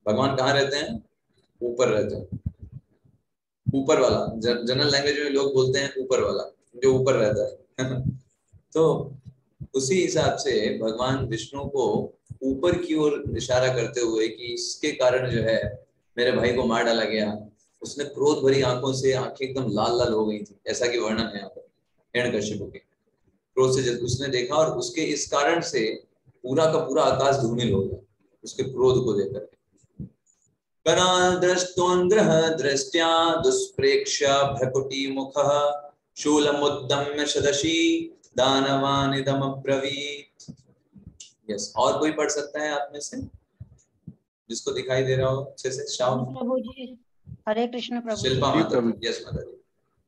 भगवान कहाँ रहते हैं? ऊपर रहते हैं। ऊपर वाला, जनरल लैंग्वेज में लोग बोलते हैं ऊपर वाला, जो ऊपर रहता है। तो उसी हिसाब से भगवान विष्णु को ऊपर की ओर इशारा करते हुए कि इसके कारण जो है मेरे भाई को मार डाला गया, उसने क्रोध भरी आंखों से, आंखें एकदम लाल लाल हो गई थी, ऐसा की वर्णन है यहाँ पर हिरण्यकशिपु के क्रोध से। जब उसने देखा और उसके इस कारण से पूरा का पूरा आकाश धूमिल हो गया उसके क्रोध को लेकर। करालदृष्टोऽन्ध्रः दृष्ट्या दुष्प्रेक्ष्य भ्रकुटिमुखः शूलमुद्यम्य शदशी दानवानिदमब्रवीत्। यस, और कोई पढ़ सकता है आप में से जिसको दिखाई दे रहा हो अच्छे से? शाम प्रभु जी, हरे कृष्ण प्रभु। शिल्पा जी माता प्रभु। जी, यस माता जी।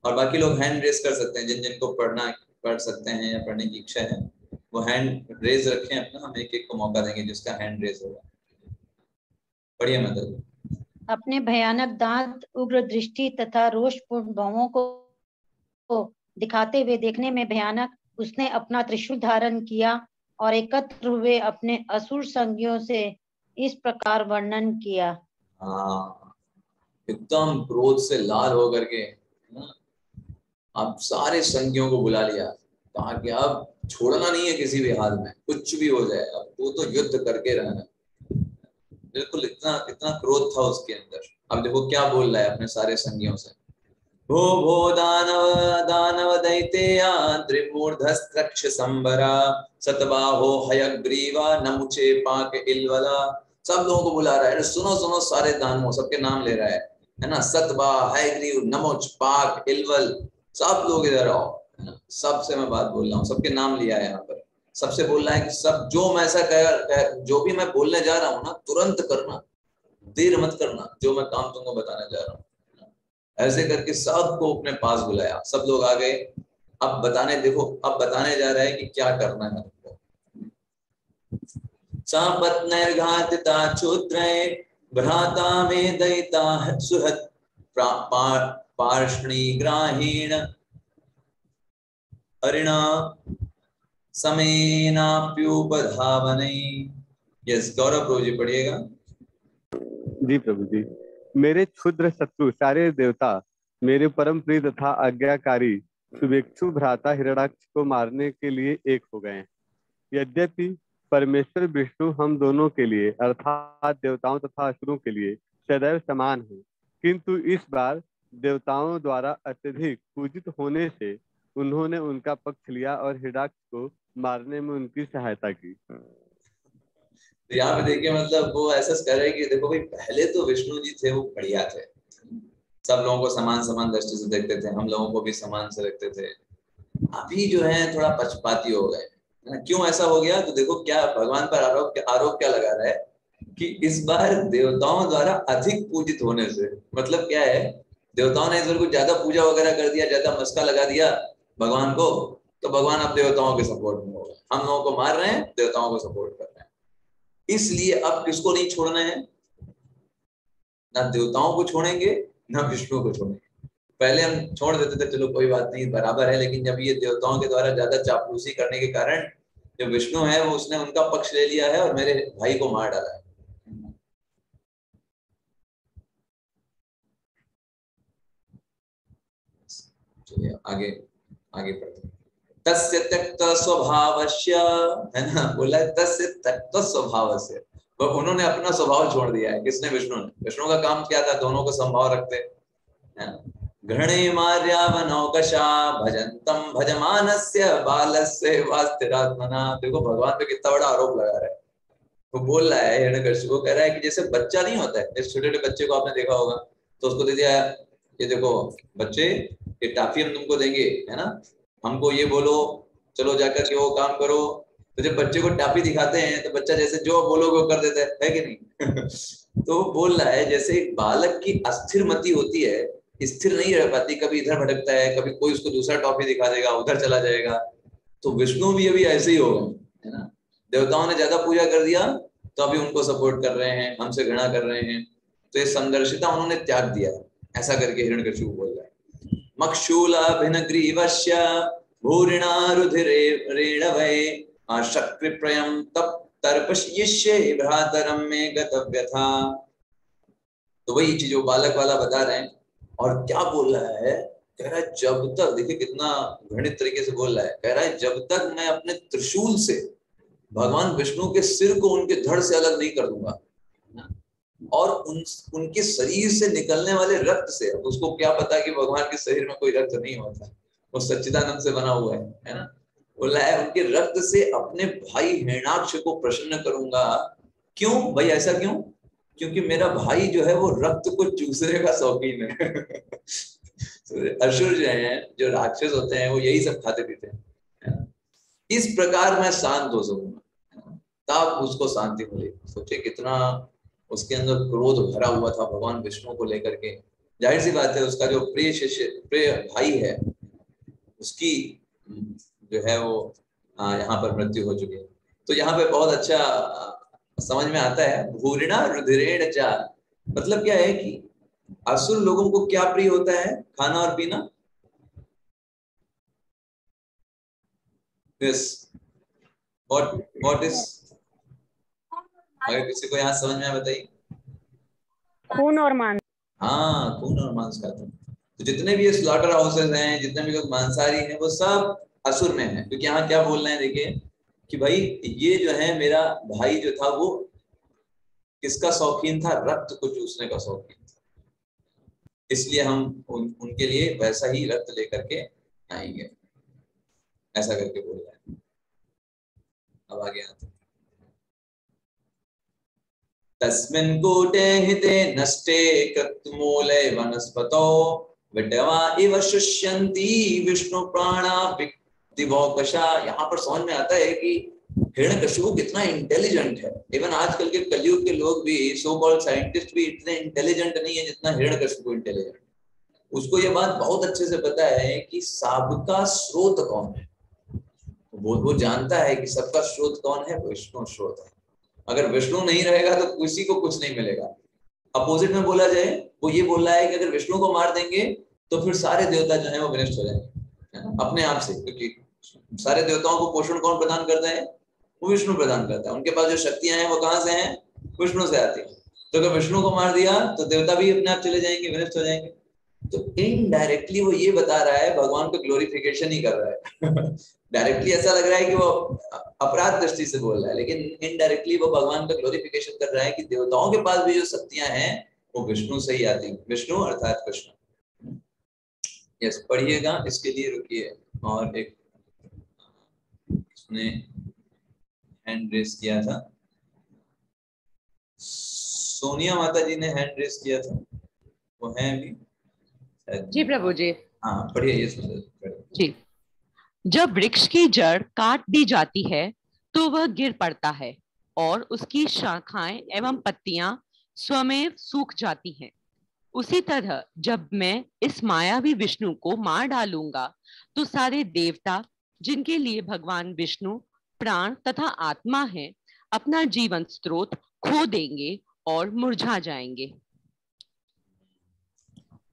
और बाकी लोग हैंड रेज कर सकते हैं, जिन जिनको पढ़ना पढ़ सकते हैं या पढ़ने की इच्छा है वो हैंड रेज रखें अपना, हम एक एक को मौका देंगे जिसका हैंड रेज होगा। पढ़िए माता जी। अपने भयानक दांत, उग्र दृष्टि तथा रोषपूर्ण भावों को दिखाते हुए देखने में भयानक, उसने अपना त्रिशूल धारण किया और एकत्र हुए अपने असुर संगियों से इस प्रकार वर्णन किया। हाँ, एकदम क्रोध से लाल होकर के ना, अब सारे संगियों को बुला लिया, कहा कि अब छोड़ना नहीं है किसी भी हाल में, कुछ भी हो जाए अब वो तो युद्ध करके रहना। बिल्कुल इतना इतना क्रोध था उसके अंदर। अब देखो क्या बोल रहा है अपने सारे संगियों से। भो भो दानव दानव दैतेया त्रिमूर्धस्त्रक्ष संबरा सतबाहो हयग्रीवा नमुचे पाक इलवला। सब लोगों को बुला रहा है, सुनो सुनो सारे दानवों, सबके नाम ले रहा है ना। सतबा, हयग्रीव, नमुच, पाक, इलवल, सब लोग इधर आओ, है ना। सबसे मैं बात बोल रहा हूँ, सबके नाम लिया है यहाँ पर। सबसे बोल रहा है कि सब जो मैं ऐसा जो भी मैं बोलने जा रहा हूँ ना, तुरंत करना, देर मत करना, जो मैं काम तुमको बताने जा रहा हूँ। ऐसे करके सबको अपने पास बुलाया, सब लोग आ गए। अब बताने, देखो अब बताने जा रहा है कि क्या करना है हमको। सापत्नैर्घातिता क्षुद्रे भ्राता मे दयिता सुहृत् पार्ष्णिग्राहीण हरिणा समेनाप्युपधावनै। यस, गौरव प्रभु जी पढ़िएगा। जी प्रभु जी। मेरे क्षुद्र शत्रु सारे देवता मेरे परम प्रिय तथा आज्ञाकारी शुभेक्षु भ्राता हिरण्याक्ष को मारने के लिए एक हो गए हैं। यद्यपि परमेश्वर विष्णु हम दोनों के लिए अर्थात देवताओं तथा असुरों के लिए सदैव समान है, किंतु इस बार देवताओं द्वारा अत्यधिक पूजित होने से उन्होंने उनका पक्ष लिया और हिरण्याक्ष को मारने में उनकी सहायता की। तो यहाँ पे देखिए, मतलब वो ऐसा कर रहे हैं कि देखो भाई, पहले तो विष्णु जी थे वो बढ़िया थे, सब लोगों को समान समान दृष्टि से देखते थे, हम लोगों को भी समान से रखते थे। अभी जो है थोड़ा पक्षपाती हो गए, है ना। क्यों ऐसा हो गया? तो देखो क्या भगवान पर आरोप क्या लगा रहा है कि इस बार देवताओं द्वारा अधिक पूजित होने से, मतलब क्या है, देवताओं ने इस बार कुछ ज्यादा पूजा वगैरह कर दिया, ज्यादा मस्का लगा दिया भगवान को, तो भगवान अब देवताओं के सपोर्ट में होगा। हम लोगों को मार रहे हैं, देवताओं को सपोर्ट कर रहे हैं, इसलिए अब किसको नहीं छोड़ना है? ना देवताओं को छोड़ेंगे ना विष्णु को छोड़ेंगे। पहले हम छोड़ देते थे, चलो कोई बात नहीं, बराबर है, लेकिन जब ये देवताओं के द्वारा ज्यादा चापलूसी करने के कारण जो विष्णु है वो उसने उनका पक्ष ले लिया है और मेरे भाई को मार डाला है। चलिए आगे आगे पढ़ते हैं। तस्य त्यक्त स्वभावस्य, है ना, बोला है तस्य त्यक्त स्वभावस्य, तो उन्होंने अपना स्वभाव छोड़ दिया है। किसने? विष्णु ने। विष्णु का काम क्या था? दोनों को संभाव रखते, है ना। घृणे मार्यावनौकशा भजन्तम भजमानस्य बालस्य वास्तिरात्मना। देखो भगवान पे कितना बड़ा आरोप लगा रहा है। वो बोल रहा है, हिरण्यकशिपु वो कह रहा है कि जैसे बच्चा नहीं होता है, जैसे छोटे छोटे बच्चे को आपने देखा होगा, तो उसको दे दिया, ये देखो बच्चे, ये टॉफी हम तुमको देंगे, है ना, हमको ये बोलो, चलो जाकर के वो काम करो। तो जब बच्चे को टॉफी दिखाते हैं तो बच्चा जैसे जो बोलोगे वो कर देता है कि नहीं? तो बोल रहा है जैसे एक बालक की अस्थिर मति होती है, स्थिर नहीं रह पाती, कभी इधर भटकता है, कभी कोई उसको दूसरा टॉफी दिखा देगा, उधर चला जाएगा। तो विष्णु भी अभी ऐसे ही होगा, है ना। देवताओं ने ज्यादा पूजा कर दिया तो अभी उनको सपोर्ट कर रहे हैं, हमसे घृणा कर रहे हैं, तो ये संदर्शिता उन्होंने त्याग दिया, ऐसा करके हिरण्यकशिपु बोल रहा है। मक्षूलाभिनग्रीवस्य भूरिणा रुधिरे रेणवे शक्तिप्रयं तप तर्पयिष्ये भ्रातरं मे गतव्यथा तो वही चीज वो बालक वाला बता रहे हैं। और क्या बोल रहा है, कह रहा है जब तक, देखिए कितना घृणित तरीके से बोल रहा है, कह रहा है जब तक मैं अपने त्रिशूल से भगवान विष्णु के सिर को उनके धड़ से अलग नहीं कर दूंगा, और उनके शरीर से निकलने वाले रक्त से, उसको क्या पता कि भगवान के शरीर में कोई रक्त नहीं होता, वो सच्चिदानंद से बना हुआ है ना। बोला है उनके रक्त से अपने भाई हिरण्याक्ष को प्रसन्न करूंगा। क्यों भाई, ऐसा क्यों? क्योंकि मेरा भाई जो है वो रक्त को चूसने का शौकीन है। असुर जो है, जो राक्षस होते हैं, वो यही सब खाते पीते हैं। इस प्रकार मैं शांत हो सकूंगा, तब उसको शांति मिली। सोचे कितना उसके अंदर क्रोध भरा हुआ था भगवान विष्णु को लेकर के। जाहिर सी बात है, उसका जो प्रिय शिष्य, प्रिय भाई है, उसकी जो है वो यहाँ पर मृत्यु हो चुकी है। तो यहाँ पे बहुत अच्छा समझ में आता है, भूरिणा रुधिरेण चा, मतलब क्या है कि असुर लोगों को क्या प्रिय होता है? खाना और पीना। यस, व्हाट इज, अगर किसी को यहाँ समझ में बताइए। खून और मांस। हाँ, खून और मांस खाते हैं। तो जितने भी ये स्लॉटर हाउसेस हैं, जितने भी लोग मांसाहारी हैं, वो सब असुर में है। क्योंकि यहाँ क्या बोल रहे हैं, देखिए कि भाई ये जो है मेरा भाई जो था वो किसका शौकीन था? रक्त को चूसने का शौकीन था। इसलिए हम उनके लिए वैसा ही रक्त लेकर के आएंगे, ऐसा करके बोल रहे हैं। अब आगे आते हैं। तस्मिन् कूटे हिते नष्टे कृतमूले वनस्पतो विटवा इव शुष्यन्ति विष्णु प्राणा दिवोकशा। यहाँ पर समझ में आता है कि हिरण्यकशिपु कितना इंटेलिजेंट है। इवन आजकल के कलयुग के लोग भी, सो कॉल्ड साइंटिस्ट भी इतने इंटेलिजेंट नहीं है जितना हिरण्यकशिपु इंटेलिजेंट। उसको ये बात बहुत अच्छे से पता है कि सबका स्रोत कौन है। वो जानता है कि सबका स्रोत कौन है, विष्णु स्रोत है। अगर विष्णु नहीं रहेगा तो किसी को कुछ नहीं मिलेगा। अपोजिट में बोला जाए, वो ये बोल रहा है कि अगर विष्णु को मार देंगे तो फिर सारे देवता जो है वो विनष्ट हो जाएंगे अपने आप से। क्योंकि सारे देवताओं को पोषण कौन प्रदान करता है? वो विष्णु प्रदान करता है। उनके पास जो शक्तियां हैं वो कहाँ से हैं? विष्णु से आती है। तो अगर विष्णु को मार दिया तो देवता भी अपने आप चले जाएंगे, विनष्ट हो जाएंगे। तो इनडायरेक्टली वो ये बता रहा है, भगवान को ग्लोरिफिकेशन ही कर रहा है। डायरेक्टली ऐसा लग रहा है कि वो अपराध दृष्टि से बोल रहा है, लेकिन इनडायरेक्टली वो भगवान का ग्लोरिफिकेशन कर रहा है कि देवताओं के पास भी जो शक्तियां हैं वो विष्णु से ही आती है। विष्णु अर्थात कृष्ण। यस, पढ़िएगा, इसके लिए रुकिए। और एक उसने हैंड रेस किया था, सोनिया माता जी ने हैंड रेस किया था, वो है अभी? जी प्रभु जी। हाँ, पढ़िए ये सुनिए जी। जब वृक्ष की जड़ काट दी जाती है तो वह गिर पड़ता है और उसकी शाखाएं एवं पत्तियां स्वमेव सूख जाती हैं। उसी तरह जब मैं इस मायावी विष्णु को मार डालूंगा तो सारे देवता, जिनके लिए भगवान विष्णु प्राण तथा आत्मा है, अपना जीवन स्रोत खो देंगे और मुरझा जाएंगे।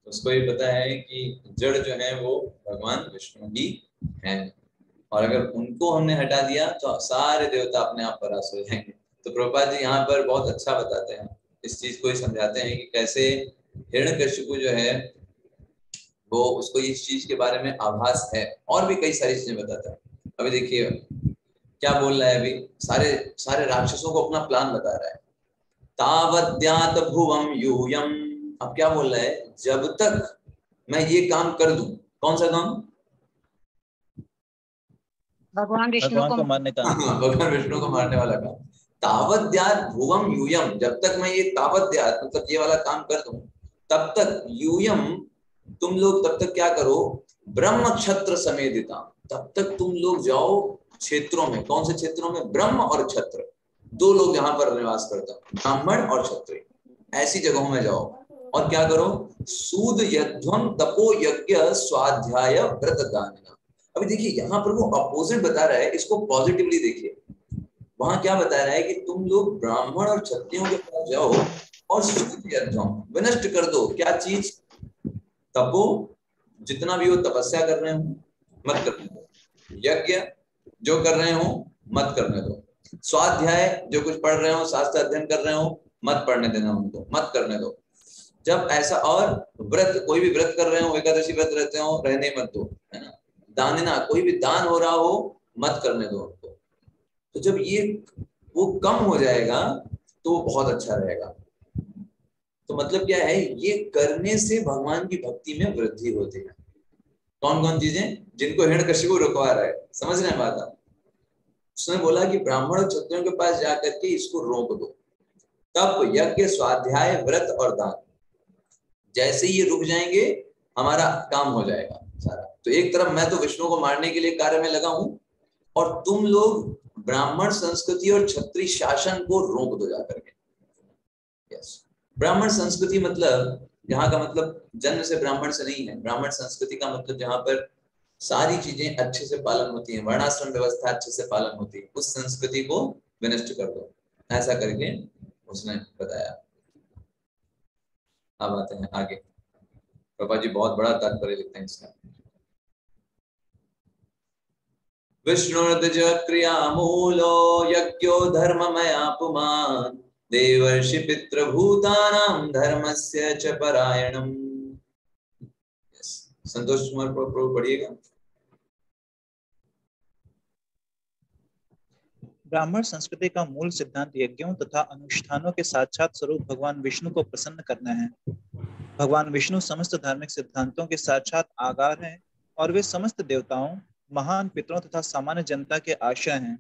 उसको ये पता है कि जड़ जो है वो भगवान विष्णु ही है, और अगर उनको हमने हटा दिया तो सारे देवता अपने आप परास हो जाएंगे। तो प्रभुपाद जी यहाँ पर बहुत अच्छा बताते हैं, इस चीज को ही समझाते हैं कि कैसे हिरण्यकशिपु जो है वो, उसको इस चीज के बारे में आभास है, और भी कई सारी चीजें बताता है। अभी देखिए क्या बोल रहा है, अभी सारे राक्षसों को अपना प्लान बता रहा है। तावद्यात भुवम यूयम, अब क्या बोल रहा है, जब तक मैं ये काम कर दूं। कौन सा काम? भगवान विष्णु को मारने का। भगवान विष्णु को मारने वाला काम। तावद्यात भुवम यूयम, जब तक मैं ये तावद्यात मतलब ये वाला काम कर दूं, तब तक यूयम, तुम लोग तब तक क्या करो, ब्रह्म क्षत्र समेधिता, तब तक तुम लोग जाओ क्षेत्रों में। कौन से क्षेत्रों में? ब्रह्म और क्षत्र, दो लोग यहाँ पर निवास करता, ब्राह्मण और क्षत्रिय, ऐसी जगहों में जाओ। और क्या करो, सूद यध्वम तपो यज्ञ स्वाध्याय व्रत दानिना। अभी देखिए यहाँ पर वो अपोजिट बता रहा है, इसको पॉजिटिवली देखिए। वहां क्या बता रहा है कि तुम लोग ब्राह्मण और क्षत्रियों के पास जाओ और सूद यध्वम, विनष्ट कर दो। क्या चीज? तपो, जितना भी वो तपस्या कर रहे हो मत करने दो, यज्ञ जो कर रहे हो मत करने दो, स्वाध्याय जो कुछ पढ़ रहे हो, शास्त्र अध्ययन कर रहे हो, मत पढ़ने देना उनको, मत करने दो। जब ऐसा, और व्रत, कोई भी व्रत कर रहे हो, एकादशी व्रत रहते हो, रहने मत दो, है ना। दानना, कोई भी दान हो रहा हो मत करने दो उनको। तो जब ये वो कम हो जाएगा तो वो बहुत अच्छा रहेगा। तो मतलब क्या है, ये करने से भगवान की भक्ति में वृद्धि होती है। कौन कौन चीजें जिनको हिरण्यकशिपु रुकवा रहा है, समझ रहे हैं बात आप? उसने बोला कि ब्राह्मण और क्षत्रियों के पास जाकर के इसको रोक दो, तब यज्ञ, स्वाध्याय, व्रत और दान, जैसे ये रुक जाएंगे हमारा काम हो जाएगा सारा। तो एक तरफ मैं तो विष्णु को मारने के लिए कार्य में लगा हूं, और तुम लोग ब्राह्मण संस्कृति और क्षत्रिय शासन को रोक दो जाकर के। यस, ब्राह्मण संस्कृति मतलब यहाँ का मतलब जन्म से ब्राह्मण से नहीं है। ब्राह्मण संस्कृति का मतलब जहाँ पर सारी चीजें अच्छे से पालन होती है, वर्णाश्रम व्यवस्था अच्छे से पालन होती है, उस संस्कृति को विनष्ट कर दो, ऐसा करके उसने बताया। अब आते हैं आगे। प्रभा जी बहुत बड़ा तात्पर्य लिखते हैं इसका। विष्णुर्द्विज क्रिया मूलो यज्ञो धर्ममया पुमान् देवर्षि पितृभूतानां धर्मस्य च परायणम्। संतोष कुमार प्रभु पढ़िएगा। ब्राह्मण संस्कृति का मूल सिद्धांत यज्ञों तथा अनुष्ठानों के साक्षात स्वरूप भगवान विष्णु को प्रसन्न करना है। भगवान विष्णु समस्त धार्मिक सिद्धांतों के साक्षात आधार हैं और वे समस्त देवताओं, महान पितरों तथा सामान्य जनता के आशय हैं।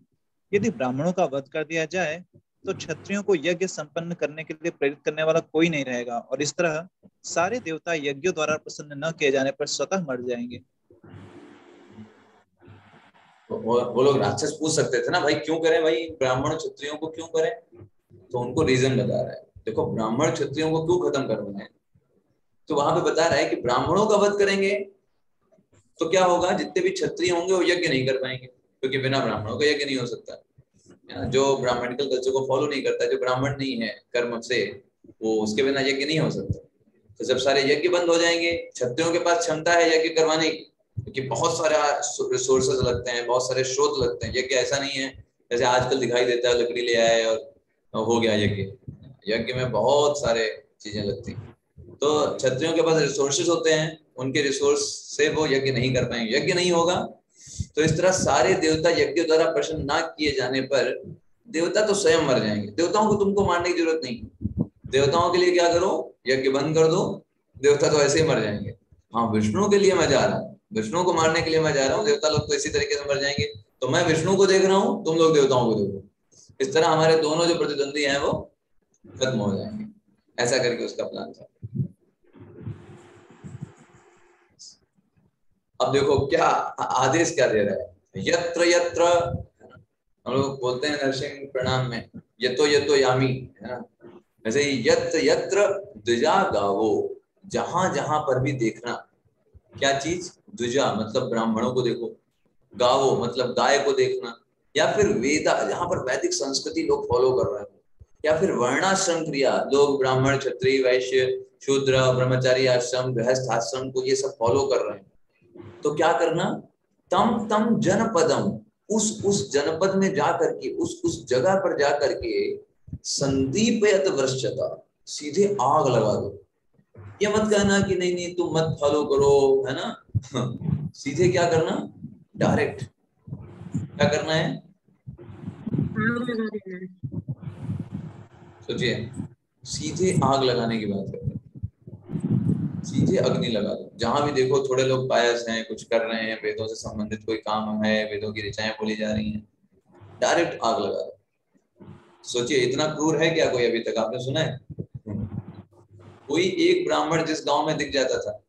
यदि ब्राह्मणों का वध कर दिया जाए तो क्षत्रियों को यज्ञ संपन्न करने के लिए प्रेरित करने वाला कोई नहीं रहेगा, और इस तरह सारे देवता यज्ञों द्वारा प्रसन्न न किए जाने पर स्वतः मर जाएंगे। वो लोग राक्षस पूछ सकते थे ना, भाई क्यों करें, भाई ब्राह्मण क्षत्रियों को क्यों करें? तो उनको रीजन बता रहा है, देखो ब्राह्मण क्षत्रियों को क्यों खत्म करना है। तो वहां पे बता रहा है कि ब्राह्मणों का वध करेंगे तो क्या होगा, जितने भी क्षत्रिय होंगे वो यज्ञ नहीं कर पाएंगे, क्योंकि बिना ब्राह्मणों का यज्ञ नहीं हो सकता। जो ब्राह्मणिकल कल्चर को फॉलो नहीं करता, जो ब्राह्मण नहीं है कर्म से, वो उसके बिना यज्ञ नहीं हो सकता। तो जब सारे यज्ञ बंद हो जाएंगे, क्षत्रियों के पास क्षमता है यज्ञ करवाने की, क्योंकि बहुत सारे रिसोर्सेज लगते हैं, बहुत सारे स्रोत लगते हैं। यज्ञ ऐसा नहीं है जैसे आजकल दिखाई देता है लकड़ी ले आए और हो गया यज्ञ। यज्ञ में बहुत सारे चीजें लगती हैं। तो क्षत्रियों के पास रिसोर्सेज होते हैं, उनके रिसोर्स से वो यज्ञ नहीं कर पाएंगे, यज्ञ नहीं होगा। तो इस तरह सारे देवता यज्ञ द्वारा प्रसन्न ना किए जाने पर देवता तो स्वयं मर जाएंगे। देवताओं को तुमको मारने की जरूरत नहीं, देवताओं के लिए क्या करो, यज्ञ बंद कर दो, देवता तो ऐसे ही मर जाएंगे। हाँ, विष्णु के लिए मैं जा रहा हूँ, विष्णु को मारने के लिए मैं जा रहा हूँ, देवता लोग तो इसी तरीके से मर जाएंगे। तो मैं विष्णु को देख रहा हूँ, तुम लोग देवताओं को देखो। इस तरह हमारे दोनों जो प्रतिद्वंदी हैं वो खत्म हो जाएंगे, ऐसा करके उसका प्लान था। अब देखो क्या आदेश क्या दे रहा है, यत्र यत्र, हम लोग बोलते हैं नरसिंह प्रणाम में यतो यतो यामी, है ना। वैसे ही यत्र यत्र द्विजा गावो, जहां जहां पर भी देखना, क्या चीज, द्विजा मतलब ब्राह्मणों को देखो, गावो मतलब गाय को देखना, या फिर वेदा, जहां पर वैदिक संस्कृति लोग फॉलो कर रहे हैं, या फिर वर्णाश्रम क्रिया, लोग ब्राह्मण, क्षत्रिय, वैश्य, शूद्र, ब्रह्मचारी आश्रम, गृहस्थ आश्रम को ये सब फॉलो कर रहे हैं। तो क्या करना, तम तम जनपदम, उस जनपद में जाकर के, उस जगह पर जाकर के संदीपयत वृश्चता, सीधे आग लगा दो। ये मत कहना कि नहीं नहीं तुम मत फॉलो करो, है ना। सीधे क्या करना, डायरेक्ट क्या करना है, सोचिए, सीधे आग लगाने की बात करते हैं, सीधे अग्नि लगा दो। जहां भी देखो थोड़े लोग पायस हैं, कुछ कर रहे हैं, वेदों से संबंधित कोई काम है, वेदों की ऋचाएं बोली जा रही हैं, डायरेक्ट आग लगा दो। सोचिए इतना क्रूर है क्या कोई अभी तक, आपने सुना है? कोई एक ब्राह्मण जिस गांव में दिख जाता था,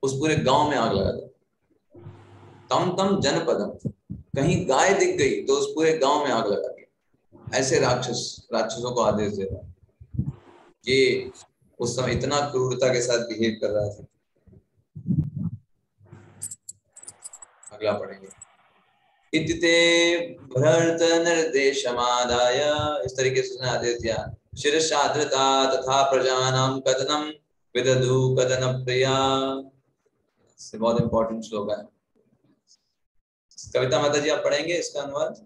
उस पूरे गांव में आग लगा दो। तम तम जनपदम, कहीं गाय दिख गई तो उस पूरे गांव में आग लगा दी। ऐसे राक्षसों को आदेश दे रहा है। ये उस समय इतना क्रूरता के साथ बिहेव कर रहा था। अगला पढ़ेंगे, इत्ते भ्रर्त निर्देशमादाय, इस तरीके से उसने आदेश दिया, शिरसाद्रता तथा प्रजानां कदनम विदधु कदन प्रिया। बहुत इंपॉर्टेंट श्लोक है। कविता माता जी आप पढ़ेंगे इसका अनुवाद?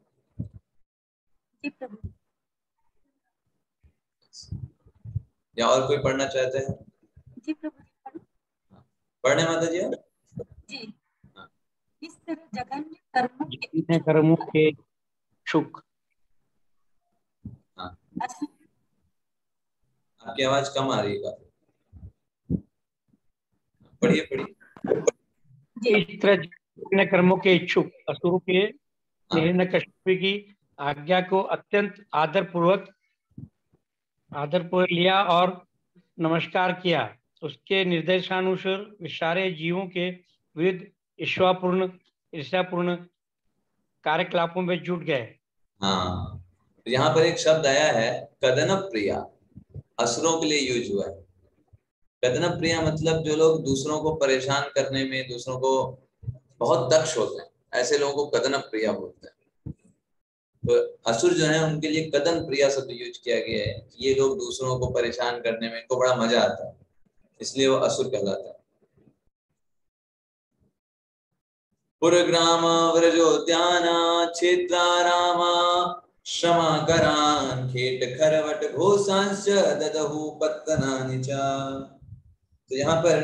या और कोई पढ़ना चाहते हैं? जी प्रभु जी। पढ़ने माता जी आप? जी। इस तरह जघन्य जितने कर्मों के सुख। हाँ, आपकी आवाज कम आ रही है काफी। पढ़िए पढ़िए। इस तरह जितने कर्मों के इच्छुक असुरों के हिरण्यकश्यप की आज्ञा को अत्यंत आदरपूर्वक लिया और नमस्कार किया। उसके निर्देशानुसार सारे जीवों के विरुद्ध ईर्ष्यापूर्ण कार्यकलापों में जुट गए। हाँ, यहाँ पर एक शब्द आया है कदन प्रिया, असुरों के लिए यूज हुआ है। कदन प्रिया मतलब जो लोग दूसरों को परेशान करने में, दूसरों को बहुत दक्ष होते हैं, ऐसे लोगों को कदन प्रिया बोलते हैं। तो असुर जो है उनके लिए कदन प्रिया शब्द यूज किया गया है। ये लोग दूसरों को परेशान करने में इनको बड़ा मजा आता है, इसलिए वो असुर कहलाता है। पुरग्राम व्रजोद्याना क्षेत्रारामा श्रमाकरान् खेट खरवट घोषांश्च ददहु पत्तनानि च। तो यहाँ पर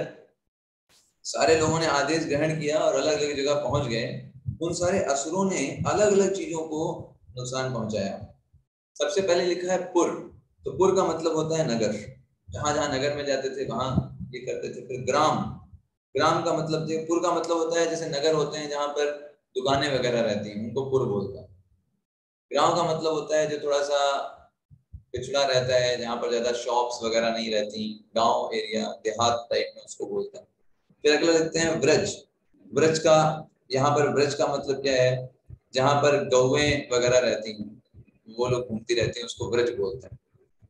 सारे लोगों ने आदेश ग्रहण किया और अलग अलग जगह पहुंच गए। उन सारे असुरों ने अलग अलग चीजों को नुकसान पहुंचाया। सबसे पहले लिखा है पुर, तो पुर का मतलब होता है नगर। जहां जहां नगर में जाते थे वहां ये करते थे। फिर ग्राम, ग्राम का मतलब, पुर का मतलब होता है जैसे नगर होते हैं जहां पर दुकानें वगैरह रहती हैं, उनको पुर बोलता है। गांव का मतलब होता है जो थोड़ा सा पिछड़ा रहता है, जहां पर ज्यादा शॉप्स वगैरह नहीं रहती, गांव एरिया, देहात टाइप में, उसको बोलते हैं। फिर अगला लिखते हैं व्रज। व्रज का, यहाँ पर व्रज का मतलब क्या है, जहां पर गौएं वगैरह रहती हैं, वो लोग घूमती रहती हैं, उसको व्रज बोलते हैं।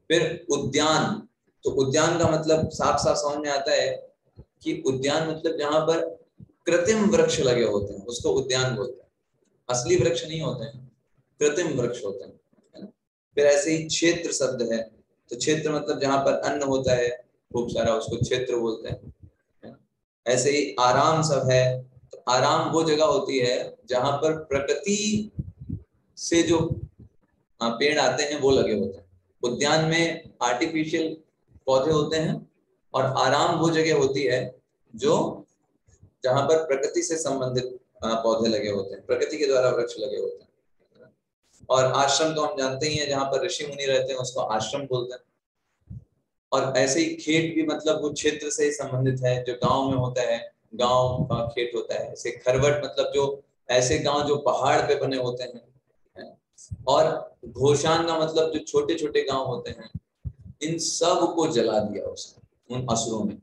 फिर उद्यान, तो उद्यान का मतलब साफ साफ समझ में आता है कि उद्यान मतलब जहां पर कृत्रिम वृक्ष लगे होते हैं, उसको उद्यान बोलते हैं। असली वृक्ष नहीं होते हैं, कृत्रिम वृक्ष होते हैं। फिर ऐसे ही क्षेत्र शब्द है, तो क्षेत्र मतलब जहां पर अन्न होता है खूब सारा, उसको क्षेत्र बोलते हैं। ऐसे ही आराम सब है, तो आराम वो जगह होती है जहां पर प्रकृति से जो पेड़ आते हैं वो लगे होते हैं। उद्यान में आर्टिफिशियल पौधे होते हैं, और आराम वो जगह होती है जो जहां पर प्रकृति से संबंधित पौधे लगे होते हैं, प्रकृति के द्वारा वृक्ष लगे होते हैं। और आश्रम तो हम जानते ही हैं, जहां पर ऋषि मुनि रहते हैं उसको आश्रम बोलते हैं। और ऐसे ही खेत भी मतलब वो क्षेत्र से संबंधित है, जो गांव में होता है, गांव का खेत होता है। ऐसे खरवट मतलब जो ऐसे गांव जो पहाड़ पे बने होते हैं। और घोषान का मतलब जो छोटे छोटे गांव होते हैं। इन सब को जला दिया उसने, उन असुरों ने।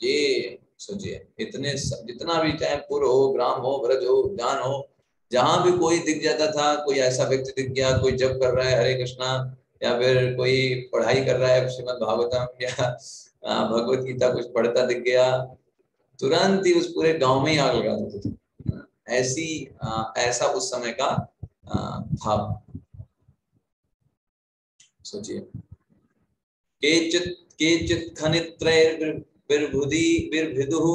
ये सोचिए, इतने जितना भी, चाहे पुर हो, ग्राम हो, व्रज हो, उद्यान हो, जहां भी कोई दिख जाता था, कोई ऐसा व्यक्ति दिख गया, कोई जप कर रहा है हरे कृष्णा, या फिर कोई पढ़ाई कर रहा है श्रीमद् भागवतम या भगवत गीता कुछ पढ़ता दिख गया, तुरंत ही उस पूरे गांव में ही आग लगा देते थे। ऐसा उस समय का था। सोचिए, केचित् खनित्रैर्विर्भिदुः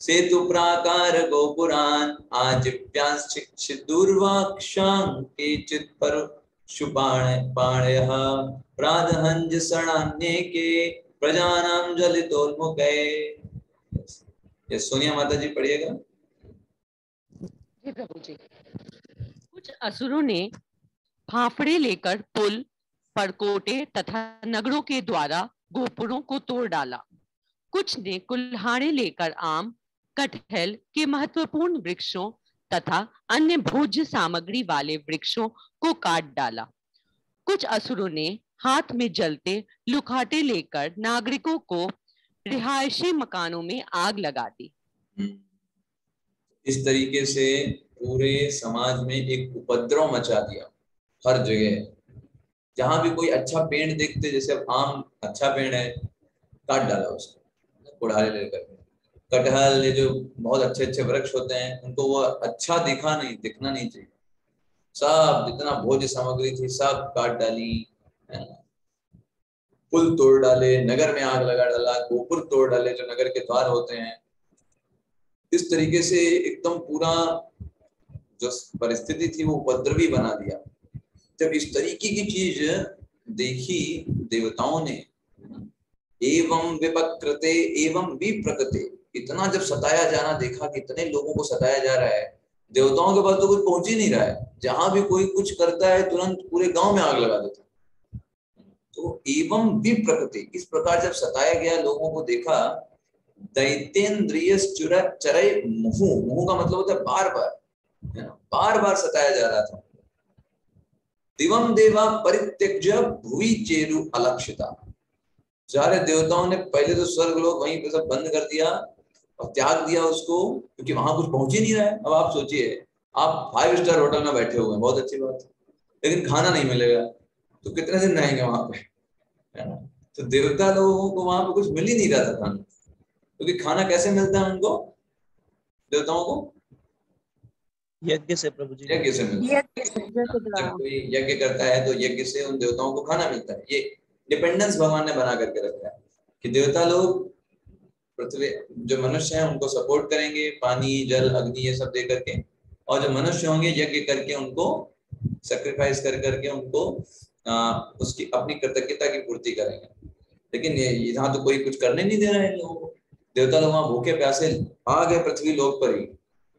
सेतु प्राकार गोपुरान् आजीव्यांश्चिदूर्वाक्षां केचित् परशुपाणयः प्रादहंज शरणान्येके प्रजानां ज्वलितोन्मुखे। ये सोनिया माता जी पढ़िएगा। जी प्रभु जी। कुछ असुरों ने फाफड़े लेकर पुल, परकोटे तथा नगरों के द्वारा गोपुरों को तोड़ डाला। कुछ ने कुल्हाड़े लेकर आम, कटहल के महत्वपूर्ण वृक्षों तथा अन्य भोज्य सामग्री वाले वृक्षों को काट डाला। कुछ असुरों ने हाथ में जलते लुखाटे लेकर नागरिकों को रिहायशी मकानों में आग लगा दी। इस तरीके से पूरे समाज में एक उपद्रव मचा दिया। हर जगह जहां भी कोई अच्छा पेड़ देखते, जैसे अब आम अच्छा पेड़ है, काट डाला उसको कुल्हाड़े लेकर। कटहल, ये जो बहुत अच्छे अच्छे वृक्ष होते हैं, उनको वो अच्छा दिखना नहीं चाहिए, सब जितना भोज्य सामग्री थी सब काट डाली, पुल तोड़ डाले, नगर में आग लगा डाला, गोपुर तोड़ डाले जो नगर के द्वार होते हैं। इस तरीके से एकदम पूरा जो परिस्थिति थी वो उपद्रवी बना दिया। जब इस तरीके की चीज देखी देवताओं ने, एवं विपकृते एवं विप्रकृते, इतना जब सताया जाना देखा कि इतने लोगों को सताया जा रहा है, देवताओं के पास तो कुछ पहुंच ही नहीं रहा है, जहां भी कोई कुछ करता है तुरंत पूरे गांव में आग लगा देता है। तो एवं विप्रकृति, इस प्रकार जब सताया गया लोगों को देखा, दैतेन्द्रिय चरय मुहु, मुहु का मतलब होता है बार बार, है ना, बार बार सताया जा रहा था। दिवम देवा परित्यज्य भुवि चेरु अलक्षिता, सारे देवताओं ने पहले तो स्वर्ग लोग वहीं पे सब बंद कर दिया और त्याग दिया उसको, क्योंकि वहां कुछ पहुंच ही नहीं रहा है। अब आप सोचिए, आप 5 स्टार होटल में बैठे हुए हैं, बहुत अच्छी बात है, लेकिन खाना नहीं मिलेगा तो कितने दिन रहेंगे वहां पे, है ना। तो देवता लोगों को वहां पे कुछ मिल ही नहीं रहा था खाना, क्योंकि खाना कैसे मिलता है उनको, देवताओं को यज्ञ से प्रभु जी, यज्ञ से मिलता है। जब कोई यज्ञ करता है तो यज्ञ से उन देवताओं को खाना मिलता है। ये डिपेंडेंस भगवान ने बना करके रखा है कि देवता लोग पृथ्वी, जो मनुष्य हैं उनको सपोर्ट करेंगे, पानी जल अग्नि ये सब दे करके, और जो मनुष्य होंगे यज्ञ करके उनको सेक्रीफाइस कर करके उनको उसकी अपनी कृतज्ञता की पूर्ति करेंगे। लेकिन यहाँ तो कोई कुछ करने नहीं दे रहा है लोगों को। देवता लोग वहां भूखे प्यासे आ गए पृथ्वी लोक पर ही,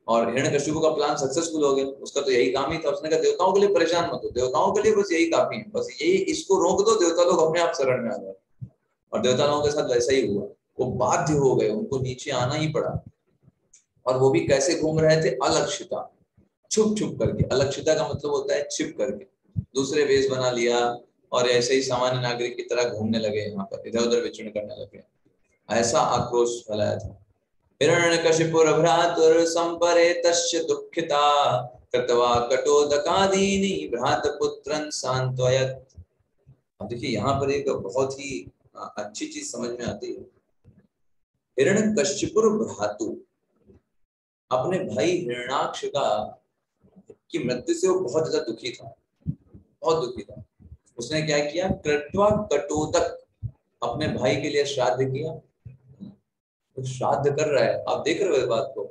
और हिरण्यकशिपु का प्लान सक्सेसफुल हो गया। उसका तो यही काम ही था, उसने कहा देवताओं के लिए परेशान मत हो, देवताओं के लिए बस यही काफी है, बस यही इसको रोक दो, देवता लोग अपने आप शरण में आ गए। और देवता लोगों के साथ वैसा ही हुआ, वो बाध्य हो गए, उनको नीचे आना ही पड़ा। और वो भी कैसे घूम रहे थे, अलक्षिता, छुप छुप करके। अलक्षिता का मतलब होता है छिप करके, दूसरे वेश बना लिया और ऐसे ही सामान्य नागरिक की तरह घूमने लगे, यहाँ पर इधर उधर विचरण करने लगे। ऐसा आक्रोश फैलाया था। हिरण्यकशिपुर्भ्रातुर् संपरेतस्य दुःखिता कृत्वा कटोदकादीनि भ्रातपुत्रं सांत्वयत्। अब देखिए यहाँ पर एक बहुत ही अच्छी चीज समझ में आती है। हिरण्यकशिपुर भ्रातु अपने भाई हिरण्याक्ष की मृत्यु से वो बहुत ज्यादा दुखी था, बहुत दुखी था। उसने क्या किया, कृत्वा कटोदक, अपने भाई के लिए श्राद्ध किया। तो श्राद्ध कर रहा है, आप देख रहे हो इस बात को,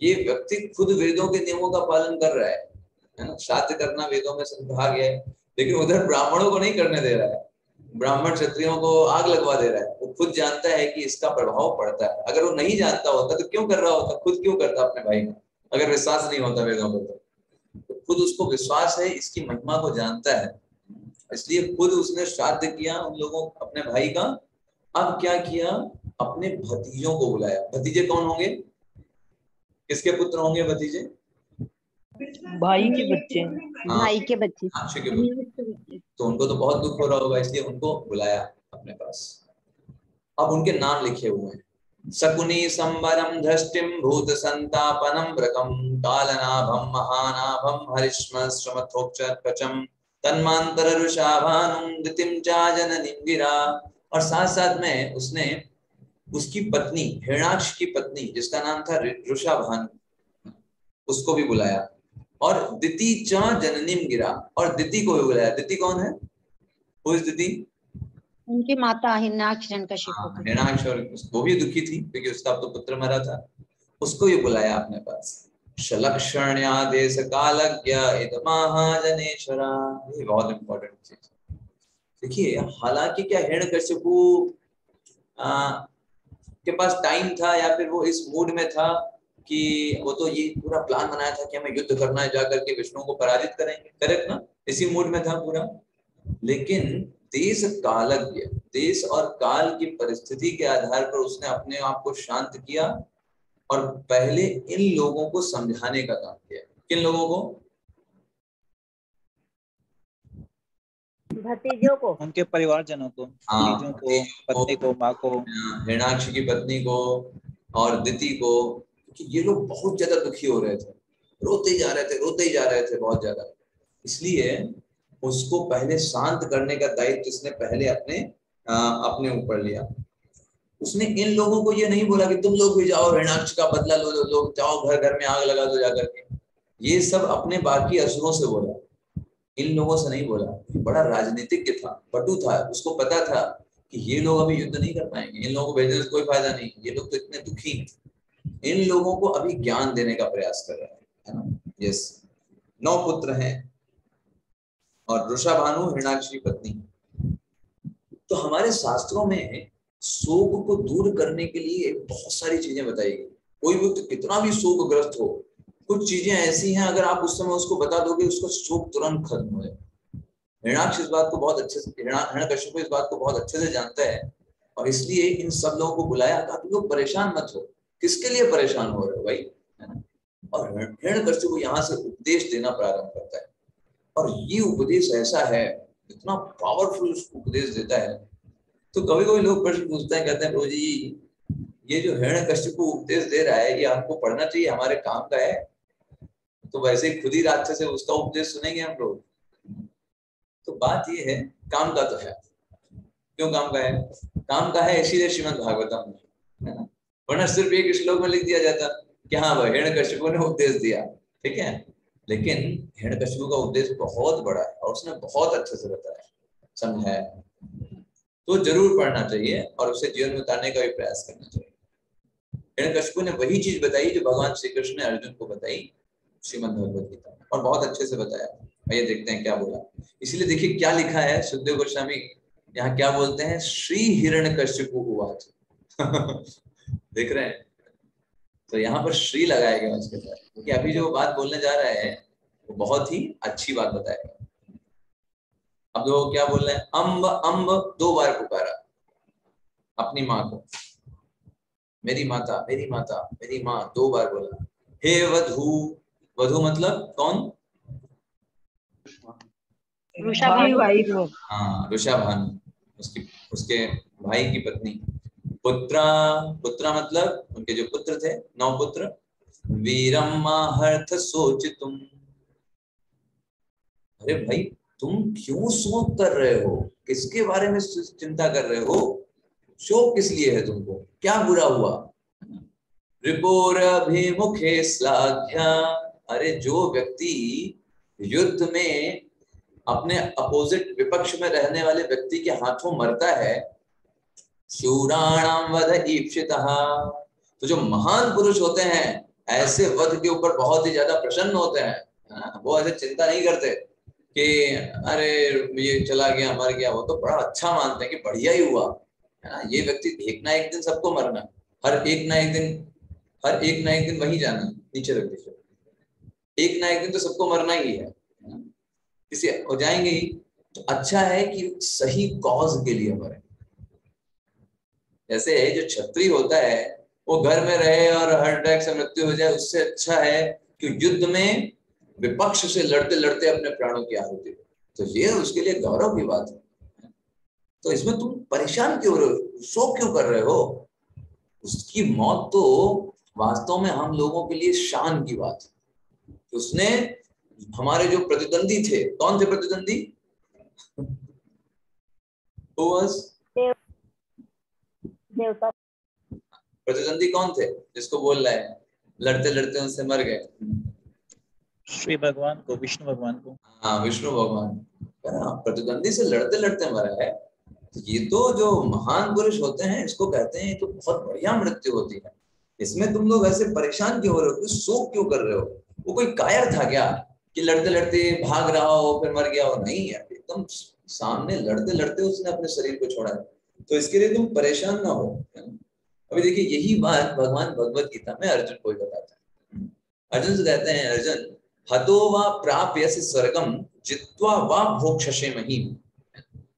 ये व्यक्ति खुद वेदों के नियमों का पालन कर रहा है ना। श्राद्ध करना वेदों में कहा गया है, लेकिन उधर ब्राह्मणों को नहीं करने दे रहा है, ब्राह्मण क्षत्रियों को आग लगवा दे रहा है। वो खुद जानता है कि इसका प्रभाव पड़ता है। अगर वो नहीं जानता होता तो क्यों कर रहा होता, खुद क्यों करता अपने भाई का, अगर विश्वास नहीं होता वेदों पर तो खुद उसको विश्वास है, इसकी महिमा को जानता है, इसलिए खुद उसने श्राद्ध किया उन लोगों, अपने भाई का। अब क्या किया, अपने भतीजों को बुलाया। भतीजे कौन होंगे, किसके पुत्र होंगे भतीजे, भाई के बच्चे, भाई के बच्चे, अक्षय के पुत्र। तो उनको तो बहुत दुख हो रहा होगा, इसलिए उनको बुलाया अपने पास। अब उनके नाम लिखे हुए हैं, शकुनी संवरम धष्टिम भूत संतापनम व्रकम कालनाभम महानाभम हरिश्म श्रमथोक्षम तन्मांतर रुषाभानुम दितिम चा जननीम गिरा। और साथ साथ में उसने उसकी पत्नी हिरण्याक्ष की पत्नी जिसका नाम था रुषाभानु, उसको भी बुलाया। और दिति चा जननीम गिरा, और दिति को भी बुलाया। दिति कौन है, वो दिति उनकी माता हिरण्याक्ष हिरण्यकशिपु। हिरण्याक्ष, और वो भी दुखी थी क्योंकि उसका तो पुत्र मरा था, उसको भी बुलाया अपने पास। शलक्षण्यादेश कालज्ञ इदमाहाजनेश्वरा, ये बहुत इंपॉर्टेंट चीज। देखिए, हालांकि क्या हिरण्यकशिपु के पास टाइम था या फिर वो इस मूड में था कि वो तो ये पूरा प्लान बनाया था कि हमें युद्ध करना है, जाकर के विष्णु को पराजित करेंगे, करेक्ट ना, इसी मूड में था पूरा। लेकिन देश कालज्ञ, देश और काल की परिस्थिति के आधार पर उसने अपने आप को शांत किया और पहले इन लोगों को समझाने का काम किया। किन लोगों को, भतीजों को, उनके परिवारजनों को, भतीजों को, पत्नी को, माँ को, हिरण्याक्ष की पत्नी को और दिति को, कि ये लोग बहुत ज्यादा दुखी हो रहे थे, रोते ही जा रहे थे, रोते ही जा रहे थे बहुत ज्यादा। इसलिए उसको पहले शांत करने का दायित्व उसने पहले अपने ऊपर लिया। उसने इन लोगों को ये नहीं बोला कि तुम लोग भी जाओ हिरण्याक्ष का बदला लो, लोग जाओ घर घर में आग लगा दो जाकर के। ये सब अपने बाकी असुरों से बोला, इन लोगों से नहीं बोला। बड़ा राजनीतिज्ञ था, पटु था, उसको पता था कि ये लोग अभी युद्ध नहीं कर पाएंगे, इन लोगों को भेजने से कोई फायदा नहीं, ये लोग तो इतने दुखी हैं। इन लोगों को अभी ज्ञान देने का प्रयास कर रहा है ना। यस, 9 पुत्र हैं और रुषाभानु हिरण्याक्ष की पत्नी। तो हमारे शास्त्रों में शोक को दूर करने के लिए बहुत सारी चीजें बताई गई। कोई व्यक्ति कितना भी शोकग्रस्त हो, कुछ चीजें ऐसी हैं अगर आप उस समय उसको बता दोगे उसका शोक तुरंत खत्म हो जाए। हिरण्याक्ष इस बात को बहुत अच्छे से, हिरण्यकश्यप इस बात को बहुत अच्छे से जानता है और इसलिए इन सब लोगों को बुलाया, कहा तुम लोग परेशान मत हो। किसके लिए परेशान हो रहे हो भाई, है ना? और हिरण्यकश्यप को यहाँ से उपदेश देना प्रारंभ करता है और ये उपदेश ऐसा है, इतना पावरफुल उपदेश देता है। तो कभी कभी लोग प्रश्न पूछते हैं, कहते हैं प्रभु जी ये जो हिरण्यकश्यप को उपदेश दे रहा है ये हमको पढ़ना चाहिए, हमारे काम का है? तो वैसे ही खुद ही राक्षस है, उसका उपदेश सुनेंगे हम लोग? तो बात ये है, काम का तो है। क्यों काम का है? काम का है इसीलिए श्रीमद् भागवतम में, है ना? वरना सिर्फ एक श्लोक में लिख दिया जाता कि हाँ भाई हिरण्यकश्यप ने उपदेश दिया, ठीक है। लेकिन हिरण्यकश्यप का उपदेश बहुत बड़ा है और उसने बहुत अच्छे से बताया, समझाया, तो जरूर पढ़ना चाहिए और उसे जीवन में उतारने का भी प्रयास करना चाहिए। हिरण्यकश्यप ने वही चीज बताई जो भगवान श्री कृष्ण ने अर्जुन को बताई श्रीमद् भगवद गीता में, और बहुत अच्छे से बताया। आइए देखते हैं क्या बोला। इसलिए देखिए क्या लिखा है, सुखदेव गोस्वामी यहाँ क्या बोलते हैं, श्री हिरण्यकश्यप उवाच देख रहे हैं, तो यहाँ पर श्री लगाया गया उसके साथ, क्योंकि अभी जो बात बोलने जा रहा है वो बहुत ही अच्छी बात बताएगा। अब लोग क्या बोल रहे हैं, अम्ब अम्ब 2 बार पुकारा अपनी माँ को, मेरी माता मेरी माता मेरी माँ 2 बार बोला। हे वधू, वधू मतलब कौन? हाँ ऋषाभानु, उसके भाई की पत्नी। पुत्रा, पुत्रा मतलब उनके जो पुत्र थे, 9 पुत्र। वीरम माहर्थ सोचितुम, अरे भाई तुम क्यों शोक कर रहे हो, किसके बारे में चिंता कर रहे हो, शोक किस लिए है तुमको, क्या बुरा हुआ? रिपोरभिमुखे श्लाघ्या, अरे जो व्यक्ति युद्ध में अपने अपोजिट विपक्ष में रहने वाले व्यक्ति के हाथों मरता है, शूराणाम वध ईप्सितः, तो जो महान पुरुष होते हैं ऐसे वध के ऊपर बहुत ही ज्यादा प्रसन्न होते हैं। वो ऐसे चिंता नहीं करते कि अरे ये चला गया मर गया, वो तो बड़ा अच्छा मानते हैं कि बढ़िया ही हुआ, है ना। ये व्यक्ति एक ना एक दिन सबको मरना, हर एक ना एक दिन वहीं जाना, नीचे रख दीजिए, एक ना एक दिन तो सबको मरना ही है, किसी हो जाएंगे ही। तो अच्छा है कि सही कॉज के लिए मरे। जैसे जो क्षत्रिय होता है वो घर में रहे और हार्ट अटैक से मृत्यु हो जाए, उससे अच्छा है कि युद्ध में विपक्ष से लड़ते लड़ते अपने प्राणों की आहुति दे, तो ये उसके लिए गौरव की बात है। तो इसमें तुम परेशान क्यों हो, शोक क्यों कर रहे हो? उसकी मौत तो वास्तव में हम लोगों के लिए शान की बात है। उसने हमारे जो प्रतिद्वंदी थे, कौन थे प्रतिद्वंदी? देवता। प्रतिद्वंदी कौन थे जिसको बोल रहा है लड़ते लड़ते उनसे मर गए? श्री भगवान को, विष्णु भगवान को। हाँ विष्णु भगवान, प्रतिद्वंदी से लड़ते लड़ते मरा है। तो ये तो जो महान पुरुष होते हैं इसको कहते हैं, तो बहुत बढ़िया मृत्यु होती है। इसमें तुम लोग ऐसे परेशान क्यों हो रहे हो, शोक क्यों कर रहे हो? वो कोई कायर था क्या कि लड़ते लड़ते भाग रहा हो फिर मर गया हो? नहीं है, एकदम सामने लड़ते लड़ते उसने अपने शरीर को छोड़ा है, तो इसके लिए तुम परेशान ना हो। अभी देखिए यही बात भगवान भगवत गीता में अर्जुन को बताता है। अर्जुन से कहते हैं, अर्जुन हतो वा प्राप्यसि स्वर्गम जित्वा वा भोक्ष्यसे महीम।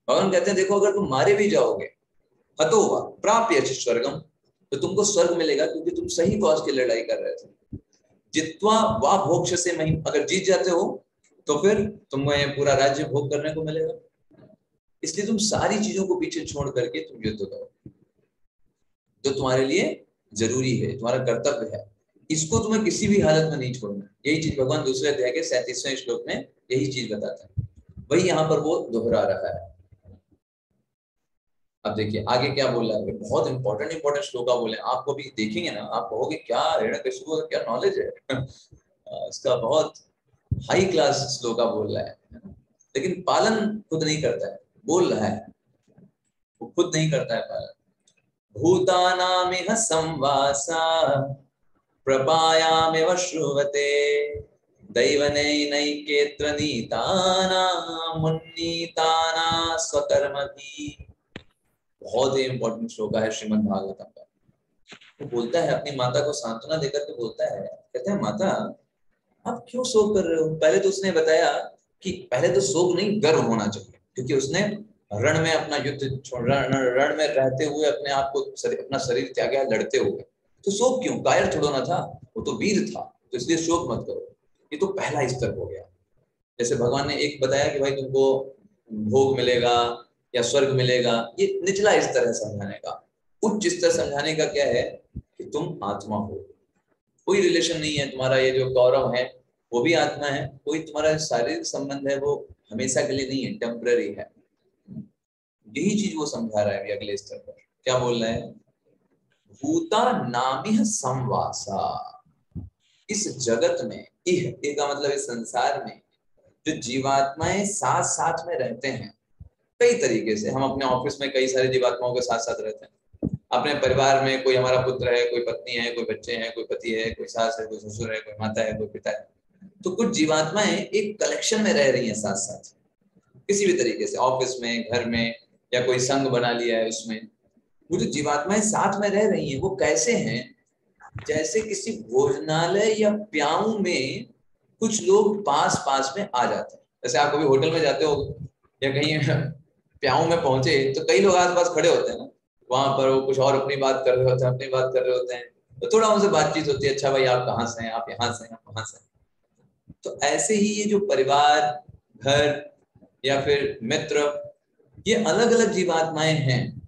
भगवान कहते हैं देखो अगर तुम मारे भी जाओगे, हतो वा प्राप्यसि स्वर्गम, तो तुमको स्वर्ग मिलेगा क्योंकि तुम सही कॉज की लड़ाई कर रहे थे। जित्वा वा भोक्ष्यसे महीम, अगर जीत जाते हो तो फिर तुम्हें पूरा राज्य भोग करने को मिलेगा। इसलिए तुम सारी चीजों को पीछे छोड़ करके तुम युद्ध करो, जो तुम्हारे लिए जरूरी है, तुम्हारा कर्तव्य है, इसको तुम्हें किसी भी हालत में नहीं छोड़ना। यही चीज भगवान दूसरे अध्याय के 37वें श्लोक में यही चीज बताता है, वही यहाँ पर वो दोहरा रहा है। अब देखिए आगे क्या बोल रहा है, बहुत इंपॉर्टेंट श्लोका बोले, आपको भी देखेंगे ना आप कहोगे क्या हिरण्यकश्यप को क्या नॉलेज है इसका बहुत हाई क्लास श्लोका बोल रहा है, लेकिन पालन खुद नहीं करता है, बोल रहा है वो खुद नहीं करता है पालन। भूतानामिह संवासा प्रपायामेव श्रुवते दैवनैनैकेत्र नीतानां मुन्नीताना स्वकर्मभिः। बहुत ही इंपॉर्टेंट श्लोक है श्रीमद् भागवतम का। वो बोलता है, अपनी माता को सांत्वना देकर के बोलता है, कहते हैं माता आप क्यों शोक कर रहे हो। पहले तो उसने बताया कि पहले तो शोक नहीं गर्व होना चाहिए, क्योंकि उसने रण में अपना युद्ध रण में रहते हुए अपने आप को अपना शरीर त्यागा लड़ते हुए, तो शोक क्यों, कायर थोड़ा ना था, वो तो वीर था, तो इसलिए शोक मत करो। ये तो पहला स्तर हो गया। जैसे भगवान ने एक बताया कि भाई तुमको भोग मिलेगा या स्वर्ग मिलेगा, ये निचला स्तर है समझाने का। उच्च स्तर समझाने का क्या है कि तुम आत्मा हो, कोई रिलेशन नहीं है तुम्हारा। ये जो गौरव है वो भी आत्मा है, कोई तुम्हारा शारीरिक संबंध है वो हमेशा के लिए नहीं है, टेम्पररी है। यही चीज वो समझा रहा है अभी अगले स्तर पर। क्या बोल रहे हैं, भूता नामिह संवासा, इस जगत में, इह का मतलब इस संसार में जो जीवात्माएं साथ साथ में रहते हैं कई तरीके से। हम अपने ऑफिस में कई सारे जीवात्माओं के साथ साथ रहते हैं, अपने परिवार में कोई हमारा पुत्र है, कोई पत्नी है, कोई बच्चे हैं, कोई पति है, कोई सास है, कोई ससुर है, कोई माता है, कोई पिता है। तो कुछ जीवात्माएं एक कलेक्शन में रह रही हैं साथ साथ, किसी भी तरीके से, ऑफिस में, घर में, या कोई संघ बना लिया है उसमें। वो जो जीवात्माएं साथ में रह रही हैं वो कैसे हैं, जैसे किसी भोजनालय या प्याऊ में कुछ लोग पास पास में आ जाते हैं। जैसे आप कभी होटल में जाते हो या कहीं प्याऊ में पहुंचे तो कई लोग आसपास खड़े होते हैं ना, वहां पर वो कुछ और अपनी बात कर रहे होते हैं, अपनी बात कर रहे होते हैं, तो थोड़ा उनसे बातचीत होती है, अच्छा भाई आप कहाँ से हैं, आप यहाँ से हैं, आप वहां से हैं। तो ऐसे ही ये जो परिवार, घर या फिर मित्र, ये अलग अलग जीवात्माएं हैं,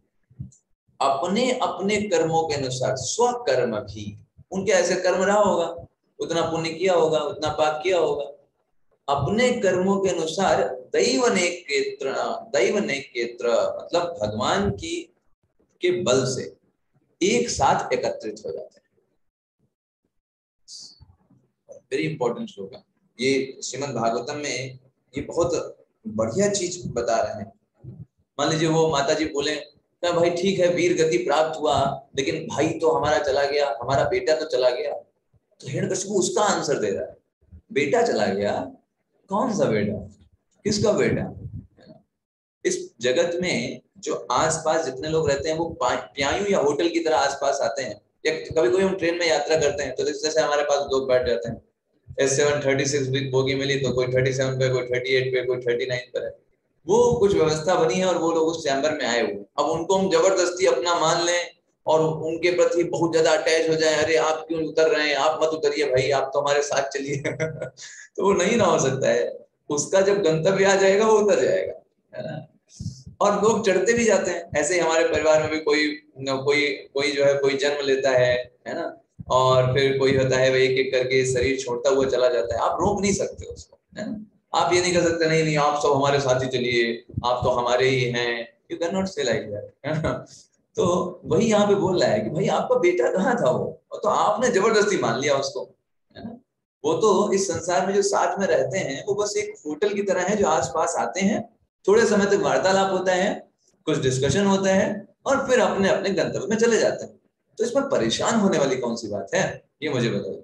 अपने अपने कर्मों के अनुसार, स्वकर्म भी, उनके ऐसे कर्म रहा होगा, उतना पुण्य किया होगा, उतना पाप किया होगा, अपने कर्मों के अनुसार दैव नैकेत्र मतलब भगवान की के बल से एक साथ एकत्रित हो जाते हैं। वेरी इंपॉर्टेंट श्लोक है ये श्रीमद् भागवतम में, ये बहुत बढ़िया चीज बता रहे हैं। मान लीजिए वो माता जी बोले ना, भाई ठीक है वीर गति प्राप्त हुआ, लेकिन भाई तो हमारा चला गया, हमारा बेटा तो चला गया। तो हिरण्यकशिपु उसका आंसर दे रहा है, बेटा चला गया, कौन सा बेटा, किसका बेटा। इस जगत में जो आसपास जितने लोग रहते हैं वो प्यायु या होटल की तरह आसपास आते हैं। या कभी कोई हम ट्रेन में यात्रा करते हैं तो जैसे हमारे पास लोग बैठ जाते हैं, S736 बोगी मिली तो कोई 37 पे, कोई 38 पे, कोई 39 पर है। वो कुछ व्यवस्था बनी है और वो लोग उस चैम्बर में आए हुए, अब उनको हम जबरदस्ती अपना मान लें और उनके प्रति बहुत ज्यादा अटैच हो जाए, अरे आप क्यों उतर रहे हैं, आप मत उतरिए भाई, आप तो हमारे साथ चलिए तो वो नहीं ना हो सकता है। उसका जब गंतव्य आ जाएगा वो उतर जाएगा, है ना। और लोग चढ़ते भी जाते हैं। ऐसे ही हमारे परिवार में भी कोई कोई जो है कोई जन्म लेता है ना, और फिर कोई होता है, एक एक करके शरीर छोड़ता हुआ चला जाता है। आप रोक नहीं सकते उसको, है ना। आप ये नहीं कर सकते नहीं नहीं आप सब हमारे साथ ही चलिए, आप तो हमारे ही हैं, यू कैन नॉट से लाइक दैट। तो वही यहाँ पे बोल रहा है कि भाई आपका बेटा कहाँ था वो, तो आपने जबरदस्ती मान लिया उसको, है ना। वो तो इस संसार में जो साथ में रहते हैं वो बस एक होटल की तरह है, जो आसपास आते हैं, थोड़े समय तक वार्तालाप होता है, कुछ डिस्कशन होता है और फिर अपने अपने गंतव्य में चले जाते हैं। तो इसमें परेशान होने वाली कौन सी बात है, ये मुझे बताइए।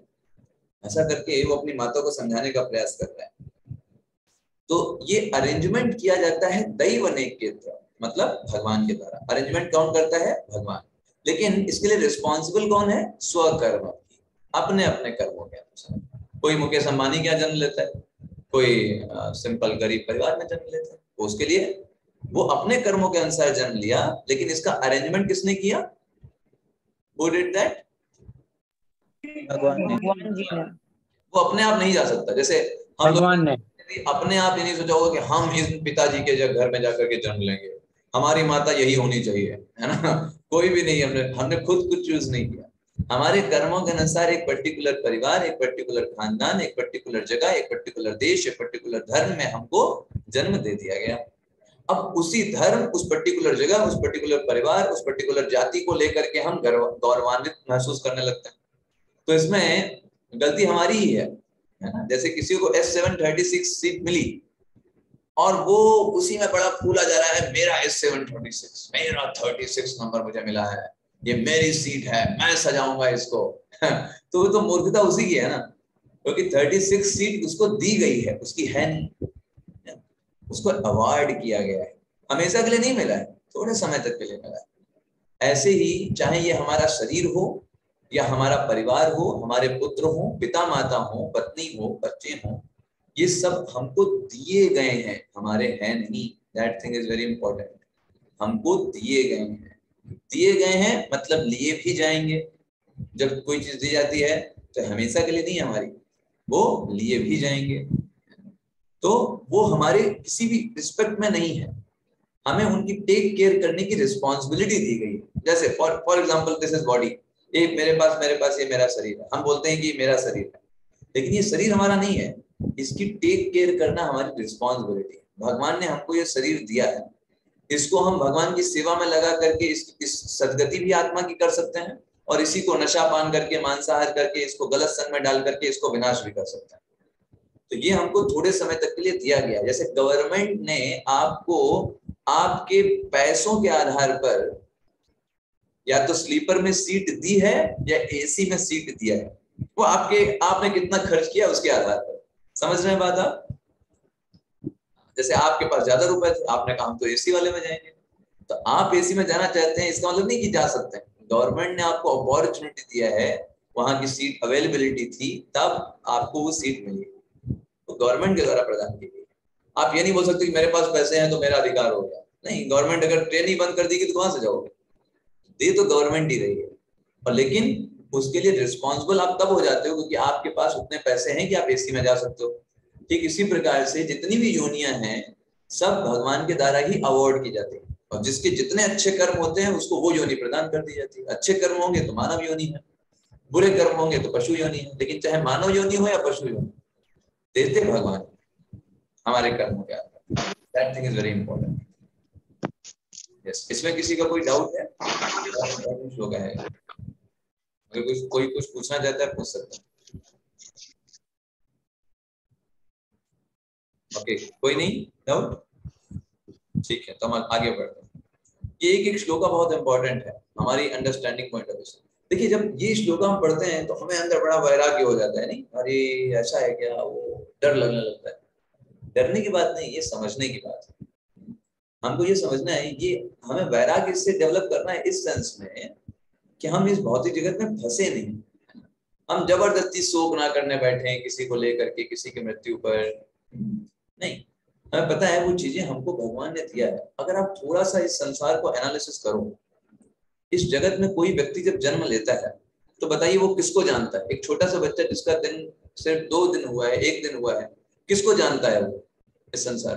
ऐसा करके वो अपनी माता को समझाने का प्रयास कर रहा है। तो ये अरेंजमेंट किया जाता है दैव नैकेत्र मतलब भगवान के द्वारा। अरेंजमेंट कौन करता है, भगवान। लेकिन इसके लिए रिस्पॉन्सिबल कौन है, स्वकर्म, अपने अपने कर्मों के अनुसार। कोई मुकेश अंबानी क्या जन्म लेता है, कोई सिंपल गरीब परिवार में जन्म लेता है, तो उसके लिए वो अपने कर्मों के अनुसार जन्म लिया, लेकिन इसका अरेंजमेंट किसने किया, Who did that? भगवान जी ने। वो अपने आप नहीं जा सकता। जैसे हम लोग अपने आप ये नहीं सोचा होगा कि हम इस पिताजी के घर में जाकर के जन्म लेंगे, हमारी माता यही होनी चाहिए, है ना। कोई भी नहीं, हमने खुद कुछ चूज नहीं किया। हमारे कर्मों के अनुसार एक पर्टिकुलर परिवार, एक पर्टिकुलर खानदान, एक पर्टिकुलर जगह, एक पर्टिकुलर देश, एक पर्टिकुलर धर्म में हमको जन्म दे दिया गया। अब उसी धर्म, उस पर्टिकुलर जगह, उस पर्टिकुलर परिवार, उस पर्टिकुलर जाति को लेकर के हम गौरवान्वित महसूस करने लगते हैं। तो इसमें गलती हमारी ही है ना। जैसे किसी को S736 सीट मिली और वो उसी में बड़ा फूला जा रहा है, मेरा S736, मेरा 36 नंबर मुझे मिला है, ये मेरी सीट है, मैं सजाऊंगा इसको तो वो तो मूर्खता उसी की है ना, क्योंकि 36 सीट उसको दी गई है, उसकी है नहीं, उसको अवार्ड किया गया है, हमेशा के लिए नहीं मिला है। थोड़े समय तक के लिए मिला। ऐसे ही चाहे ये हमारा शरीर हो या हमारा परिवार हो, हमारे पुत्र हो, पिता माता हो, पत्नी हो, बच्चे हो, ये सब हमको दिए गए हैं, हमारे हैं नहीं। That thing is very important. हमको दिए गए हैं। दिए गए हैं मतलब लिए भी जाएंगे। जब कोई चीज दी जाती है तो हमेशा के लिए नहीं हमारी, वो लिए भी जाएंगे। तो वो हमारे किसी भी रिस्पेक्ट में नहीं है, हमें उनकी टेक केयर करने की रिस्पॉन्सिबिलिटी दी गई है। जैसे for example this is body, ये मेरे पास ये मेरा शरीर है। हम बोलते हैं कि ये मेरा शरीर है, लेकिन ये शरीर हमारा नहीं है। इसकी टेक केयर करना हमारी रिस्पॉन्सिबिलिटी है। भगवान ने हमको ये शरीर दिया है, इसको हम भगवान की सेवा में लगा करके इस सदगति भी आत्मा की कर सकते हैं, और इसी को नशा पान करके, मांसाहार करके, इसको गलत संग में डाल करके इसको विनाश भी कर सकते हैं। तो ये हमको थोड़े समय तक के लिए दिया गया। जैसे गवर्नमेंट ने आपको आपके पैसों के आधार पर या तो स्लीपर में सीट दी है या एसी में सीट दिया है, वो आपने कितना खर्च किया उसके आधार पर। समझ रहे हैं बात आप? जैसे आपके पास ज्यादा रुपए थे, आपने कहा हम तो एसी वाले में जाएंगे, तो आप एसी में जाना चाहते हैं, इसका मतलब नहीं कि जा सकते हैं। गवर्नमेंट ने आपको अपॉर्चुनिटी दिया है, वहां की सीट अवेलेबिलिटी थी, तब आपको वो सीट मिली, तो गवर्नमेंट के द्वारा प्रदान की गई। आप ये नहीं बोल सकते कि मेरे पास पैसे हैं तो मेरा अधिकार हो गया। नहीं, गवर्नमेंट अगर ट्रेन ही बंद कर देगी तो कहां से जाओगे? दे तो गवर्नमेंट ही रही है, और लेकिन उसके लिए रिस्पॉन्सिबल आप तब हो जाते हो क्योंकि आपके पास उतने पैसे हैं कि आप एसी में जा सकते हो। ठीक इसी प्रकार से जितनी भी योनियां हैं सब भगवान के द्वारा ही अवार्ड की जाती है, और जिसके जितने अच्छे कर्म होते हैं उसको वो योनि प्रदान कर दी जाती है। अच्छे कर्म होंगे तो मानव योनि है, बुरे कर्म होंगे तो पशु योनि है, लेकिन चाहे मानव योनि हो या पशु योनि, देते भगवान हमारे कर्मों के आधार। That thing is very important. Yes, इसमें किसी का कोई डाउट है? कुछ लोग है, अगर कोई कुछ पूछना चाहता है पूछ सकता है। ओके, कोई नहीं डाउट? ठीक है, तो हम आगे बढ़ते हैं। ये एक श्लोका बहुत इंपॉर्टेंट है हमारी अंडरस्टैंडिंग पॉइंट ऑफ व्यू से। देखिए, जब ये श्लोका हम पढ़ते हैं तो हमें अंदर बड़ा वैराग्य हो जाता है, नहीं अरे ऐसा है क्या, वो डर लगने लगता है। डरने की बात नहीं, ये समझने की बात है। हमको ये समझना है, ये हमें वैराग्य इससे डेवलप करना है इस सेंस में कि हम इस भौतिक जगत में फंसे नहीं, हम जबरदस्ती शोक ना करने बैठे हैं किसी को लेकर के, किसी की मृत्यु पर नहीं। हमें पता है वो चीजें हमको भगवान ने दिया है। अगर आप थोड़ा सा इस संसार को एनालिसिस करो, इस जगत में कोई व्यक्ति जब जन्म लेता है तो बताइए वो किसको जानता है? एक छोटा सा बच्चा जिसका दिन सिर्फ 2 दिन हुआ है, 1 दिन हुआ है, किसको जानता है वो इस संसार?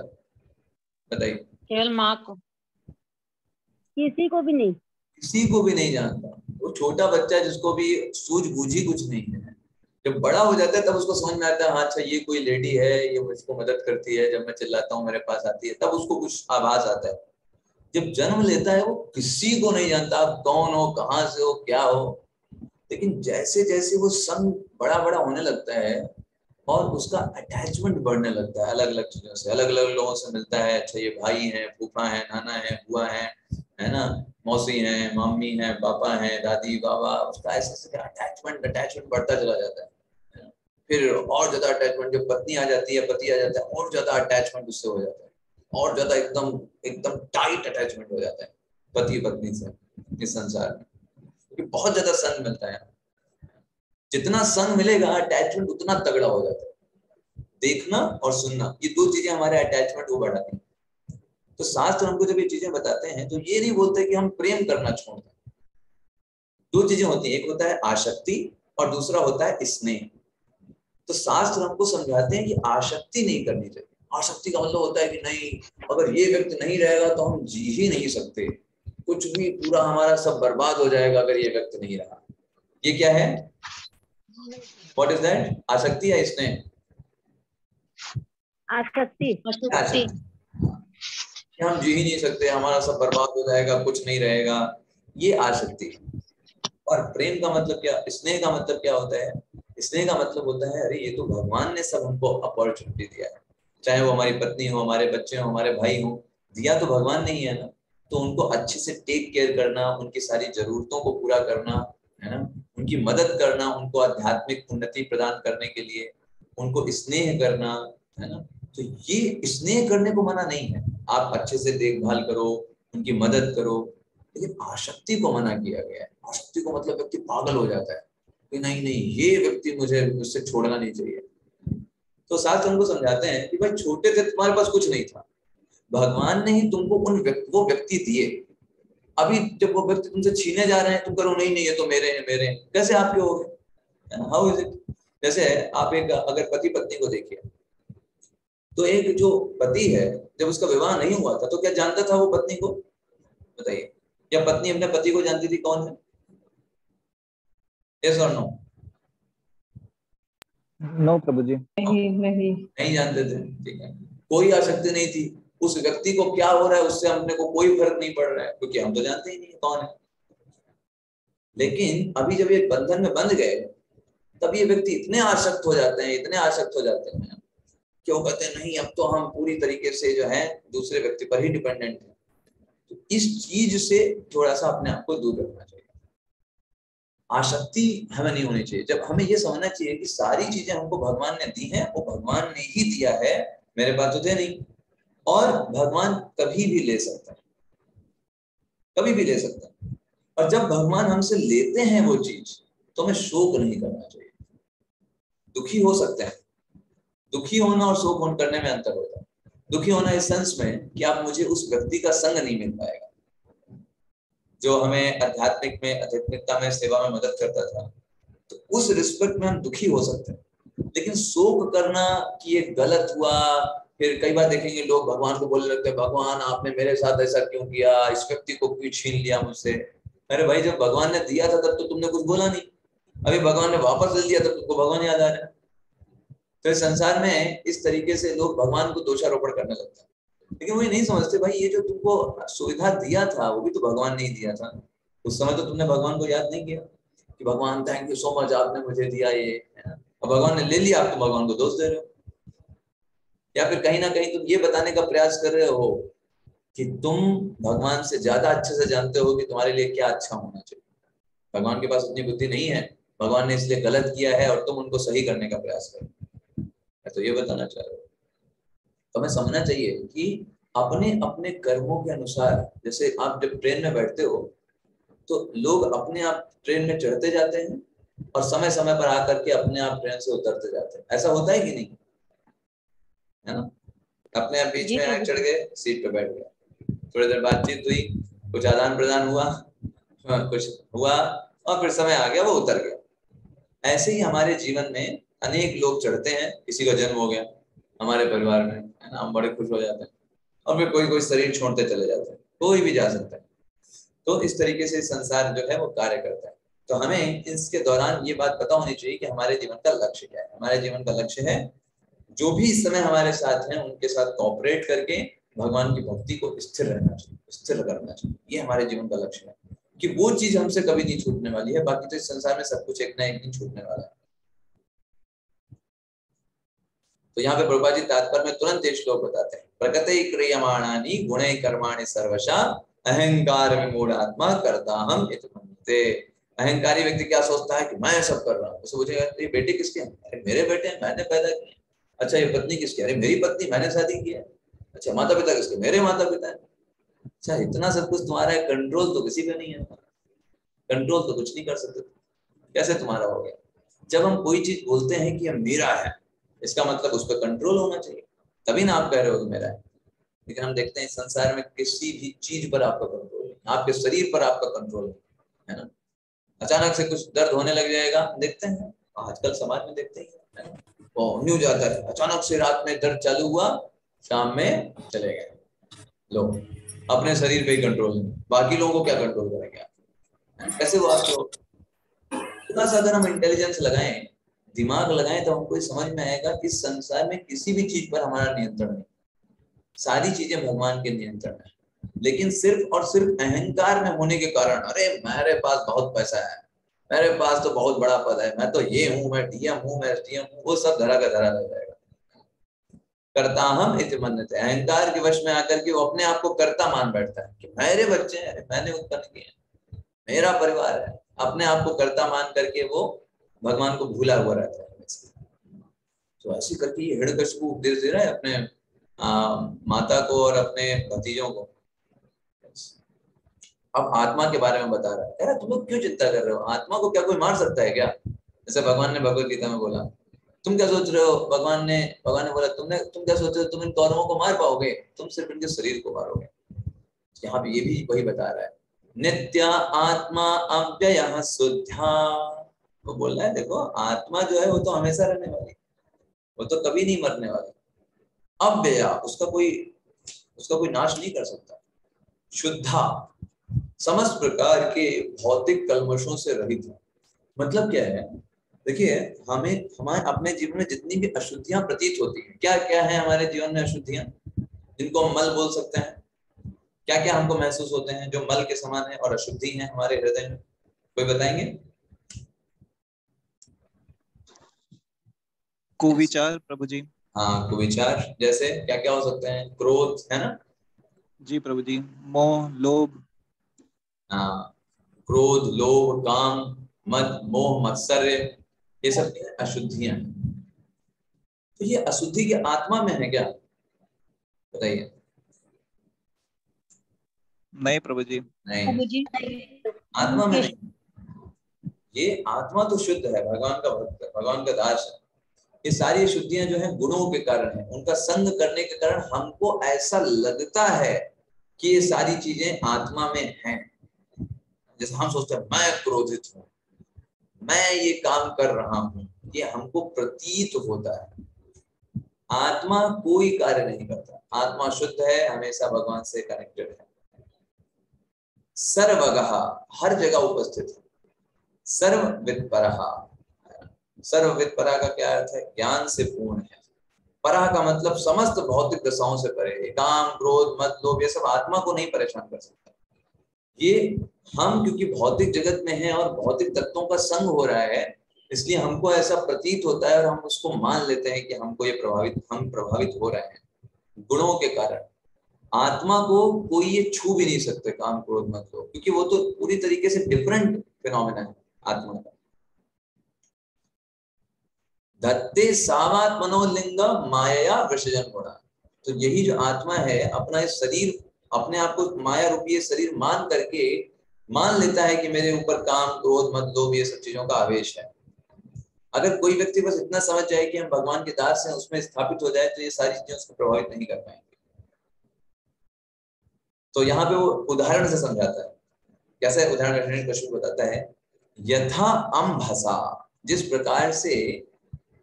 बताइए। केवल माँ को, किसी को भी नहीं, किसी को भी नहीं जानता। वो छोटा बच्चा जिसको भी सूझबूझ ही कुछ नहीं है, जब बड़ा हो जाता है तब उसको समझ में आता है, हाँ अच्छा ये कोई लेडी है, ये मुझको मदद करती है, जब मैं चिल्लाता हूँ मेरे पास आती है, तब उसको कुछ आभास आता है। जब जन्म लेता है वो किसी को नहीं जानता, आप कौन हो, कहाँ से हो, क्या हो। लेकिन जैसे जैसे वो संग बड़ा बड़ा होने लगता है और उसका अटैचमेंट बढ़ने लगता है अलग अलग चीजों से, अलग अलग लोगों से मिलता है। अच्छा ये भाई हैं, फूफा है, नाना है, बुआ है ना, मौसी हैं, मम्मी हैं, पापा हैं, दादी बाबा, उसका ऐसे अटैचमेंट बढ़ता चला जाता है। फिर और ज्यादा अटैचमेंट, जब पत्नी आ जाती है, पति आ जाता है, और ज्यादा अटैचमेंट उससे हो जाता है, और ज्यादा एकदम टाइट अटैचमेंट हो जाता है पति पत्नी से इस संसार में, क्योंकि बहुत ज्यादा संग मिलता है। जितना संग मिलेगा अटैचमेंट उतना तगड़ा हो जाता है। देखना और सुनना, ये 2 चीजें हमारे अटैचमेंट को बढ़ाती हैं। तो शास्त्र हमको जब ये चीजें बताते हैं तो ये नहीं बोलते कि हम प्रेम करना छोड़ दें। 2 चीजें होती हैं, एक होता है आसक्ति और दूसरा होता है स्नेह। तो शास्त्र हमको समझाते हैं कि आसक्ति नहीं करनी चाहिए। आसक्ति का मतलब होता है कि नहीं, अगर ये व्यक्ति नहीं रहेगा तो हम जी ही नहीं सकते, कुछ भी, पूरा हमारा सब बर्बाद हो जाएगा अगर ये व्यक्ति नहीं रहा। ये क्या है? What is that? आसक्ति या स्नेह? आसक्ति। हम जी ही नहीं सकते, हमारा सब बर्बाद हो जाएगा, कुछ नहीं रहेगा, ये आसक्ति। और प्रेम का मतलब क्या, स्नेह का मतलब क्या होता है? स्नेह का मतलब होता है अरे ये तो भगवान ने सब हमको अपॉर्चुनिटी दिया है, चाहे वो हमारी पत्नी हो, हमारे बच्चे हो, हमारे भाई हो, दिया तो भगवान ने ही है ना। तो उनको अच्छे से टेक केयर करना, उनकी सारी जरूरतों को पूरा करना, है ना, उनकी मदद करना, उनको आध्यात्मिक उन्नति प्रदान करने के लिए उनको स्नेह करना, है ना। तो ये स्नेह करने को मना नहीं है। आप अच्छे से देखभाल करो, उनकी मदद करो। लेकिन आसक्ति को मना किया गया है। आसक्ति को मतलब व्यक्ति पागल हो जाता है कि नहीं नहीं ये व्यक्ति मुझसे छोड़ना नहीं चाहिए। तो शास्त्र हमको समझाते हैं कि भाई छोटे थे तुम्हारे पास कुछ नहीं था, भगवान ने ही तुमको वो व्यक्ति दिए। अभी जब वो व्यक्ति तुमसे छीने जा रहे हैं तुम करो नहीं नहीं ये तो मेरे हैं मेरे हैं, कैसे आपके हो गए? How is it? जैसे आप एक अगर पति पत्नी को देखिए, तो एक जो पति है जब उसका विवाह नहीं हुआ था तो क्या जानता था वो पत्नी को? बताइए, क्या पत्नी अपने पति को जानती थी कौन है? यस और नो? नो प्रभु जी। नहीं जानते थे। ठीक है, कोई आसक्ति नहीं थी। उस व्यक्ति को क्या हो रहा है उससे हमने को कोई फर्क नहीं पड़ रहा है, क्योंकि हम तो जानते ही नहीं कौन है। लेकिन अभी जब ये बंधन में बंध गए तब ये व्यक्ति इतने आसक्त हो जाते हैं, इतने आसक्त हो जाते हैं, क्यों कहते हैं नहीं अब तो हम पूरी तरीके से जो है दूसरे व्यक्ति पर ही डिपेंडेंट है। तो इस चीज से थोड़ा सा अपने आप को दूर रखना चाहिए। आसक्ति हमें नहीं होनी चाहिए। जब हमें ये समझना चाहिए कि सारी चीजें हमको भगवान ने दी हैं, वो भगवान ने ही दिया है, मेरे पास तो थे नहीं, और भगवान कभी भी ले सकता है, कभी भी ले सकता है। और जब भगवान हमसे लेते हैं वो चीज तो हमें शोक नहीं करना चाहिए। दुखी हो सकते हैं, दुखी होना और शोक करने में अंतर होता है। दुखी होना इस सेंस में कि आप मुझे उस व्यक्ति का संग नहीं मिल पाएगा जो हमें आध्यात्मिकता में सेवा में मदद करता था, तो उस रिस्पेक्ट में हम दुखी हो सकते हैं। लेकिन शोक करना कि ये गलत हुआ, फिर कई बार देखेंगे लोग भगवान को बोलने लगते हैं भगवान आपने मेरे साथ ऐसा क्यों किया, इस व्यक्ति को क्यों छीन लिया मुझसे। अरे भाई जब भगवान ने दिया था तब तो तुमने कुछ बोला नहीं, अभी भगवान ने वापस ले लिया तब तुमको भगवान याद आ रहा है। तो इस संसार में इस तरीके से लोग भगवान को दोषारोपण करने लगते हैं, लेकिन वो ये नहीं समझते भाई ये जो तुमको सुविधा दिया था वो भी तो भगवान ने ही दिया था। उस समय तो तुमने भगवान को याद नहीं किया कि भगवान थैंक यू सो मच आपने मुझे दिया ये, है ना। और भगवान ने ले लिया, आप तो भगवान को दोष दे रहे हो, या फिर कहीं ना कहीं तुम ये बताने का प्रयास कर रहे हो कि तुम भगवान से ज्यादा अच्छे से जानते हो कि तुम्हारे लिए क्या अच्छा होना चाहिए। भगवान के पास उतनी बुद्धि नहीं है, भगवान ने इसलिए गलत किया है और तुम उनको सही करने का प्रयास करो। मैं तो ये बताना चाह रहा हूँ। तो हमें समझना चाहिए कि अपने अपने कर्मों के अनुसार, जैसे आप जब ट्रेन में बैठते हो तो लोग अपने आप ट्रेन में चढ़ते जाते हैं और समय समय पर आकर के अपने आप ट्रेन से उतरते जाते हैं। ऐसा होता है कि नहीं, है ना? अपने आप बीच में चढ़ गए, सीट पे बैठ गया, थोड़ी देर बातचीत हुई, कुछ आदान प्रदान हुआ, कुछ हुआ और फिर समय आ गया वो उतर गया। ऐसे ही हमारे जीवन में अनेक लोग चढ़ते हैं, किसी का जन्म हो गया हमारे परिवार में, है ना, हम बड़े खुश हो जाते हैं, और फिर कोई कोई शरीर छोड़ते चले जाते हैं, कोई भी जा सकता है। तो इस तरीके से संसार जो है वो कार्य करता है। तो हमें इसके दौरान ये बात पता होनी चाहिए कि हमारे जीवन का लक्ष्य क्या है। हमारे जीवन का लक्ष्य है जो भी इस समय हमारे साथ हैं उनके साथ कोऑपरेट करके भगवान की भक्ति को स्थिर रहना चाहिए, स्थिर करना चाहिए। ये हमारे जीवन का लक्ष्य है कि वो चीज हमसे कभी नहीं छूटने वाली है। बाकी तो इस संसार में सब कुछ एक ना एक दिन छूटने वाला है। तो यहाँ पे प्रभुपाद जी तात्पर्य में तुरंत एक श्लोक बताते हैं, प्रकृति क्रियमाणानि गुणे कर्माणि सर्वशा अहंकार विमूढ़ आत्मा करता हम इति मन्यते। अहंकारी व्यक्ति क्या सोचता है कि मैं सब कर रहा हूँ। उसे पूछेगा ये बेटे किसके हैं? अरे मेरे बेटे हैं, मैंने पैदा किए। अच्छा ये पत्नी किसकी? अरे मेरी पत्नी, मैंने शादी की है। अच्छा माता पिता किसके? मेरे माता पिता है। अच्छा इतना सब कुछ तुम्हारा है, कंट्रोल तो किसी पे नहीं है, कंट्रोल तो कुछ नहीं कर सकते। कैसे तुम्हारा हो गया? जब हम कोई चीज बोलते हैं कि मेरा है, इसका मतलब उस पर कंट्रोल होना चाहिए, तभी ना आप कह रहे हो कि मेरा है। लेकिन हम देखते हैं संसार में किसी भी चीज पर आपका कंट्रोल नहीं, आपके शरीर पर आपका कंट्रोल नहीं, है ना। अचानक से कुछ दर्द होने लग जाएगा, देखते हैं आजकल समाज में देखते ही है ना, वो न्यूज आता है अचानक से रात में दर्द चालू हुआ, शाम में चले गए लोग। अपने शरीर पे ही कंट्रोल नहीं, बाकी लोगों को क्या कंट्रोल करेंगे आप? कैसे वो आपको? थोड़ा सा अगर हम इंटेलिजेंस लगाएं, दिमाग लगाएं, तो हमको समझ में आएगा कि संसार में किसी भी चीज पर हमारा नियंत्रण नहीं, सारी चीजें भगवान के नियंत्रण में। लेकिन सिर्फ और सिर्फ अहंकार में होने के कारण, अरे मेरे पास बहुत पैसा है, मेरे पास तो बहुत बड़ा पद है, मैं तो ये हूँ, मैं डीएम हूँ, मैं एसडीएम हूँ, वो सब धरा का धरा रह जाएगा। करता हम इति मन्यते, अहंकार के वश में आकर के वो अपने आप को कर्ता मान बैठता है कि मेरे बच्चे हैं, मैंने उत्पन्न किए, मेरा परिवार है। अपने आप को कर्ता मान करके वो भगवान को भूला हुआ रहता है। तो ऐसे करके ये हिरण्यकशिपु उपदेश दे रहा है अपने माता को और अपने भतीजों को। अब आत्मा के बारे में बता रहा है, कह रहा तुम लोग क्यों चिंता कर रहे हो, आत्मा को क्या कोई मार सकता है क्या? जैसे भगवान ने भगवत गीता में बोला, तुम क्या सोच रहे हो, भगवान ने बोला तुम क्या सोच रहे हो, तुम इन कौरवों को मार पाओगे, तुम सिर्फ इनके शरीर को मारोगे। यहाँ पे ये भी वही बता रहा है, नित्या आत्मा अव्ययः शुद्धा। वो बोल रहा है देखो आत्मा जो है वो तो हमेशा रहने वाली, वो तो कभी नहीं मरने वाली। अव्यय, उसका कोई नाश नहीं कर सकता। शुद्धा, समस्त प्रकार के भौतिक कल्मशों से रहित है। मतलब क्या है, देखिए हमारे अपने जीवन में जितनी भी अशुद्धियां प्रतीत होती हैं, क्या क्या है हमारे जीवन में अशुद्धियां जिनको हम मल बोल सकते हैं, क्या क्या हमको महसूस होते हैं जो मल के समान है और अशुद्धि है हमारे हृदय में, कोई बताएंगे? कुविचार प्रभु जी। हाँ, कुविचार जैसे क्या क्या हो सकते हैं? क्रोध, है ना? जी प्रभु जी। मोह, लोभ। हाँ, क्रोध, लोभ, काम, मद, मोह, मत्सर्य, ये सब अशुद्धियां हैं। तो ये अशुद्धि की आत्मा में है क्या, बताइए? नहीं प्रभु जी। नहीं, आत्मा में नहीं। ये आत्मा तो शुद्ध है, भगवान का भक्त है, भगवान का दास है। ये सारी शुद्धियां जो है गुणों के कारण है, उनका संग करने के कारण हमको ऐसा लगता है कि ये सारी चीजें आत्मा में हैं। जैसे हम सोचते हैं मैं क्रोधित हूं, मैं ये काम कर रहा हूं, ये हमको प्रतीत होता है। आत्मा कोई कार्य नहीं करता, आत्मा शुद्ध है, हमेशा भगवान से कनेक्टेड है। सर्वगः, हर जगह उपस्थित है। सर्ववित्परः, सर्ववित्परा का क्या अर्थ है? ज्ञान से पूर्ण है। परा का मतलब समस्त भौतिक दशाओं से परे है। काम, क्रोध, मद, लोभ, ये सब आत्मा को नहीं परेशान कर सकता। ये हम क्योंकि भौतिक जगत में हैं और भौतिक तत्वों का संग हो रहा है, इसलिए हमको ऐसा प्रतीत होता है और हम उसको मान लेते हैं कि हमको ये हम प्रभावित हो रहे हैं गुणों के कारण। आत्मा को कोई ये छू भी नहीं सकते, काम, क्रोध, मद, लोभ, क्योंकि वो तो पूरी तरीके से डिफरेंट फिनोमेना है आत्मा का। धत्ते सावात्मनो लिंग माया विसर्जन होना। तो यही जो आत्मा है अपना इस शरीर, अपने आप को माया रूपी शरीर मान लेता है कि मेरे ऊपर काम, क्रोध, मद, लोभ, ये सब चीजों का आवेश है। अगर कोई व्यक्ति बस इतना समझ जाए कि हम भगवान के दास हैं, उसमें स्थापित हो जाए, तो ये सारी चीजें उसको प्रभावित नहीं कर पाएंगे। तो यहाँ पे वो उदाहरण से समझाता है। कैसे उदाहरण हिरण्यकशिपु बताता है, यथा अम्भसा, जिस प्रकार से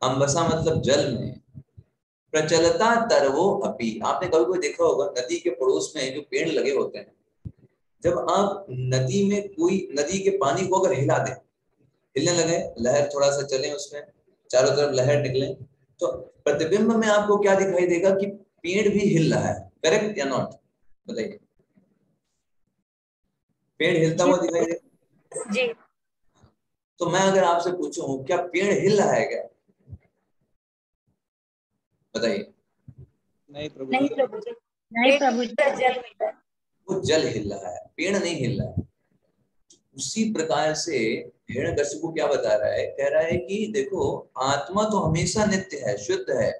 अम्बसा मतलब जल में, प्रचलता तरवो अपि। आपने कभी कोई देखा होगा नदी के पड़ोस में जो पेड़ लगे होते हैं, जब आप नदी के पानी को अगर हिला दें, हिलने लगे, लहर थोड़ा सा चले, उसमें चारों तरफ लहर निकले, तो प्रतिबिंब में आपको क्या दिखाई देगा कि पेड़ भी हिल रहा है। करेक्ट या नॉट, बताइए? पेड़ हिलता हुआ दिखाई देगा जी। तो मैं अगर आपसे पूछूं क्या पेड़ हिल रहा है क्या, बताइए? नहीं प्रभु जी, नहीं प्रभु जी, वो जल हिल रहा है, पेड़ नहीं हिल रहा है। उसी प्रकार से हिरण्यकशिपु क्या बता रहा है, कह रहा है कि देखो आत्मा तो हमेशा नित्य है, शुद्ध है,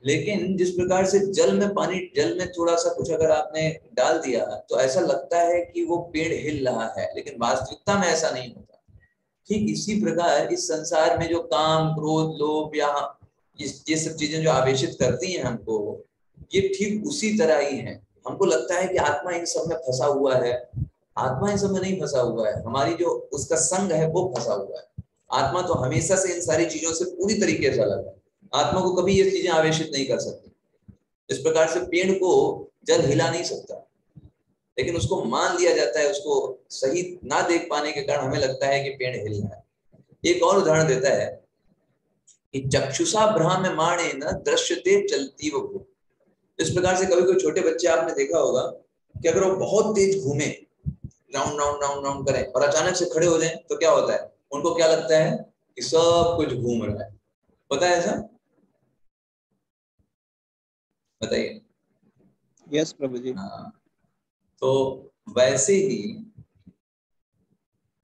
लेकिन जिस प्रकार से जल में थोड़ा सा कुछ अगर आपने डाल दिया तो ऐसा लगता है कि वो पेड़ हिल रहा है, लेकिन वास्तविकता में ऐसा नहीं होता। ठीक इसी प्रकार इस संसार में जो काम, क्रोध, लोभ या ये सब चीजें जो आवेशित करती हैं हमको, ये ठीक उसी तरह ही है। हमको लगता है कि आत्मा इन सब में फंसा हुआ है, आत्मा इन सब में नहीं फंसा हुआ है, हमारी जो उसका संग है वो फंसा हुआ है। आत्मा तो हमेशा से इन सारी चीजों से पूरी तरीके से अलग है, आत्मा को कभी ये चीजें आवेशित नहीं कर सकती। इस प्रकार से पेड़ को जल हिला नहीं सकता, लेकिन उसको मान लिया जाता है, उसको सही ना देख पाने के कारण हमें लगता है कि पेड़ हिल रहा है। एक और उदाहरण देता है कि चक्षुषा भ्राम्यमाणे न दृश्यते चलती वो भू। इस प्रकार से कभी कोई छोटे बच्चे आपने देखा होगा कि अगर वो बहुत तेज घूमे, राउंड राउंड राउंड राउंड करें और अचानक से खड़े हो जाएं, तो क्या होता है? उनको क्या लगता है कि सब कुछ घूम रहा है। होता है ऐसा? बताइए। यस प्रभु जी। हाँ, तो वैसे ही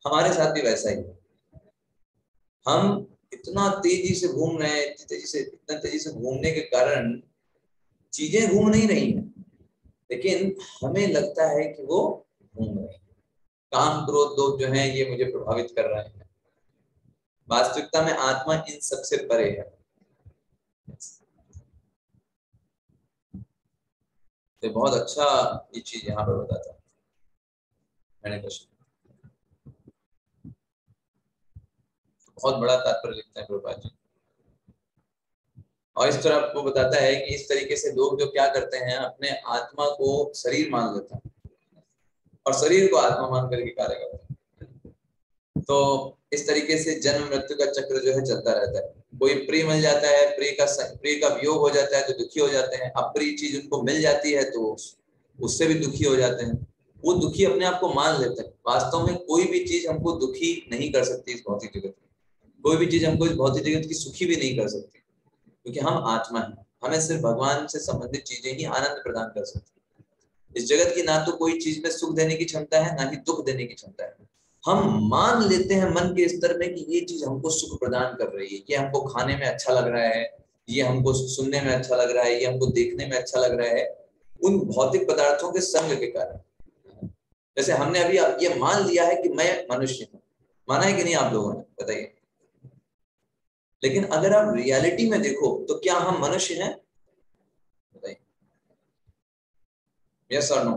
हमारे साथ भी वैसा ही, हम इतना तेजी से घूम रहे हैं, इतना तेजी से घूमने के कारण चीजें घूम नहीं रही हैं, लेकिन हमें लगता है कि वो घूम रही हैं। काम क्रोध लोग जो हैं ये मुझे प्रभावित कर रहे हैं। वास्तविकता में आत्मा इन सबसे परे है। तो बहुत अच्छा ये चीज यहाँ पर बताता है मैंने क्वेश्चन, बहुत बड़ा तात्पर्य लिखते हैं प्रभुपाद जी। और इस तरह आपको बताता है कि इस तरीके से लोग जो क्या करते हैं, अपने आत्मा को शरीर मान लेते हैं और शरीर को आत्मा मान करके कार्य करते हैं। तो इस तरीके से जन्म मृत्यु का चक्र जो है चलता रहता है। कोई प्रिय मिल जाता है, प्रिय का वियोग हो जाता है तो दुखी हो जाते हैं। अप्रिय चीज उनको मिल जाती है तो उससे भी दुखी हो जाते हैं। वो दुखी अपने आप को मान लेते हैं। वास्तव में कोई भी चीज हमको दुखी नहीं कर सकती इस भौतिक जगत में। कोई भी चीज हमको इस भौतिक जगत की सुखी भी नहीं कर सकती, क्योंकि हम आत्मा हैं। हमें सिर्फ भगवान से संबंधित चीजें ही आनंद प्रदान कर सकती हैं। इस जगत की ना तो कोई चीज में सुख देने की क्षमता है, ना ही दुख देने की क्षमता है। हम मान लेते हैं मन के स्तर में कि ये चीज हमको सुख प्रदान कर रही है, ये हमको खाने में अच्छा लग रहा है, ये हमको सुनने में अच्छा लग रहा है, ये हमको देखने में अच्छा लग रहा है, उन भौतिक पदार्थों के संग के कारण। जैसे हमने अभी ये मान लिया है कि मैं मनुष्य हूं, माना है कि नहीं आप लोगों ने, बताइए। लेकिन अगर आप रियलिटी में देखो तो क्या हम मनुष्य हैं? बताइए, यस और नो,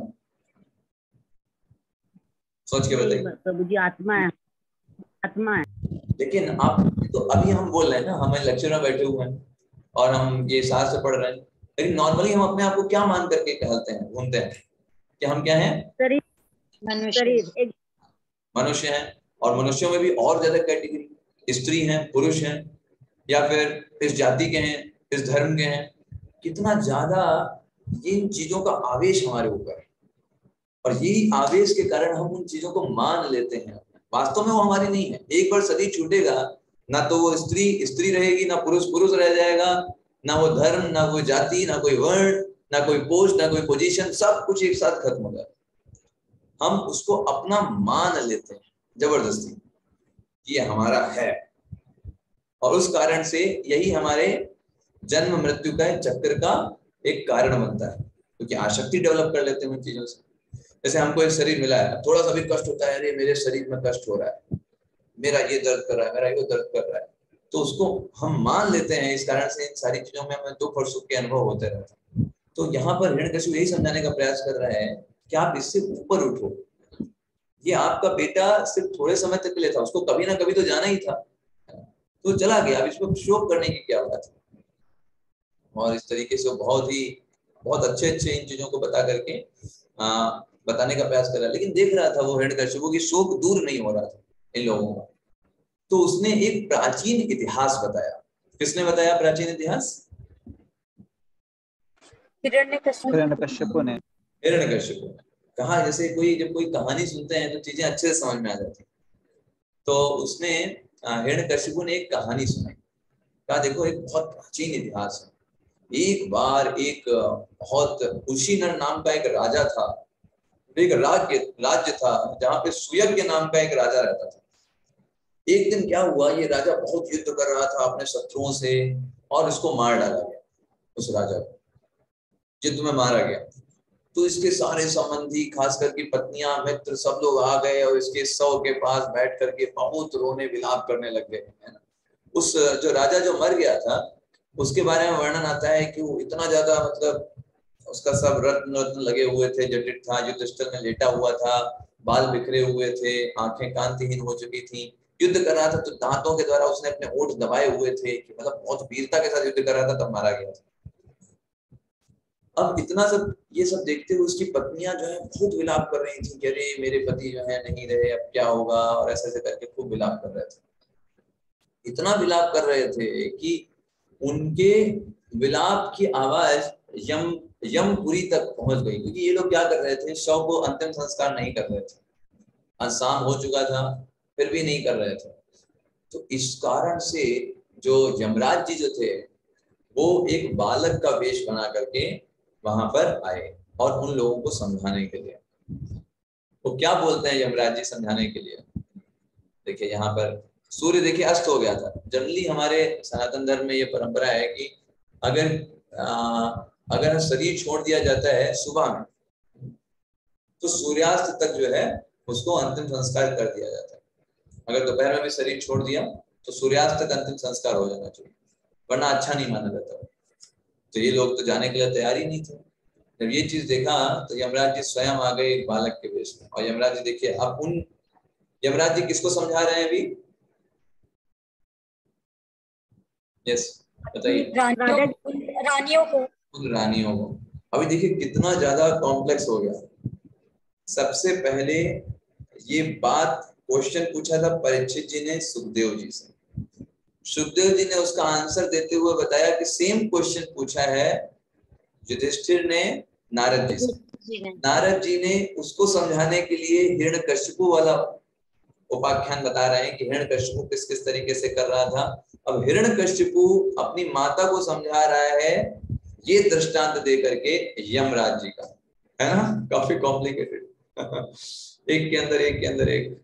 सोच के बताइए। प्रभु जी आत्मा है, आत्मा है। लेकिन आप तो अभी हम बोल रहे हैं ना, हमें लेक्चर में बैठे हुए हैं और हम ये शास्त्र पढ़ रहे हैं, लेकिन नॉर्मली हम अपने आप को क्या मान करके कहते हैं, घूमते हैं कि हम क्या हैं? शरीर, मनुष्य हैं। और मनुष्यों में भी और ज्यादा कैटेगरी, स्त्री हैं, पुरुष हैं, या फिर इस जाति के हैं, इस धर्म के हैं। कितना ज्यादा इन चीजों का आवेश हमारे ऊपर है, और यही आवेश के कारण हम उन चीजों को मान लेते हैं। वास्तव में वो हमारी नहीं है। एक बार शरीर छूटेगा, ना तो वो स्त्री स्त्री रहेगी, ना पुरुष पुरुष रह जाएगा, ना वो धर्म, ना कोई जाति, ना कोई वर्ण, ना कोई पोस्ट, ना कोई पोजीशन, सब कुछ एक साथ खत्म हो जाए। हम उसको अपना मान लेते हैं जबरदस्ती कि ये हमारा है, और उस कारण से यही हमारे जन्म मृत्यु का चक्र का एक कारण बनता है, क्योंकि आसक्ति डेवलप कर लेते हैं उन चीजों से। जैसे हमको एक शरीर मिला है, थोड़ा सा भी कष्ट होता है, अरे मेरे शरीर में कष्ट हो रहा है, मेरा ये दर्द कर रहा है, मेरा ये दर्द कर रहा है, तो उसको हम मान लेते हैं। इस कारण से इन सारी चीजों में हमें दुख और सुख के अनुभव होते रहते हैं। तो यहाँ पर हिरण्यकशिपु यही समझाने का प्रयास कर रहा है कि आप इससे ऊपर उठो। ये आपका बेटा सिर्फ थोड़े समय तक के लिए था, उसको कभी ना कभी तो जाना ही था, तो चला गया, अब इसमें शोक करने की क्या बात है। और इस तरीके से बहुत अच्छे इन चीजों को बता करके बताने का प्रयास कर रहा है। लेकिन देख रहा था वो हिरण्यकशिपु की शोक दूर नहीं हो रहा था इन लोगों का, तो उसने एक प्राचीन इतिहास बताया। किसने बताया प्राचीन इतिहास? हिरण्यकश्यपु ने। हिरण्यकशिपु ने कहा, जैसे जब कोई कहानी सुनते हैं तो चीजें अच्छे से समझ में आ जाती। तो उसने हिरण्यकशिपु ने एक कहानी सुनाई। कहा देखो, एक बहुत प्राचीन इतिहास है। एक बार एक बहुत कुशीनर नाम का एक राजा था, एक राज्य था जहाँ पे सुयज्ञ नाम का एक राजा रहता था। एक दिन क्या हुआ, ये राजा बहुत युद्ध कर रहा था अपने शत्रुओं से, और उसको मार डाला गया। उस राजा को युद्ध में मारा गया। तो इसके सारे संबंधी, खास करके पत्नियां, मित्र, सब लोग आ गए और इसके शव के पास बैठ करके बहुत रोने विलाप करने लग गए, है ना। उस जो राजा जो मर गया था, उसके बारे में वर्णन आता है कि वो इतना ज्यादा, मतलब उसका सब रत्न लगे हुए थे, जटित था, युद्ध स्थल में लेटा हुआ था, बाल बिखरे हुए थे, आंखें कांतिहीन हो चुकी थी, युद्ध कर रहा था तो दांतों के द्वारा उसने अपने ओठ दबाए हुए थे, कि मतलब बहुत वीरता के साथ युद्ध कर रहा था, तब मारा गया था। अब इतना सब ये सब देखते हुए उसकी पत्नियां जो है बहुत विलाप कर रही थी कि अरे मेरे पति जो है नहीं रहे, अब क्या होगा, और ऐसे ऐसे करके खूब विलाप कर रहे थे। इतना विलाप कर रहे थे कि उनके विलाप की आवाज यमपुरी तक पहुंच गई, क्योंकि ये लोग क्या कर रहे थे, शव को अंतिम संस्कार नहीं कर रहे थे। आज शाम हो चुका था फिर भी नहीं कर रहे थे। तो इस कारण से जो यमराज जी जो थे, वो एक बालक का वेश बना करके वहां पर आए और उन लोगों को समझाने के लिए। वो क्या बोलते हैं यमराज जी समझाने के लिए? देखिए यहाँ पर सूर्य देखिए अस्त हो गया था। जनरली हमारे सनातन धर्म में ये परंपरा है कि अगर शरीर छोड़ दिया जाता है सुबह में, तो सूर्यास्त तक जो है उसको अंतिम संस्कार कर दिया जाता है। अगर दोपहर में भी शरीर छोड़ दिया तो सूर्यास्त तक अंतिम संस्कार हो जाना चाहिए, वरना अच्छा नहीं माना जाता। तो ये लोग तो जाने के लिए तैयार ही नहीं थे। जब ये चीज देखा तो यमराज जी स्वयं आ गए एक बालक के वेश में। और यमराज जी देखिए, अब उन यमराज जी किसको समझा रहे हैं अभी? यस बताइए। रानियों को। उन रानियों को। अभी देखिए कितना ज्यादा कॉम्प्लेक्स हो गया। सबसे पहले ये बात क्वेश्चन पूछा था परीक्षित जी ने सुखदेव जी से। सुखदेव जी ने उसका आंसर देते हुए बताया कि सेम क्वेश्चन पूछा है युधिष्ठिर ने नारद जी से। नारद जी ने उसको समझाने के लिए हिरण्यकश्यपु वाला उपाख्यान बता रहे हैं कि हिरण्यकश्यपु किस किस तरीके से कर रहा था। अब हिरण्यकश्यपु अपनी माता को समझा रहा है ये दृष्टांत दे करके यमराज जी का, है ना, काफी कॉम्प्लिकेटेड एक के अंदर एक।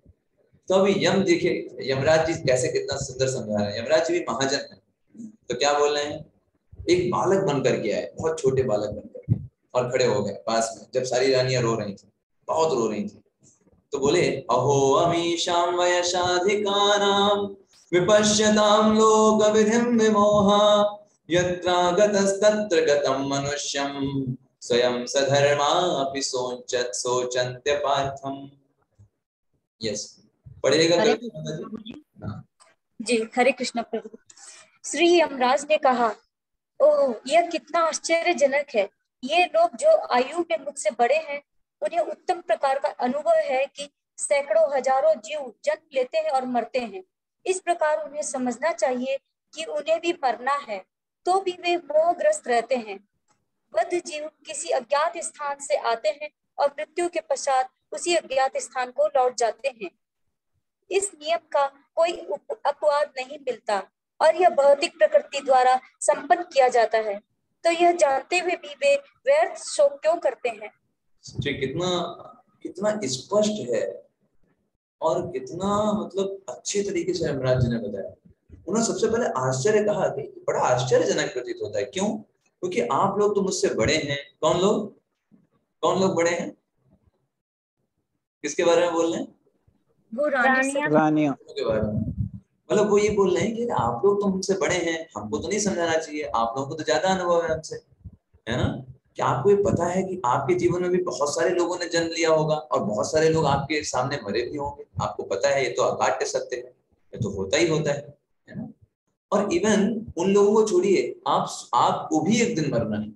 तो अभी यम देखिए यमराज जी कैसे कितना सुंदर समझा रहे हैं। यमराज जी भी महाजन है, तो क्या बोल रहे हैं, एक बालक बनकर के आए, बहुत छोटे बालक बनकर के, और खड़े हो गए पास में जब सारी रानियां रो रही थी, बहुत रो रही थी। तो बोले अहो अमीशाम वयशाधिकानाम विपश्यताम लोक विधिम विमोहा यत्रागतस्तत्र गतम मनुष्यम स्वयं सधर्मापि सोचन्त्य पार्थम। यस पढ़िएगा जी। हरे कृष्ण प्रभु। श्री यमराज ने कहा, ओह यह कितना आश्चर्यजनक है। ये लोग जो आयु में मुझसे बड़े हैं उन्हें उत्तम प्रकार का अनुभव है कि सैकड़ों हजारों जीव जन्म लेते हैं और मरते हैं। इस प्रकार उन्हें समझना चाहिए कि उन्हें भी मरना है, तो भी वे मोहग्रस्त रहते हैं। बद्ध जीव किसी अज्ञात स्थान से आते हैं और मृत्यु के पश्चात उसी अज्ञात स्थान को लौट जाते हैं। इस नियम का कोई अपवाद नहीं मिलता और यह भौतिक प्रकृति द्वारा संपन्न किया जाता है। तो यह जानते हुए भी वे व्यर्थ शोक क्यों करते हैं? कितना कितना स्पष्ट है और कितना मतलब अच्छे तरीके से यमराज जी ने बताया। उन्होंने सबसे पहले आश्चर्य कहा कि बड़ा आश्चर्यजनक प्रतीत होता है। क्यों? क्योंकि आप लोग तो मुझसे बड़े हैं। कौन लोग बड़े हैं? किसके बारे में बोल रहे हैं? वो रानियों के बारे में। मतलब वो ये बोल रहे हैं कि आप लोग तो मुझसे बड़े हैं, हमको तो नहीं समझाना चाहिए, आप लोगों को तो ज्यादा अनुभव है हमसे, है ना। क्या आपको ये पता है कि आपके जीवन में भी बहुत सारे लोगों ने जन्म लिया होगा और बहुत सारे लोग आपके सामने मरे भी होंगे। आपको पता है, ये तो अकाट्य सत्य है, ये तो होता ही होता है ना। और इवन उन लोगों को छोड़िए, आपको भी एक दिन मरना है।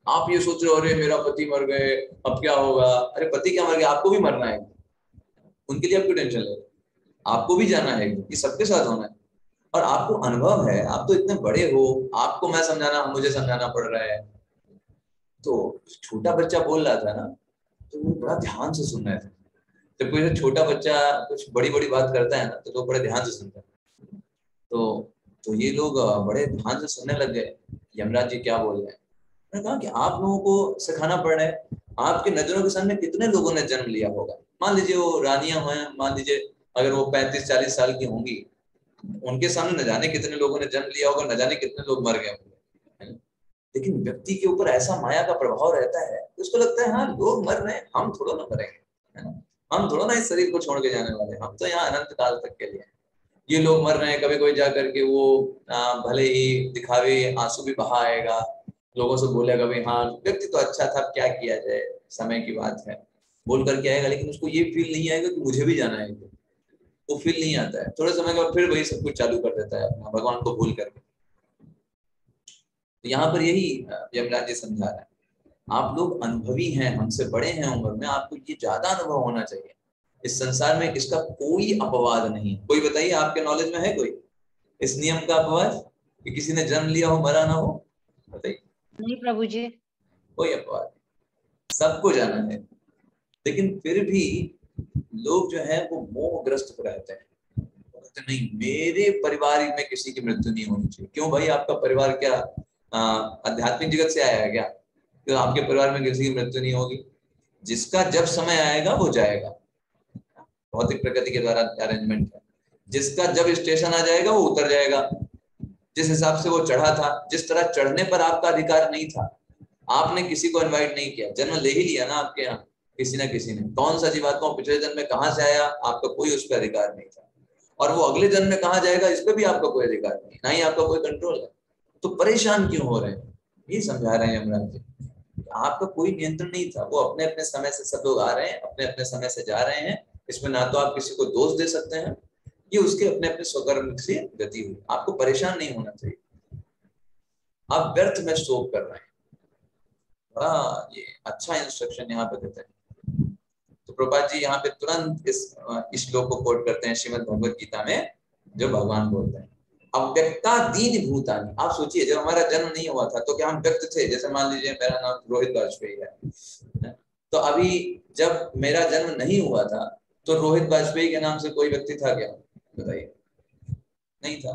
आप ये सोच रहे हो अरे मेरा पति मर गए अब क्या होगा, अरे पति क्या मर गया, आपको भी मरना है। उनके लिए आप क्यों टेंशन ले रहे? आपको भी जाना है, ये सबके साथ होना है। और आपको अनुभव है, आप तो इतने बड़े हो, आपको मैं समझाना, मुझे समझाना पड़ रहा है। तो छोटा बच्चा बोल रहा था ना, तो वो बड़ा ध्यान से सुन रहे थे। जब कोई छोटा बच्चा कुछ बड़ी बड़ी बात करता है ना, तो लोग बड़े ध्यान से सुनते हैं। तो ये लोग बड़े ध्यान से सुनने लग गए यमराज जी क्या बोल रहे हैं। मैंने कहा कि आप लोगों को सिखाना पड़ रहा है। आपके नजरों के सामने कितने लोगों ने जन्म लिया होगा। मान लीजिए वो रानियां हैं, मान लीजिए अगर वो 35-40 साल की होंगी, उनके सामने न जाने कितने लोगों ने जन्म लिया होगा, न जाने कितने लोग मर गए होंगे। लेकिन व्यक्ति के ऊपर ऐसा माया का प्रभाव रहता है, उसको लगता है हाँ लोग मर रहे हैं, हम थोड़ा ना मरेंगे, है ना। हम थोड़ा ना इस शरीर को छोड़ के जाने वाले, हम तो यहाँ अनंत काल तक के लिए। ये लोग मर रहे हैं, कभी कोई जा करके वो भले ही दिखावे आंसू भी बहा आएगा, लोगों से बोलेगा भाई हाँ व्यक्ति तो अच्छा था, क्या किया जाए, समय की बात है, बोल करके आएगा। लेकिन उसको ये फील नहीं आएगा कि मुझे भी जाना है, वो फील नहीं आता है। थोड़े समय के बाद फिर वही सब कुछ चालू कर देता है अपना, भगवान को भूल करके। तो यहाँ पर यही यमराज जी समझा रहा है, आप लोग अनुभवी हैं, हमसे बड़े हैं उम्र में, आपको ये ज्यादा अनुभव होना चाहिए। इस संसार में इसका कोई अपवाद नहीं। कोई बताइए आपके नॉलेज में है कोई इस नियम का अपवाद कि किसी ने जन्म लिया हो मरा ना हो? बताइए। नहीं प्रभु जी, कोई अपवाद, सबको जाना है। लेकिन फिर भी लोग जो है वो मोहग्रस्त रहते हैं, कहते नहीं मेरे परिवार में किसी की मृत्यु नहीं होनी चाहिए। क्यों भाई, आपका परिवार क्या आध्यात्मिक जगत से आया है क्या? तो आपके परिवार में किसी की मृत्यु नहीं होगी। जिसका जब समय आएगा वो जाएगा, भौतिक प्रकृति के द्वारा अरेंजमेंट है। जिसका जब स्टेशन आ जाएगा वो उतर जाएगा। जिस हिसाब से वो चढ़ा था, जिस तरह चढ़ने पर आपका अधिकार नहीं था, आपने किसी को इनवाइट नहीं किया, जन्म ले ही लिया ना आपके यहाँ, किसी ना किसी ने। कौन सा जीवात्मा पिछले जन्म में कहाँ से आया, आपका कोई उस पर अधिकार नहीं था, और वो अगले जन्म में कहाँ जाएगा इस पर भी आपका कोई अधिकार नहीं, ना ही आपका कोई कंट्रोल है। तो परेशान क्यों हो रहे हैं, ये समझा रहे हैं यमराज जी। आपका कोई नियंत्रण नहीं था, वो अपने अपने समय से सब लोग आ रहे हैं, अपने अपने समय से जा रहे हैं। इसमें ना तो आप किसी को दोष दे सकते हैं, ये उसके अपने अपने स्वकर्म से गति हुई। आपको परेशान नहीं होना चाहिए, आप व्यर्थ में शोक कर रहे हैं। बड़ा ये अच्छा इंस्ट्रक्शन यहाँ पे देते हैं। तो प्रभुपाद जी यहाँ पे तुरंत इस श्लोक को कोट करते हैं श्रीमद् भगवद गीता में, जो भगवान बोलते हैं अव्यक्ता दीन भूतानि। आप सोचिए, जब हमारा जन्म नहीं हुआ था तो क्या हम व्यक्त थे? जैसे मान लीजिए मेरा नाम रोहित वाजपेयी है, तो अभी जब मेरा जन्म नहीं हुआ था तो रोहित वाजपेयी के नाम से कोई व्यक्ति था क्या? बताइए, नहीं था,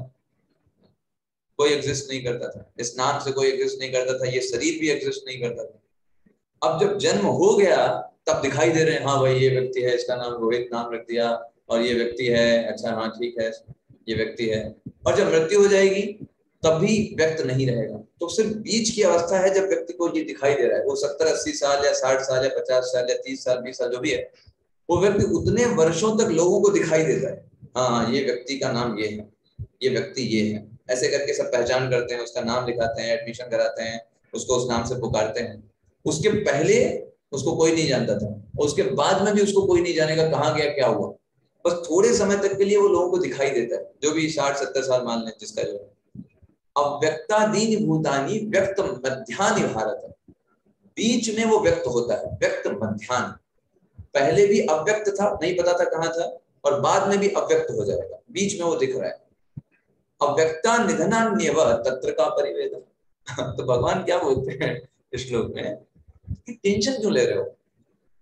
कोई एग्जिस्ट नहीं करता था, इस नाम से कोई एग्जिस्ट नहीं करता था, ये शरीर भी एग्जिस्ट नहीं करता था। अब जब जन्म हो गया तब दिखाई दे रहे हैं, हाँ भाई ये व्यक्ति है, इसका नाम रोहित नाम रख दिया, और ये व्यक्ति है, अच्छा हाँ ठीक है ये व्यक्ति है। और जब मृत्यु हो जाएगी तब भी व्यक्त नहीं रहेगा। तो सिर्फ बीच की अवस्था है जब व्यक्ति को ये दिखाई दे रहा है, वो 70-80 साल या 60 साल या 50 साल या 30 साल 20 साल जो भी है, वो व्यक्ति उतने वर्षों तक लोगों को दिखाई देता है, हाँ ये व्यक्ति का नाम ये है, ये व्यक्ति ये है, ऐसे करके सब पहचान करते हैं, उसका नाम लिखाते हैं, एडमिशन कराते हैं, उसको उस नाम से पुकारते हैं। उसके पहले उसको कोई नहीं जानता था, और उसके बाद में भी उसको कोई नहीं जानेगा कहाँ गया क्या हुआ, बस थोड़े समय तक के लिए वो लोगों को दिखाई देता है, जो भी 60-70 साल मान लें जिसका जो है। अव्यक्तादीनि भूतानि व्यक्त मध्यानि भारत, बीच में वो व्यक्त होता है, व्यक्त मध्यानि। पहले भी अव्यक्त था, नहीं पता था कहाँ था, और बाद में भी अव्यक्त हो जाएगा, बीच में वो दिख रहा है। अव्यक्ता निधनान्यव तत्र का परिवेदन। तो भगवान क्या बोलते हैं इस श्लोक में कि टेंशन क्यों ले रहे हो?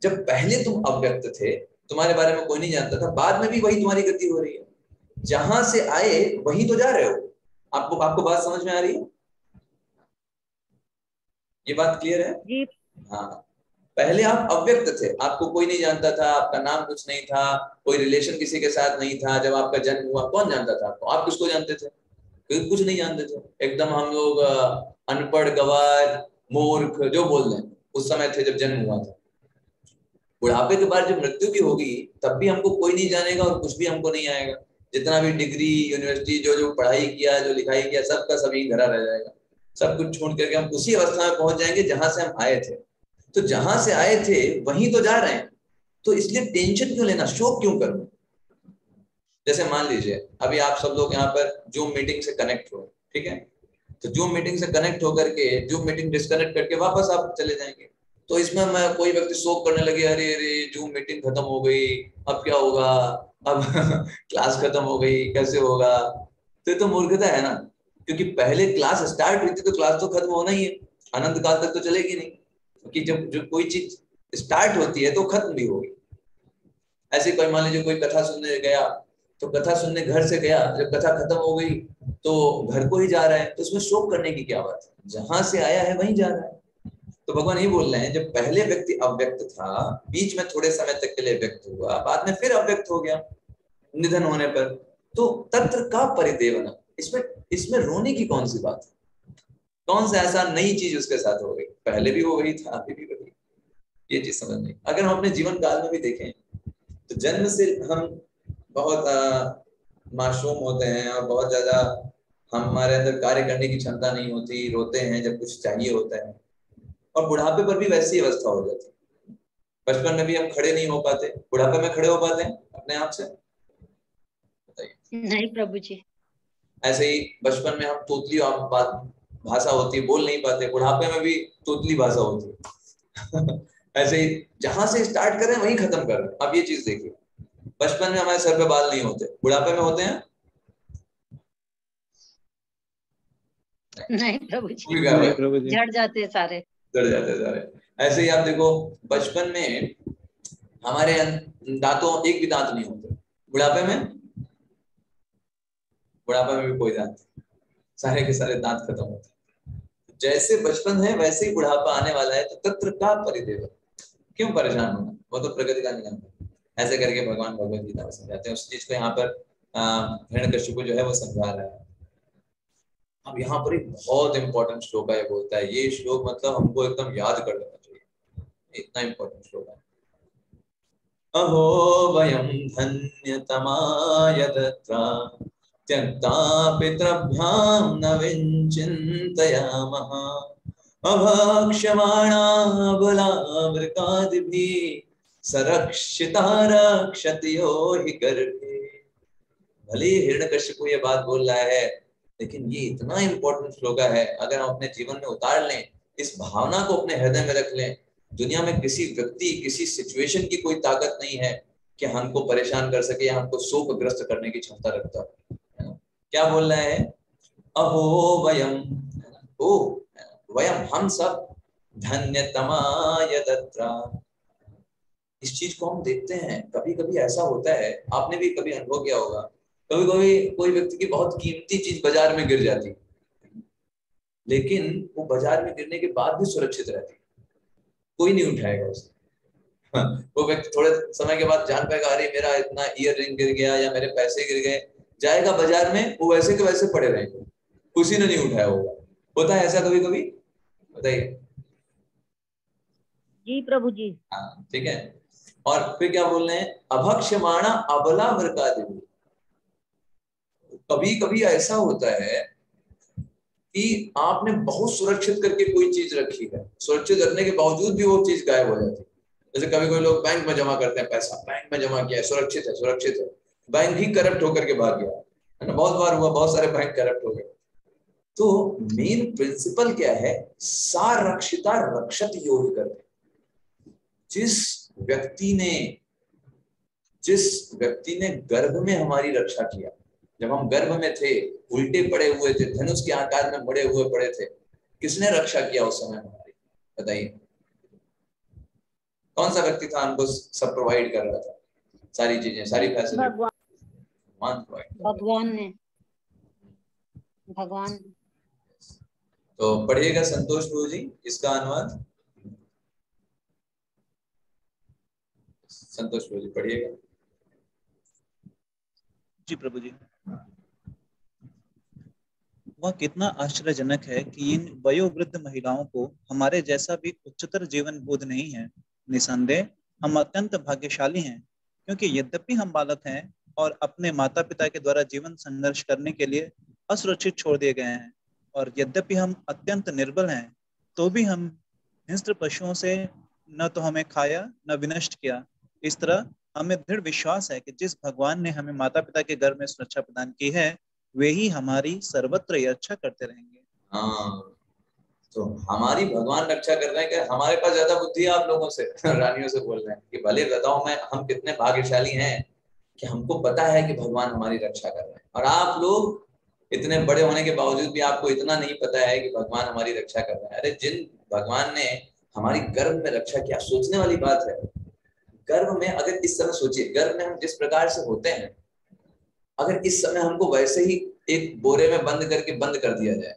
जब पहले तुम अव्यक्त थे, तुम्हारे बारे में कोई नहीं जानता था, बाद में भी वही तुम्हारी गति हो रही है, जहां से आए वहीं तो जा रहे हो। आपको बात समझ में आ रही है? ये बात क्लियर है जी। हाँ, पहले आप अव्यक्त थे, आपको कोई नहीं जानता था, आपका नाम कुछ नहीं था, कोई रिलेशन किसी के साथ नहीं था। जब आपका जन्म हुआ कौन जानता था आपको? आप किसको जानते थे? क्योंकि कुछ नहीं जानते थे, एकदम हम लोग अनपढ़ गवार मूर्ख जो बोल रहे हैं उस समय थे जब जन्म हुआ था। बुढ़ापे के बाद जब मृत्यु भी होगी तब भी हमको कोई नहीं जानेगा और कुछ भी हमको नहीं आएगा। जितना भी डिग्री यूनिवर्सिटी जो जो पढ़ाई किया, जो लिखाई किया, सबका सभी धरा रह जाएगा। सब कुछ छोड़ करके हम उसी अवस्था में पहुंच जाएंगे जहां से हम आए थे। तो जहां से आए थे वहीं तो जा रहे हैं, तो इसलिए टेंशन क्यों लेना, शोक क्यों करना? जैसे मान लीजिए अभी आप सब लोग यहाँ पर जूम मीटिंग से कनेक्ट हो, ठीक है, तो जूम मीटिंग से कनेक्ट होकर के जूम मीटिंग डिस्कनेक्ट करके वापस आप चले जाएंगे। तो इसमें मैं कोई व्यक्ति शोक करने लगे, अरे अरे जूम मीटिंग खत्म हो गई, अब क्या होगा, अब क्लास खत्म हो गई, कैसे होगा? तो ये तो मूर्खता है ना, क्योंकि पहले क्लास स्टार्ट हुई थी तो क्लास तो खत्म होना ही है, अनंत काल तक तो चलेगी नहीं, क्योंकि जब जो कोई चीज स्टार्ट होती है तो खत्म भी होगी। ऐसे कोई मान लीजिए कोई कथा सुनने गया, तो कथा सुनने घर से गया, जब कथा खत्म हो गई तो घर को ही जा रहा है, तो उसमें शोक करने की क्या बात है? जहां से आया है वहीं जा रहा है। तो भगवान ये बोल रहे हैं जब पहले व्यक्ति अव्यक्त था, बीच में थोड़े समय तक के लिए व्यक्त हुआ, बाद में फिर अव्यक्त हो गया निधन होने पर, तो तत्र का परिदेवना, इसमें रोने की कौन सी बात है? कौन सा ऐसा नई चीज उसके साथ हो गई? पहले भी वो वही था, अभी भी वही। ये चीज समझ नहीं। अगर हम अपने जीवन काल में भी देखें तो जन्म से हम बहुत मासूम होते हैं और बहुत ज्यादा हमारे अंदर कार्य करने की क्षमता नहीं होती, रोते हैं जब कुछ चाहिए होता है, और बुढ़ापे पर भी वैसी अवस्था हो जाती है। बचपन में भी हम खड़े नहीं हो पाते, बुढ़ापे में खड़े हो पाते हैं अपने आप से? बताइए। नहीं प्रभु जी। ऐसे ही बचपन में हम तोतली भाषा होती है, बोल नहीं पाते, बुढ़ापे में भी तोतली भाषा होती है। ऐसे ही जहां से स्टार्ट करें वहीं खत्म करें। अब ये चीज देखिए, बचपन में हमारे सर पे बाल नहीं होते, बुढ़ापे में होते हैं? नहीं प्रभु जी, झड़ जाते सारे, झड़ जाते सारे। ऐसे ही आप देखो, बचपन में हमारे दांतों एक भी दांत नहीं होते, बुढ़ापे में भी कोई दांत, सारे के सारे दांत खत्म होते हैं। जैसे बचपन है वैसे ही बुढ़ापा आने वाला है, तो तत्र का परिदेव, क्यों परेशान होना, वो तो प्रकृति का नियम है। ऐसे करके भगवान भगवद गीता में समझाते हैं। उस चीज को यहाँ पर हिरण्यकशिपु जो है वो समझा रहा है। अब यहाँ पर एक बहुत इंपॉर्टेंट श्लोक है, बोलता है ये श्लोक मतलब हमको एकदम याद कर लेना चाहिए, इतना इंपॉर्टेंट श्लोक है। अहो वयं धन्यतमा यदत्रा त्यक्ता पितृभ्यां न विचिन्तयामः अभक्ष्यमाणा बलावृकादिभिः सरक्षिता रक्षतियो हि गर्भे। भले ही हिरण्यकश्यप ये बात बोल रहा है, लेकिन ये इतना इंपॉर्टेंट श्लोक है, अगर हम अपने जीवन में उतार लें, इस भावना को अपने हृदय में रख लें, दुनिया में किसी व्यक्ति किसी सिचुएशन की कोई ताकत नहीं है कि हमको परेशान कर सके या हमको शोकग्रस्त करने की क्षमता रखता है ना? क्या बोल रहा है? अहो वयम, ओ वयम हम सब, धन्यतमा यदत्रा। इस चीज को हम देखते हैं, कभी कभी ऐसा होता है, आपने भी कभी अनुभव किया होगा, कभी कभी कोई व्यक्ति की बहुत कीमती चीज बाजार में गिर जाती, लेकिन वो बाजार में गिरने के बाद भी सुरक्षित रहती, कोई नहीं उठाएगा उसे। वो व्यक्ति थोड़े समय के बाद जान पाएगा, अरे मेरा इतना ईयर रिंग गिर गया या मेरे पैसे गिर गए, जाएगा बाजार में, वो वैसे के वैसे पड़े रहेंगे, किसी ने नहीं उठाया होगा। होता है ऐसा कभी कभी? बताइए। जी प्रभु जी। हाँ, ठीक है। और फिर क्या बोल रहे हैं? अभक्ष्यमाणा अबला वृकादिभिः। कभी कभी ऐसा होता है कि आपने बहुत सुरक्षित करके कोई चीज रखी है, सुरक्षित रखने के बावजूद भी वो चीज गायब हो जाती है। जैसे कभी कोई लोग बैंक में जमा करते हैं पैसा, बैंक में जमा किया है, सुरक्षित है, सुरक्षित है, बैंक ही करप्ट होकर के भाग गया है ना, बहुत बार हुआ, बहुत सारे बैंक करप्ट हो गए। तो मेन प्रिंसिपल क्या है? सारक्षिता रक्षत योग करते। जिस व्यक्ति ने गर्भ में हमारी रक्षा किया, जब हम गर्भ में थे, उल्टे पड़े हुए थे, धनुष के आकार में मुड़े हुए पड़े थे, किसने रक्षा किया उस समय हमारी? बताइए, कौन सा व्यक्ति था हमको सब प्रोवाइड कर रहा था, सारी चीजें, सारी फैसिलिटी? भगवान। तो पढ़िएगा संतोष प्रभु जी इसका अनुवाद। संतोष प्रभु जी पढ़िएगा। जी प्रभु जी। वह कितना आश्चर्यजनक है कि इन वयोवृद्ध महिलाओं को हमारे जैसा भी उच्चतर जीवन बोध नहीं है। निसंदेह हम अत्यंत भाग्यशाली हैं, क्योंकि यद्यपि हम बालक हैं और अपने माता पिता के द्वारा जीवन संघर्ष करने के लिए असुरक्षित छोड़ दिए गए हैं, और यद्यपि हम अत्यंत निर्बल हैं, तो भी हम हिंस्र पशुओं से न तो हमें खाया न विनष्ट किया। इस तरह हमें दृढ़ विश्वास है कि जिस भगवान ने हमें माता पिता के घर में सुरक्षा प्रदान की है, वे ही हमारी सर्वत्र रक्षा करते रहेंगे। हाँ, तो हमारी भगवान रक्षा कर रहे हैं कि हमारे पास ज्यादा बुद्धि है आप लोगों से, रानियों से बोल रहे हैं कि भले बताओ मैं हम कितने भाग्यशाली हैं कि हमको पता है कि भगवान हमारी रक्षा कर रहे हैं, और आप लोग इतने बड़े होने के बावजूद भी आपको इतना नहीं पता है कि भगवान हमारी रक्षा कर रहे हैं। अरे जिन भगवान ने हमारी गर्भ में रक्षा किया, सोचने वाली बात है। गर्भ में अगर इस समय सोचिए, गर्भ में हम जिस प्रकार से होते हैं, अगर इस समय हमको वैसे ही एक बोरे में बंद करके बंद कर दिया जाए,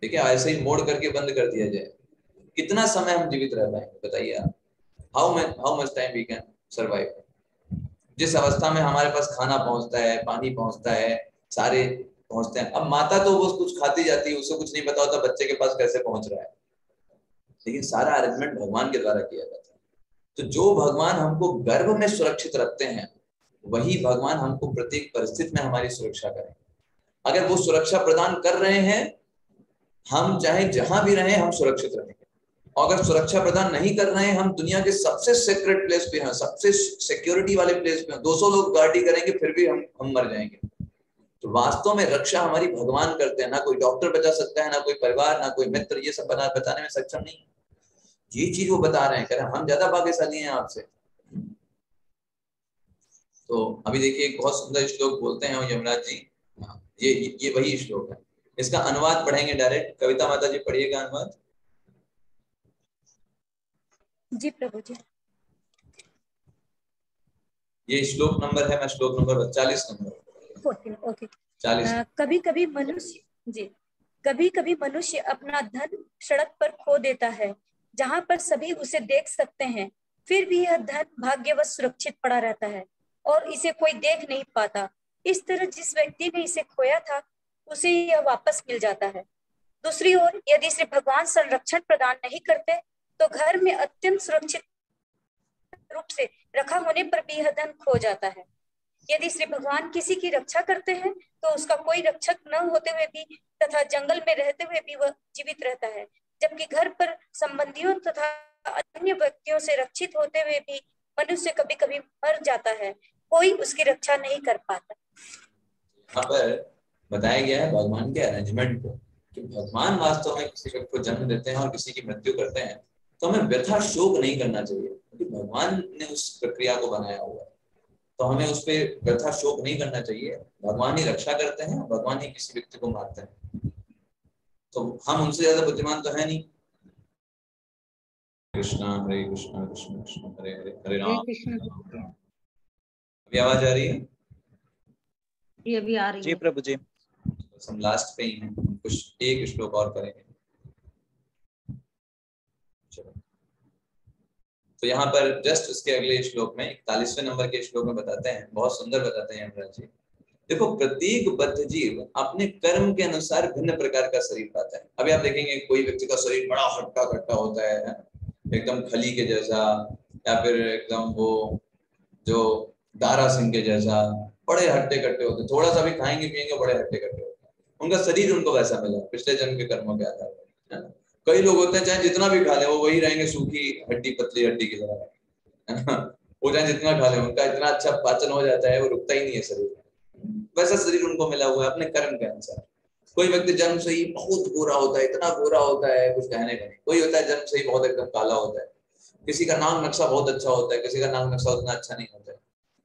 ठीक है, ऐसे ही मोड़ करके बंद कर दिया जाए, कितना समय हम जीवित रह पाएंगे? बताइए आप। How much time we can survive? जिस अवस्था में हमारे पास खाना पहुंचता है, पानी पहुंचता है, सारे पहुंचते हैं। अब माता तो वो कुछ खाती जाती है, उसको कुछ नहीं पता होता बच्चे के पास कैसे पहुंच रहा है, लेकिन सारा अरेंजमेंट भगवान के द्वारा किया जाता है। तो जो भगवान हमको गर्भ में सुरक्षित रखते हैं, वही भगवान हमको प्रत्येक परिस्थिति में हमारी सुरक्षा करें। अगर वो सुरक्षा प्रदान कर रहे हैं, हम चाहे जहां भी रहें हम सुरक्षित रहेंगे। अगर सुरक्षा प्रदान नहीं कर रहे हैं, हम दुनिया के सबसे सीक्रेट प्लेस पे हैं, सबसे सिक्योरिटी वाले प्लेस पे हैं, 200 लोग गार्डी करेंगे फिर भी हम मर जाएंगे। तो वास्तव में रक्षा हमारी भगवान करते हैं, ना कोई डॉक्टर बचा सकता है, ना कोई परिवार, ना कोई मित्र, ये सब बताने में सक्षम नहीं है। ये चीज वो बता रहे हैं, कह रहे हैं हम ज्यादा भाग्यशाली हैं आपसे। तो अभी देखिए एक बहुत सुंदर श्लोक बोलते हैं यमराज जी, ये वही श्लोक है। इसका अनुवाद पढ़ेंगे डायरेक्ट। कविता माता जी पढ़िएगा अनुवाद। जी प्रभु जी। ये श्लोक नंबर है, मैं श्लोक नंबर 40 नंबर 14, ओके। 40। कभी कभी मनुष्य अपना धन सड़क पर खो देता है, जहाँ पर सभी उसे देख सकते हैं, फिर भी यह धन भाग्यवश सुरक्षित पड़ा रहता है और इसे कोई देख नहीं पाता। इस तरह जिस व्यक्ति ने इसे खोया था, उसे यह वापस मिल जाता है। दूसरी ओर यदि श्री भगवान संरक्षण प्रदान नहीं करते, तो घर में अत्यंत सुरक्षित रूप से रखा होने पर भी यह धन खो जाता है। यदि श्री भगवान किसी की रक्षा करते हैं तो उसका कोई रक्षक न होते हुए भी तथा जंगल में रहते हुए भी वह जीवित रहता है, जबकि घर पर संबंधियों तथा अन्य व्यक्तियों से रक्षित होते हुए भी मनुष्य कभी कभी मर जाता है, कोई उसकी रक्षा नहीं कर पाता। यहाँ पर बताया गया है भगवान के अरेंजमेंट को, कि भगवान वास्तव में किसी व्यक्ति को जन्म देते हैं और किसी की मृत्यु करते हैं तो हमें व्यथा शोक नहीं करना चाहिए, क्योंकि भगवान ने उस प्रक्रिया को बनाया हुआ है, तो हमें उस पर व्यथा शोक नहीं करना चाहिए। भगवान ही रक्षा करते हैं, भगवान ही किसी व्यक्ति को मारते हैं, तो हम उनसे ज्यादा बुद्धिमान तो है नहीं। कृष्णा हरे कृष्णा कृष्ण कृष्ण हरे हरे हरे राम। अभी आवाज आ रही है? ये अभी आ रही जी है। प्रभु जी। हम लास्ट पे ही हैं, कुछ एक श्लोक और करेंगे। चलो, तो यहाँ पर जस्ट उसके अगले श्लोक में 41वें नंबर के श्लोक में बताते हैं, बहुत सुंदर बताते हैं यमराज जी। देखो, प्रत्येक बद्ध जीव अपने कर्म के अनुसार भिन्न प्रकार का शरीर पाता है। अभी आप देखेंगे कोई व्यक्ति का शरीर बड़ा हट्टा कट्टा होता है, एकदम खली के जैसा, या फिर एकदम वो जो दारा सिंह के जैसा, बड़े हट्टे कट्टे होते, थोड़ा सा भी खाएंगे पिएंगे बड़े हट्टे कट्टे होते हैं। उनका शरीर उनको वैसा मिला पिछले जन्म के कर्मों के आधार पर। कई लोग होते हैं चाहे जितना भी खा ले वो वही रहेंगे, सूखी हड्डी पतली हड्डी की तरह, है ना। वो चाहे जितना खा ले उनका इतना अच्छा पाचन हो जाता है, वो रुकता ही नहीं है शरीर। वैसा शरीर उनको मिला हुआ है अपने कर्म के अनुसार। कोई व्यक्ति जन्म से ही बहुत गोरा होता है, इतना गोरा होता है कुछ कहने का नहीं। कोई होता है जन्म से ही बहुत एकदम काला होता है। किसी का नाम नक्शा बहुत अच्छा होता है, किसी का नाम नक्शा उतना अच्छा नहीं होता है।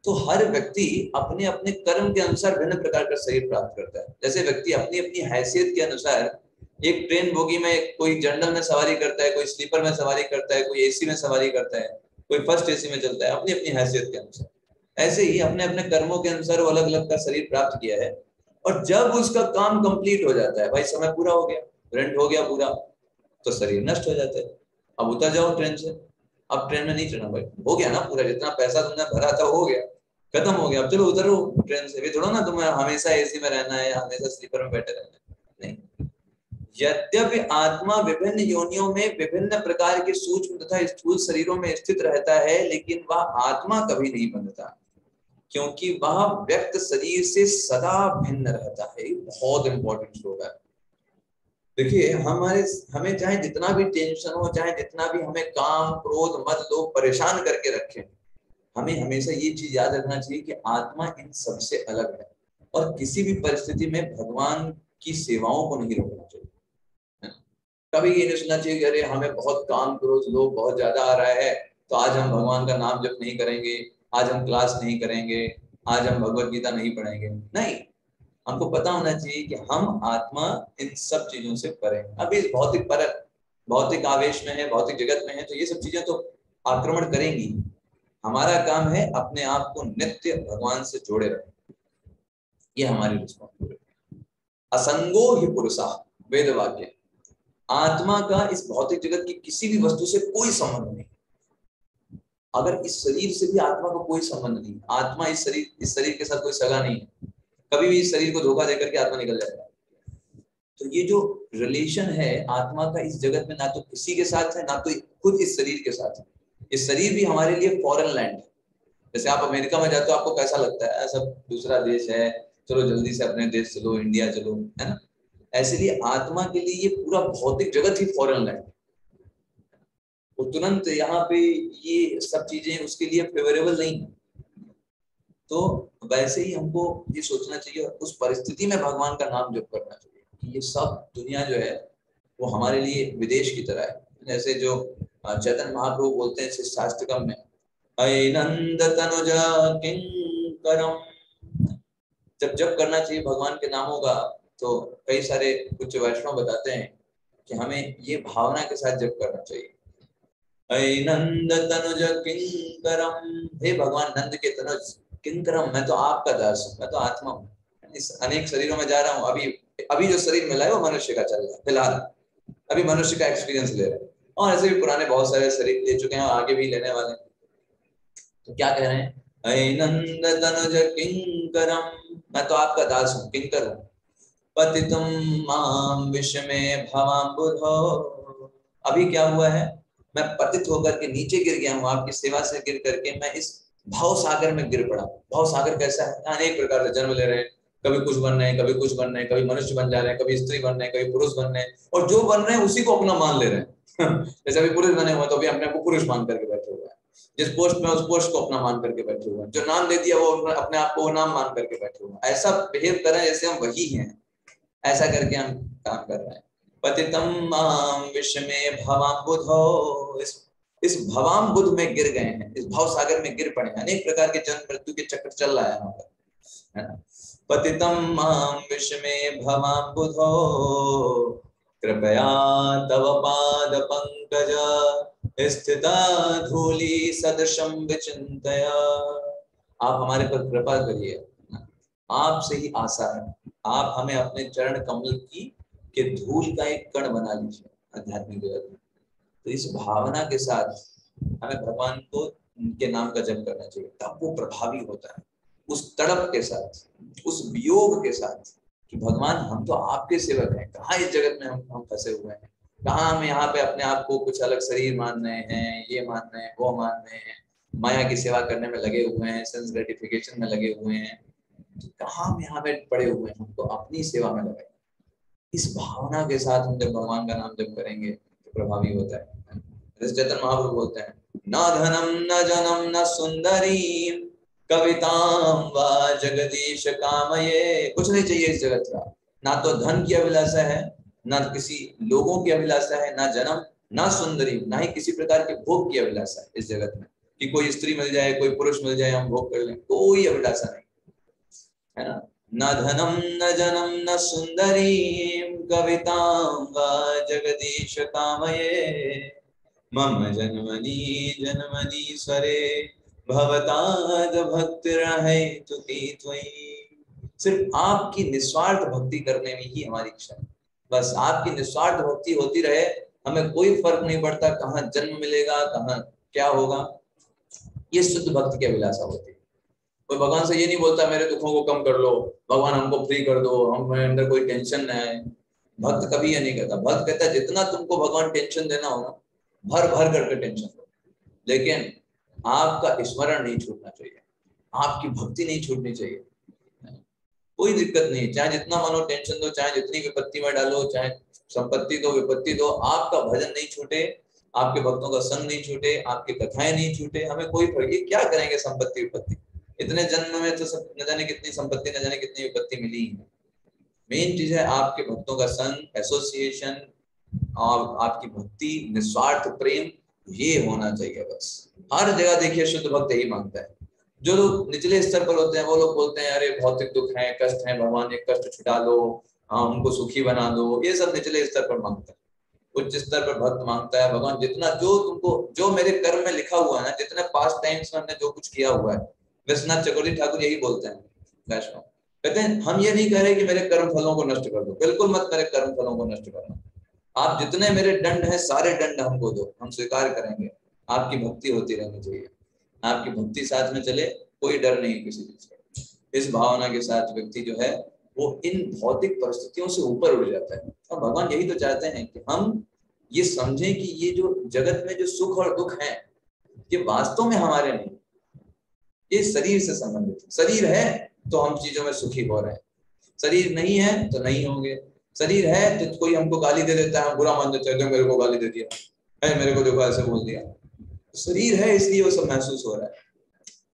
तो हर व्यक्ति अपने अपने कर्म के अनुसार भिन्न प्रकार का शरीर प्राप्त करता है। जैसे व्यक्ति अपनी अपनी हैसियत के अनुसार, एक ट्रेन बोगी में कोई जनरल में सवारी करता है, कोई स्लीपर में सवारी करता है, कोई एसी में सवारी करता है, कोई फर्स्ट एसी में चलता है, अपनी अपनी हैसियत के अनुसार। ऐसे ही अपने अपने कर्मों के अनुसार वो अलग अलग का शरीर प्राप्त किया है। और जब उसका काम कंप्लीट हो जाता है, भाई समय पूरा हो गया, रेंट हो गया पूरा, तो शरीर नष्ट हो जाता है। अब उतर जाओ ट्रेन से, अब ट्रेन में नहीं चढ़ना भाई, हो गया ना पूरा, जितना पैसा तुमने भरा था हो गया, खत्म हो गया, अब चलो उतरो ट्रेन से। भी थोड़ा ना तुम्हें हमेशा एसी में रहना है, हमेशा स्लीपर में बैठे रहना है, नहीं। यद्यपि आत्मा विभिन्न योनियों में विभिन्न प्रकार के सूक्ष्म तथा स्थूल शरीरों में स्थित रहता है, लेकिन वह आत्मा कभी नहीं बनता, क्योंकि वह व्यक्त शरीर से सदा भिन्न रहता है। बहुत इंपॉर्टेंट श्लोक है। देखिए, हमें चाहे जितना भी टेंशन हो, चाहे जितना भी हमें काम क्रोध मद लोभ परेशान करके रखें, हमें हमेशा ये चीज याद रखना चाहिए कि आत्मा इन सबसे अलग है, और किसी भी परिस्थिति में भगवान की सेवाओं को नहीं रोकना चाहिए। कभी ये नहीं सुनना चाहिए कि अरे हमें बहुत काम क्रोध लोभ बहुत ज्यादा आ रहा है, तो आज हम भगवान का नाम जप नहीं करेंगे, आज हम क्लास नहीं करेंगे, आज हम भगवत गीता नहीं पढ़ेंगे। नहीं, हमको पता होना चाहिए कि हम आत्मा इन सब चीजों से परे हैं। अभी भौतिक आवेश में है, भौतिक जगत में है, तो ये सब चीजें तो आक्रमण करेंगी। हमारा काम है अपने आप को नित्य भगवान से जोड़े रखना, ये हमारी रिस्पॉन्सिबिलिटी। असंगो ही पुरुषा, वेद वाक्य। आत्मा का इस भौतिक जगत की किसी भी वस्तु से कोई संबंध नहीं। अगर इस शरीर से भी आत्मा को कोई संबंध नहीं, आत्मा इस शरीर के साथ कोई सगा नहीं है, कभी भी इस शरीर को धोखा देकर के आत्मा निकल जाएगा। तो ये जो रिलेशन है आत्मा का इस जगत में, ना तो किसी के साथ है, ना तो खुद इस शरीर के साथ है। इस शरीर भी हमारे लिए फॉरेन लैंड है। जैसे आप अमेरिका में जाते हो, आपको कैसा लगता है, ऐसा दूसरा देश है, चलो जल्दी से अपने देश चलो, इंडिया चलो, है ना। ऐसे लिए आत्मा के लिए ये पूरा भौतिक जगत ही फॉरेन लैंड है। वो तुरंत यहाँ पे ये सब चीजें उसके लिए फेवरेबल नहीं है। तो वैसे ही हमको ये सोचना चाहिए, उस परिस्थिति में भगवान का नाम जप करना चाहिए कि ये सब दुनिया जो है वो हमारे लिए विदेश की तरह है। जैसे जो चैतन्य महाप्रभु बोलते हैं शास्त्रकम में, नंद तनुजा किंकरम, जब जप करना चाहिए भगवान के नामों का, तो कई सारे कुछ वैष्णव बताते हैं कि हमें ये भावना के साथ जप करना चाहिए। नंद तनुज किंकरम, हे भगवान नंद के तनुज, किंकरम मैं तो आपका दास हूँ, मैं तो आत्मा हूँ, इस अनेक शरीरों में जा रहा हूँ। अभी जो शरीर मिला है वो मनुष्य का चल रहा है, फिलहाल अभी मनुष्य का एक्सपीरियंस ले रहे हैं, और ऐसे भी पुराने बहुत सारे शरीर ले चुके हैं और आगे भी लेने वाले हैं। तो क्या कह रहे हैं, नंद तनुज किंकरम, मैं तो आपका दास हूँ, किंकर हूँ। पतितुम माम विश्व में भवाम बुधो, अभी क्या हुआ है, मैं पतित होकर के नीचे गिर गया हूँ, आपकी सेवा से गिर करके मैं इस भाव सागर में गिर पड़ा। भाव सागर कैसा है? अनेक प्रकार से जन्म ले रहे हैं, कभी कुछ बन रहे हैं, कभी कुछ बन रहे हैं, कभी मनुष्य बन जा रहे हैं, कभी स्त्री बन रहे हैं, कभी पुरुष बन रहे हैं, और जो बन रहे हैं उसी को अपना मान ले रहे हैं। जैसे अभी पुरुष बने हुए तो अभी अपने को पुरुष मान करके बैठे हुए हैं, जिस पोस्ट में उस पोस्ट को अपना मान करके बैठे हुए हैं, जो नाम दे दिया वो अपने आप को वो नाम मान करके बैठे हुए हैं। ऐसा बिहेव कर रहे हैं जैसे हम वही हैं, ऐसा करके हम काम कर रहे हैं। पतितम माम विश्व में भवाम बुधो, इस भवाम बुध में गिर गए हैं, इस भाव सागर में गिर पड़े हैं। अनेक प्रकार के जन्म मृत्यु के चक्र चल रहा है यहाँ पर, है ना। पतितम माम विश्व में भवाम बुधो, कृपया तव पाद पंकज स्थिता धूलि सदृशम विचिंतया। आप हमारे पर कृपा करिए, आपसे ही आशा है, आप हमें अपने चरण कमल की के धूल का एक कण बना लीजिए आध्यात्मिक जगत में। तो इस भावना के साथ हमें भगवान को उनके नाम का जप करना चाहिए, तब वो प्रभावी होता है। उस तड़प के साथ, उस वियोग के साथ कि भगवान हम तो आपके सेवक हैं, कहाँ इस जगत में हम फंसे हुए हैं, कहाँ हम यहाँ पे अपने आप को कुछ अलग शरीर मान रहे हैं, ये मान रहे हैं, वो मान रहे हैं, माया की सेवा करने में लगे हुए हैं, सेंस ग्रेटिफिकेशन में लगे हुए हैं, कहाँ हम यहाँ पे पड़े हुए हैं, हमको अपनी सेवा में लगे। इस भावना के साथ हम जब भगवान का नाम जप करेंगे तो प्रभावी होता है। चैतन्य महाप्रभु बोलते हैं, न धनम न जनम न सुंदरी कविताम वा जगदीश कामये। कुछ नहीं चाहिए इस जगत का, ना तो धन की अभिलाषा है, ना किसी लोगों की अभिलाषा है, ना जन्म, ना सुंदरी, ना ही किसी प्रकार के भोग की अभिलाषा है इस जगत में, कि कोई स्त्री मिल जाए, कोई पुरुष मिल जाए, हम भोग कर लें, कोई अभिलाषा नहीं, है ना। न धनम न जनम न सुंदरी कवितां वा जगदीश कामये, मम जन्मनि जन्मनि स्वरे भवताद भक्तिरहेतु त्वयि। सिर्फ आपकी निस्वार्थ भक्ति करने में ही हमारी इच्छा है, बस आपकी निस्वार्थ भक्ति होती रहे, हमें कोई फर्क नहीं पड़ता कहाँ जन्म मिलेगा, कहाँ क्या होगा। ये शुद्ध भक्ति की अभिलाषा होती है। कोई भगवान से ये नहीं बोलता मेरे दुखों को कम कर लो, भगवान हमको फ्री कर दो, हमारे अंदर कोई टेंशन न है। भक्त कभी ये नहीं कहता। भक्त कहता है जितना तुमको भगवान टेंशन देना हो ना, भर भर करके टेंशन दो, लेकिन आपका स्मरण नहीं छूटना चाहिए, आपकी भक्ति नहीं छूटनी चाहिए। कोई दिक्कत नहीं, चाहे जितना मानो टेंशन दो, चाहे जितनी विपत्ति में डालो, चाहे संपत्ति दो, विपत्ति दो, आपका भजन नहीं छूटे, आपके भक्तों का संग नहीं छूटे, आपकी कथाएं नहीं छूटे, हमें कोई फर्क। ये क्या करेंगे संपत्ति विपत्ति, इतने जन्म में तो सब न जाने कितनी संपत्ति, न जाने कितनी विपत्ति मिली है। मेन चीज है आपके भक्तों का संग, एसोसिएशन और आपकी भक्ति, निस्वार्थ प्रेम, ये होना चाहिए बस। हर जगह देखिए शुद्ध भक्त यही मांगता है। जो लोग निचले स्तर पर होते हैं वो लोग बोलते हैं अरे भौतिक दुख है, कष्ट है, भगवान ये कष्ट छुटा लो, हमको सुखी बना दो, ये सब निचले स्तर पर मांगता है। उच्च स्तर पर भक्त मांगता है भगवान जितना जो तुमको, जो मेरे कर्म में लिखा हुआ है ना, जितने पास्ट टाइम्स में हमने जो कुछ किया हुआ है, विश्वनाथ चक्रवर्ती ठाकुर यही बोलते हैं वैष्णव, कहते हैं हम ये नहीं कह रहे कि मेरे कर्म फलों को नष्ट कर दो, बिल्कुल मत मेरे कर्म फलों को नष्ट करना, आप जितने मेरे दंड हैं सारे दंड हमको दो, हम स्वीकार करेंगे। आपकी भक्ति होती रहनी चाहिए, आपकी भक्ति साथ में चले, कोई डर नहीं किसी चीज का। इस भावना के साथ व्यक्ति जो है वो इन भौतिक परिस्थितियों से ऊपर उठ जाता है। और भगवान यही तो चाहते हैं कि हम ये समझें कि ये जो जगत में जो सुख और दुख है ये वास्तव में हमारे नहीं, ये शरीर से संबंधित है। शरीर है तो हम चीजों में सुखी हो रहे हैं, शरीर नहीं है तो नहीं होंगे। शरीर है तो कोई हमको गाली दे देता है, हम बुरा मान देते हैं, मेरे को गाली दे दिया है, मेरे को देखो ऐसे बोल दिया। शरीर है इसलिए वो सब महसूस हो रहा है।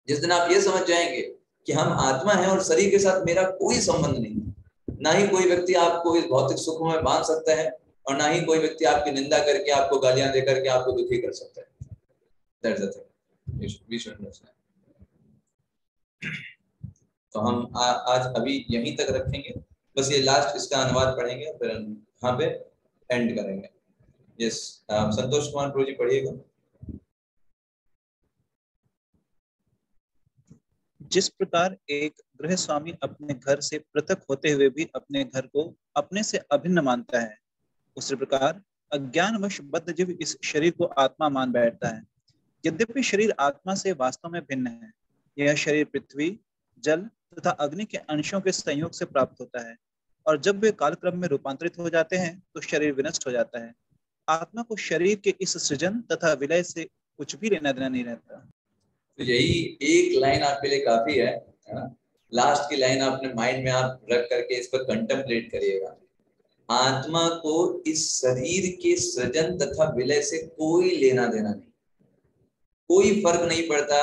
जिस दिन आप ये समझ जाएंगे कि हम आत्मा है और शरीर के साथ मेरा कोई संबंध नहीं, ना ही कोई व्यक्ति आपको इस भौतिक सुखों में बांध सकता है और ना ही कोई व्यक्ति आपकी निंदा करके, आपको गालियां दे करके आपको दुखी कर सकता है। That's the thing. We should understand. तो हम आज अभी यहीं तक रखेंगे, बस ये लास्ट इसका अनुवाद पढ़ेंगे फिर हम यहाँ पे एंड करेंगे। यस, संतोष कुमार प्रभु जी पढ़िएगा। जिस प्रकार एक गृह स्वामी अपने घर से पृथक होते हुए भी अपने घर को अपने से अभिन्न मानता है, उसी प्रकार अज्ञानवश बद्ध जीव इस शरीर को आत्मा मान बैठता है। यद्यपि शरीर आत्मा से वास्तव में भिन्न है, यह शरीर पृथ्वी, जल तथा अग्नि के अंशों के संयोग से प्राप्त होता है और जब वे कालक्रम में रूपांतरित हो जाते हैं तो शरीर विनष्ट हो जाता है। आत्मा को शरीर के इस सृजन तथा विलय से कुछ भी लेना देना नहीं रहता। तो यही एक लाइन आपके लिए काफी है ना? लास्ट की लाइन अपने माइंड में आप रख करके इस पर कंटेम्पलेट करिएगा। आत्मा को इस शरीर के सृजन तथा विलय से कोई लेना देना नहीं, कोई फर्क नहीं पड़ता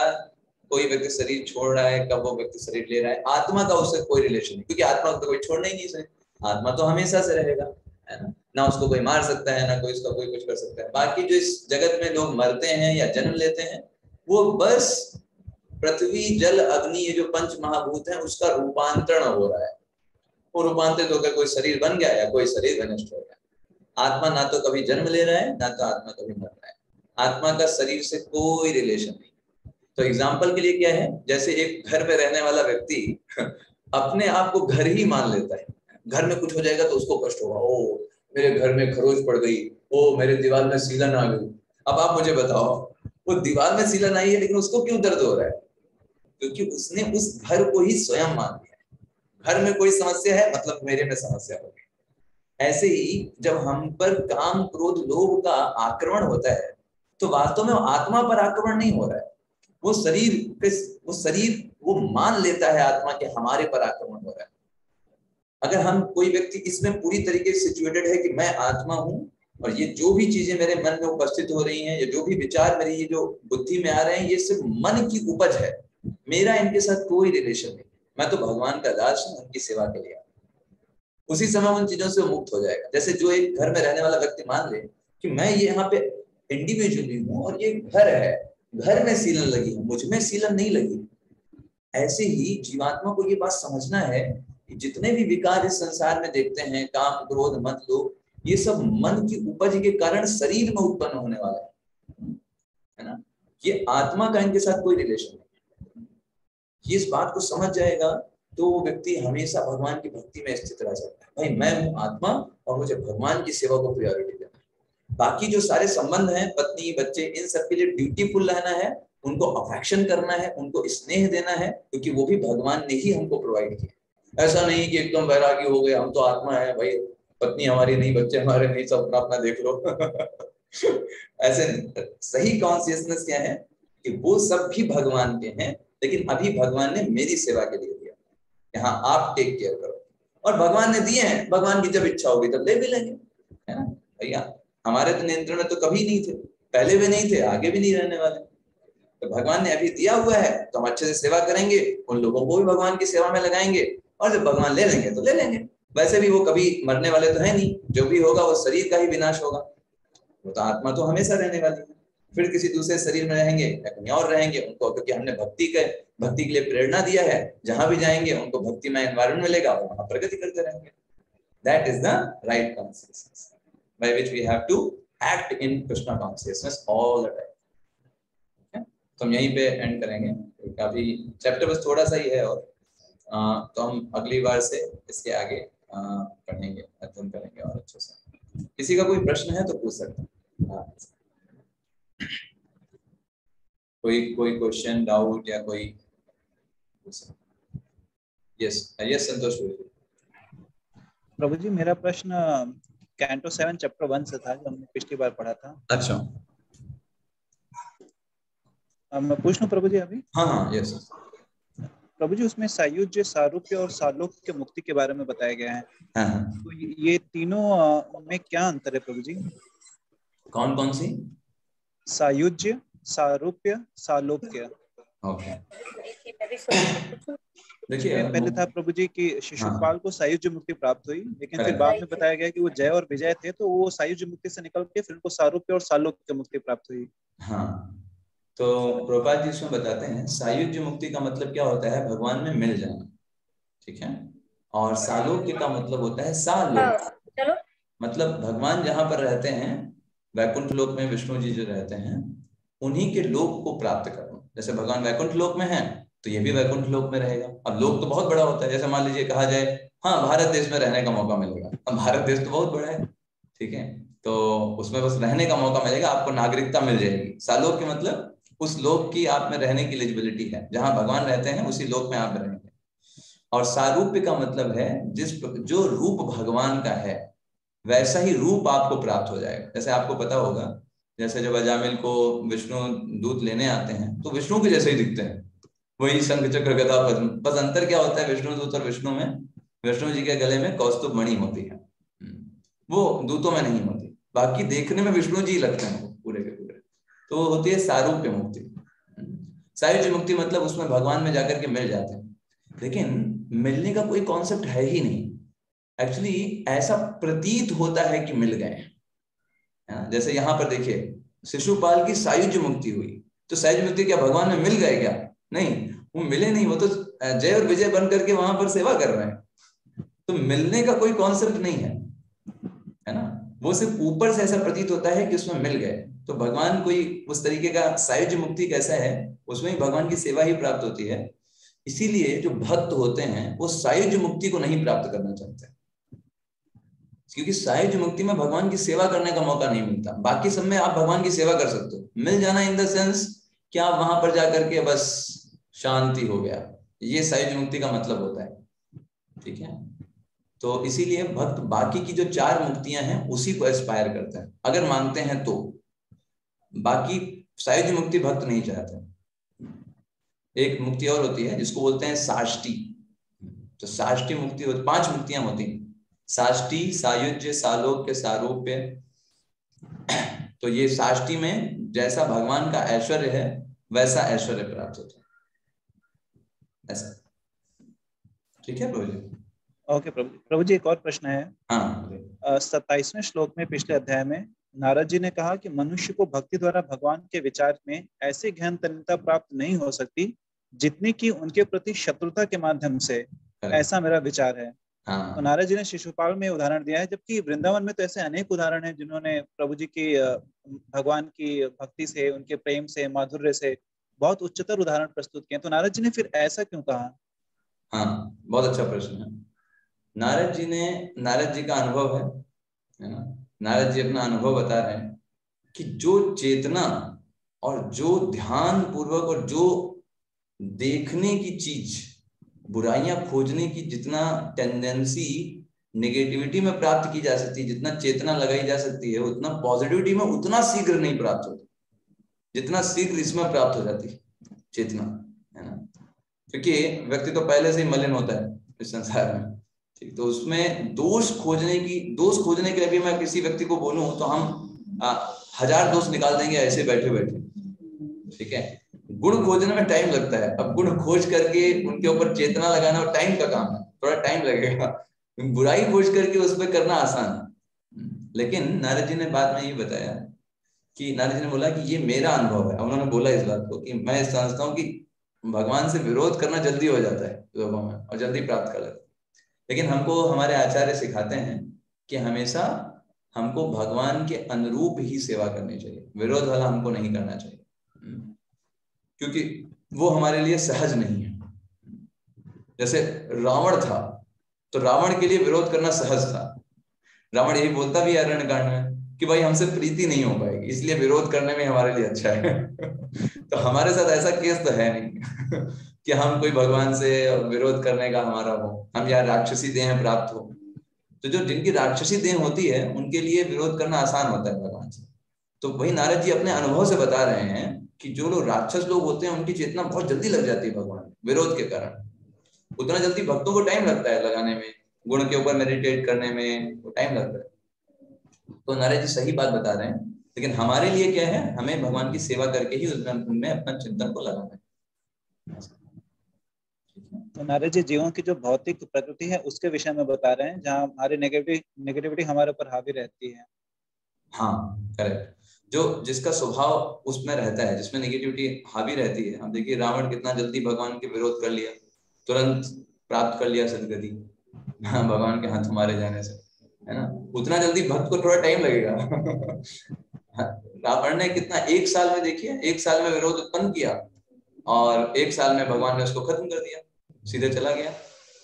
कोई व्यक्ति शरीर छोड़ रहा है, कब वो व्यक्ति शरीर ले रहा है, आत्मा का उससे कोई रिलेशन नहीं, क्योंकि आत्मा को तो कोई छोड़ना ही नहीं सके। आत्मा तो हमेशा से रहेगा, है ना उसको कोई मार सकता है, ना कोई उसका कोई कुछ कर सकता है। बाकी जो इस जगत में लोग मरते हैं या जन्म लेते हैं, वो बस पृथ्वी जल अग्नि ये जो पंच महाभूत है उसका रूपांतरण हो रहा है। वो रूपांतरित होकर कोई शरीर बन गया या कोई शरीर नष्ट हो गया। आत्मा ना तो कभी जन्म ले रहा है, ना तो आत्मा कभी मर रहा है। आत्मा का शरीर से कोई रिलेशन नहीं। तो एग्जाम्पल के लिए क्या है, जैसे एक घर में रहने वाला व्यक्ति अपने आप को घर ही मान लेता है। घर में कुछ हो जाएगा तो उसको कष्ट होगा, ओ मेरे घर में खरोच पड़ गई, ओ मेरे दीवार में सीलन आ गई। अब आप मुझे बताओ, वो दीवार में सीलन आई है लेकिन उसको क्यों दर्द हो रहा है? क्योंकि उसने उस घर को ही स्वयं मान लिया। घर में कोई समस्या है मतलब मेरे में समस्या होगी। ऐसे ही जब हम पर काम क्रोध लोभ का आक्रमण होता है तो वास्तव में आत्मा पर आक्रमण नहीं हो रहा है, वो शरीर वो मान लेता है आत्मा के हमारे पर आक्रमण हो रहा है। अगर हम कोई व्यक्ति इसमें पूरी तरीके से सिचुएटेड है कि मैं आत्मा हूं और ये जो भी चीजें मेरे मन में उपस्थित हो रही हैं, ये जो भी विचार मेरी ये जो बुद्धि में आ रहे हैं, ये सिर्फ मन की उपज है, मेरा इनके साथ कोई रिलेशन नहीं, मैं तो भगवान का दास हूं, उनकी सेवा के लिए। उसी समय उन चीजों से मुक्त हो जाएगा। जैसे जो एक घर में रहने वाला व्यक्ति मान ले कि मैं ये यहाँ पे इंडिविजुअली हूँ और ये घर है, घर में सीलन लगी है, मुझ में सीलन नहीं लगी। ऐसे ही जीवात्मा को ये बात समझना है कि जितने भी विकार इस संसार में देखते हैं, काम क्रोध मद लोभ, ये सब मन की उपज के कारण शरीर में उत्पन्न होने वाला है ना। ये आत्मा का इनके साथ कोई रिलेशन नहीं। ये इस बात को समझ जाएगा तो वो व्यक्ति हमेशा भगवान की भक्ति में स्थित रह सकता है। भाई मैं हूँ आत्मा और मुझे भगवान की सेवा को प्रायोरिटी देना है। बाकी जो सारे संबंध हैं, पत्नी बच्चे, इन सबके लिए ड्यूटीफुल रहना है, उनको अफेक्शन करना है, उनको स्नेह देना है, क्योंकि वो भी भगवान ने ही हमको प्रोवाइड किया। ऐसा नहीं कि एकदम वैरागी हो गए, हम तो आत्मा है भाई, पत्नी हमारी नहीं, बच्चे हमारे नहीं, सब अपना अपना देख लो। ऐसे नहीं। सही कॉन्शियसनेस क्या है कि वो सब भी भगवान के हैं, लेकिन अभी भगवान ने मेरी सेवा के लिए दिया, यहाँ आप टेक केयर करो। और भगवान ने दिए हैं, भगवान की जब इच्छा होगी तब ले भी लेंगे, है ना भैया। हमारे तो नियंत्रण में तो कभी नहीं थे, पहले भी नहीं थे, आगे भी नहीं रहने वाले। तो भगवान ने अभी दिया हुआ है तो हम अच्छे से सेवा करेंगे, उन लोगों को भी भगवान की सेवा में लगाएंगे, और जब भगवान ले लेंगे तो ले लेंगे। वैसे भी वो कभी मरने वाले तो है नहीं, जो भी होगा वो शरीर का ही विनाश होगा। वो तो आत्मा तो हमेशा रहने वाली है, फिर किसी दूसरे शरीर में रहेंगे या कहीं और रहेंगे। उनको क्योंकि हमने भक्ति के लिए प्रेरणा दिया है, जहां भी जाएंगे उनको भक्ति में एनवायरमेंट मिलेगा और वहां प्रगति करते रहेंगे। That is the right consciousness by which we have to act in Krishna consciousness all the time. Okay? तो हम यहीं पे एंड करेंगे, काफी चैप्टर बस थोड़ा सा ही है, और तो हम अगली बार से इसके आगे पढ़ेंगे, अध्ययन करेंगे और अच्छे से। किसी का कोई प्रश्न है तो पूछ सकते हैं। कोई क्वेश्चन, डाउट या कोई? यस संतोष प्रभु जी, मेरा प्रश्न कैंटो 7 चैप्टर 1 से था, जो हमने पिछली बार पढ़ा था। अच्छा, मैं पूछ लूं प्रभु जी अभी? हाँ यस प्रभु जी, उसमें सायुज्य, सारूप्य और सालोक्य मुक्ति के बारे में बताया गया है। हाँ। तो ये तीनों में क्या अंतर है प्रभु जी? कौन कौन सी? सायुज्य, सारूप्य, सालोक्य। ओके, देखिए पहले था प्रभु जी कि शिशुपाल को सायुज्य मुक्ति प्राप्त हुई, लेकिन फिर बाद में बताया गया कि वो जय और विजय थे, तो वो सायुज्य मुक्ति से निकल के फिर उनको सारूप्य और सालोक्य मुक्ति प्राप्त हुई। हाँ, तो प्रभुपाद जी इसमें बताते हैं सायुज्य मुक्ति का मतलब क्या होता है, भगवान में मिल जाना, ठीक है। और सालोक्य का मतलब होता है सालोक, मतलब भगवान जहां पर रहते हैं, वैकुंठ लोक में विष्णु जी जो रहते हैं, उन्हीं के लोक को प्राप्त करना। जैसे भगवान वैकुंठ लोक में है तो ये भी वैकुंठ लोक में रहेगा। अब लोक तो बहुत बड़ा होता है, जैसे मान लीजिए कहा जाए हाँ भारत देश में रहने का मौका मिलेगा। अब भारत देश तो बहुत बड़ा है, ठीक है, तो उसमें बस रहने का मौका मिलेगा, आपको नागरिकता मिल जाएगी। सालोक के मतलब उस लोक की आप में रहने की एलिजिबिलिटी है, जहां भगवान रहते हैं उसी लोक में आप रहेंगे। और सारूप्य का मतलब है जो रूप भगवान का है वैसा ही रूप आपको प्राप्त हो जाएगा। जैसे आपको पता होगा, जैसे जब अजामिल को विष्णु दूत लेने आते हैं तो विष्णु के जैसे ही दिखते हैं, वही शंख चक्र गदा पद्म। बस अंतर क्या होता है विष्णु दूत और विष्णु में, विष्णु जी के गले में कौस्तुभ मणि होती है, वो दूतों में नहीं होती। बाकी देखने में विष्णु जी लगते हैं वो पूरे के पूरे। तो होती है सारूप्य मुक्ति। सायुज्य मुक्ति मतलब उसमें भगवान में जाकर के मिल जाते हैं, लेकिन मिलने का कोई कॉन्सेप्ट है ही नहीं। एक्चुअली ऐसा प्रतीत होता है कि मिल गए। जैसे यहाँ पर देखिए शिशुपाल की सायुज्य मुक्ति हुई, तो सायुज्य मुक्ति क्या भगवान में मिल गए क्या? नहीं, वो मिले नहीं, वो तो जय और विजय बन करके वहां पर सेवा कर रहे हैं। तो मिलने का कोई कॉन्सेप्ट नहीं है ना, वो सिर्फ ऊपर से ऐसा प्रतीत होता है कि उसमें मिल गए। तो भगवान कोई उस तरीके का सायुज्य मुक्ति कैसा है, उसमें ही भगवान की सेवा ही प्राप्त होती है। इसीलिए जो भक्त होते हैं वो सायुज्य मुक्ति को नहीं प्राप्त करना चाहते, क्योंकि सायुज्य मुक्ति में भगवान की सेवा करने का मौका नहीं मिलता। बाकी सब में आप भगवान की सेवा कर सकते हो, मिल जाना इन द सेंस कि आप वहां पर जाकर के बस शांति हो गया, ये सायुज्य मुक्ति का मतलब होता है। ठीक है, तो इसीलिए भक्त बाकी की जो 4 मुक्तियां हैं उसी को एस्पायर करता है अगर मानते हैं तो। बाकी सायुज्य मुक्ति भक्त नहीं चाहते। एक मुक्ति और होती है जिसको बोलते हैं साष्टी। तो साष्टी मुक्ति 5 मुक्तियां होती हैं, साष्टी, सायुज्य, सालोक्य, सारूप्य। तो ये साष्टी में जैसा भगवान का ऐश्वर्य है वैसा ऐश्वर्य प्राप्त होता है, ऐसा। ठीक है प्रभु जी? ओके प्रभु जी, एक और प्रश्न है। हाँ, 27वें श्लोक में पिछले अध्याय में नारद जी ने कहा कि मनुष्य को भक्ति द्वारा भगवान के विचार में ऐसी गहन तन्मयता प्राप्त नहीं हो सकती जितनी कि उनके प्रति शत्रुता के माध्यम से, ऐसा मेरा विचार है। हाँ। तो नारद जी ने शिशुपाल में उदाहरण दिया है, जबकि वृंदावन में तो ऐसे अनेक उदाहरण हैं जिन्होंने प्रभु जी की भगवान की भक्ति से, उनके प्रेम से, माधुर्य से बहुत उच्चतर उदाहरण प्रस्तुत किए। तो नारद जी ने फिर ऐसा क्यों कहा? हाँ, बहुत अच्छा प्रश्न है। नारद जी का अनुभव है ना, नारद जी अपना अनुभव बता रहे हैं कि जो चेतना और जो ध्यान पूर्वक और जो देखने की चीज, बुराइयां खोजने की जितना टेंडेंसी नेगेटिविटी में प्राप्त की जा सकती है, जितना चेतना लगाई जा सकती है, उतना पॉजिटिविटी में उतना शीघ्र नहीं प्राप्त होता जितना शीघ्र इसमें प्राप्त हो जाती है चेतना, है ना। क्योंकि व्यक्ति तो पहले से ही मलिन होता है इस संसार में, ठीक। तो उसमें दोष खोजने के लिए भी मैं किसी व्यक्ति को बोलूं तो हम 1000 दोष निकाल देंगे ऐसे बैठे बैठे, ठीक है। गुण खोजने में टाइम लगता है। अब गुण खोज करके उनके ऊपर चेतना लगाना और टाइम का काम है, थोड़ा टाइम लगेगा। बुराई खोज करके उस पर करना आसान है। लेकिन नारद जी ने बाद में ये बताया कि नारद जी ने बोला कि ये मेरा अनुभव है। उन्होंने बोला इस बात को कि मैं समझता हूँ कि भगवान से विरोध करना जल्दी हो जाता है लोगों में और जल्दी प्राप्त कर लेते हैं, लेकिन हमको हमारे आचार्य सिखाते हैं कि हमेशा हमको भगवान के अनुरूप ही सेवा करनी चाहिए, विरोध वाला हमको नहीं करना चाहिए, क्योंकि वो हमारे लिए सहज नहीं है। जैसे रावण था तो रावण के लिए विरोध करना सहज था। रावण यही बोलता भी है अरण्यकांड में कि भाई हमसे प्रीति नहीं हो पाएगी, इसलिए विरोध करने में हमारे लिए अच्छा है। तो हमारे साथ ऐसा केस तो है नहीं कि हम कोई भगवान से विरोध करने का हमारा हो, हम यार राक्षसी देह प्राप्त हो। तो जो जिनकी राक्षसी देह होती है उनके लिए विरोध करना आसान होता है भगवान से। तो वही नारद जी अपने अनुभव से बता रहे हैं कि जो लोग राक्षस लोग होते हैं उनकी चेतना बहुत जल्दी लग जाती है भगवान विरोध के कारण। उतना जल्दी भक्तों को टाइम लगता है लगाने में, गुण के ऊपर मेडिटेट करने में वो टाइम लगता है। तो नारद जी सही बात बता रहे हैं, लेकिन हमारे लिए क्या है, हमें भगवान की सेवा करके ही उनमें अपना चिंतन को लगाना है। तो नारद जी जीवों की जो भौतिक प्रकृति है उसके विषय में बता रहे हैं, जहाँ हमारी नेगेटिविटी हमारे ऊपर हावी रहती है। हाँ, करेक्ट। जो जिसका स्वभाव उसमें रहता है, जिसमें नेगेटिविटी हावी रहती है। हम देखिए रावण कितना जल्दी भगवान के विरोध कर लिया, तुरंत प्राप्त कर लिया सदगति भगवान के हाथ मारे जाने से, है ना। उतना जल्दी भक्त को थोड़ा टाइम लगेगा। रावण ने कितना 1 साल में, देखिए 1 साल में विरोध उत्पन्न किया और 1 साल में भगवान ने उसको खत्म कर दिया, सीधे चला गया।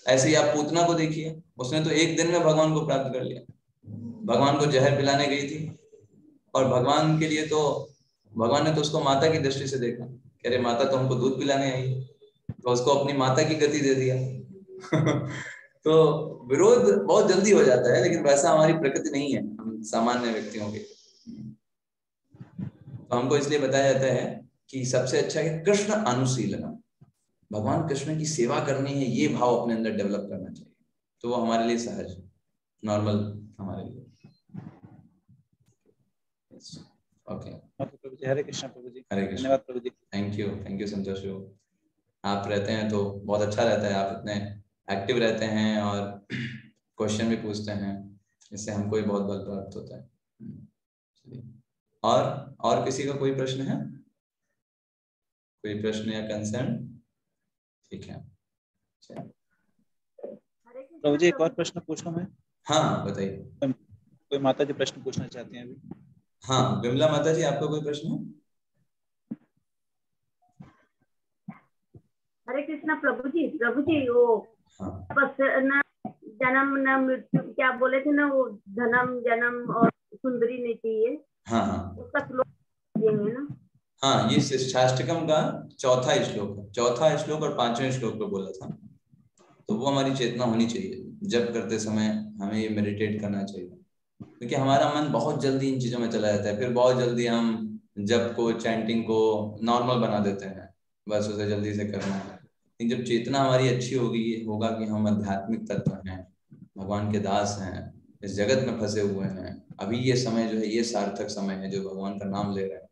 ऐसे ही आप पूतना को देखिए, उसने तो 1 दिन में भगवान को प्राप्त कर लिया। भगवान को जहर पिलाने गई थी और भगवान के लिए तो भगवान ने तो उसको माता की दृष्टि से देखा, कह रहे माता तो हमको दूध पिलाने आई, तो उसको अपनी माता की गति दे दिया। तो विरोध बहुत जल्दी हो जाता है, लेकिन वैसा हमारी प्रकृति नहीं है हम सामान्य व्यक्तियों की। तो हमको इसलिए बताया जाता है कि सबसे अच्छा है कृष्ण अनुशीलनम, भगवान कृष्ण की सेवा करनी है, ये भाव अपने अंदर डेवलप करना चाहिए। तो वो हमारे लिए सहज, नॉर्मल हमारे लिए। ओके प्रभु जी, हरे कृष्ण प्रभु जी, हरे कृष्ण। धन्यवाद प्रभु जी। Thank you Santosh ji. आप रहते हैं तो बहुत अच्छा रहता है, आप इतने एक्टिव रहते हैं और क्वेश्चन भी पूछते हैं, इससे हमको भी बहुत बल प्राप्त होता है। और किसी का कोई प्रश्न है? कोई प्रश्न या कंसर्न? ठीक है प्रभु जी, एक और प्रश्न पूछ लूं मैं? हाँ बताइए। कोई माता जी प्रश्न पूछना चाहती हैं अभी? हाँ विमला माता जी, आपका कोई प्रश्न है? हरे कृष्णा प्रभु जी वो बस ना जन्म न मृत्यु क्या बोले थे ना, वो जन्म और सुंदरी नहीं चाहिए। हाँ उसका श्लोक ये है ना? हाँ, ये शिष्टाष्टकम का चौथा श्लोक और 5वें श्लोक पे बोला था। तो वो हमारी चेतना होनी चाहिए, जब करते समय हमें ये मेडिटेट करना चाहिए, क्योंकि हमारा मन बहुत जल्दी इन चीजों में चला जाता है। फिर बहुत जल्दी हम जप को, चैंटिंग को नॉर्मल बना देते हैं, बस उसे जल्दी से करना है। लेकिन जब चेतना हमारी अच्छी होगा कि हम आध्यात्मिक तत्व हैं, भगवान के दास हैं, इस जगत में फंसे हुए हैं, अभी ये समय जो है ये सार्थक समय है जो भगवान का नाम ले रहे हैं,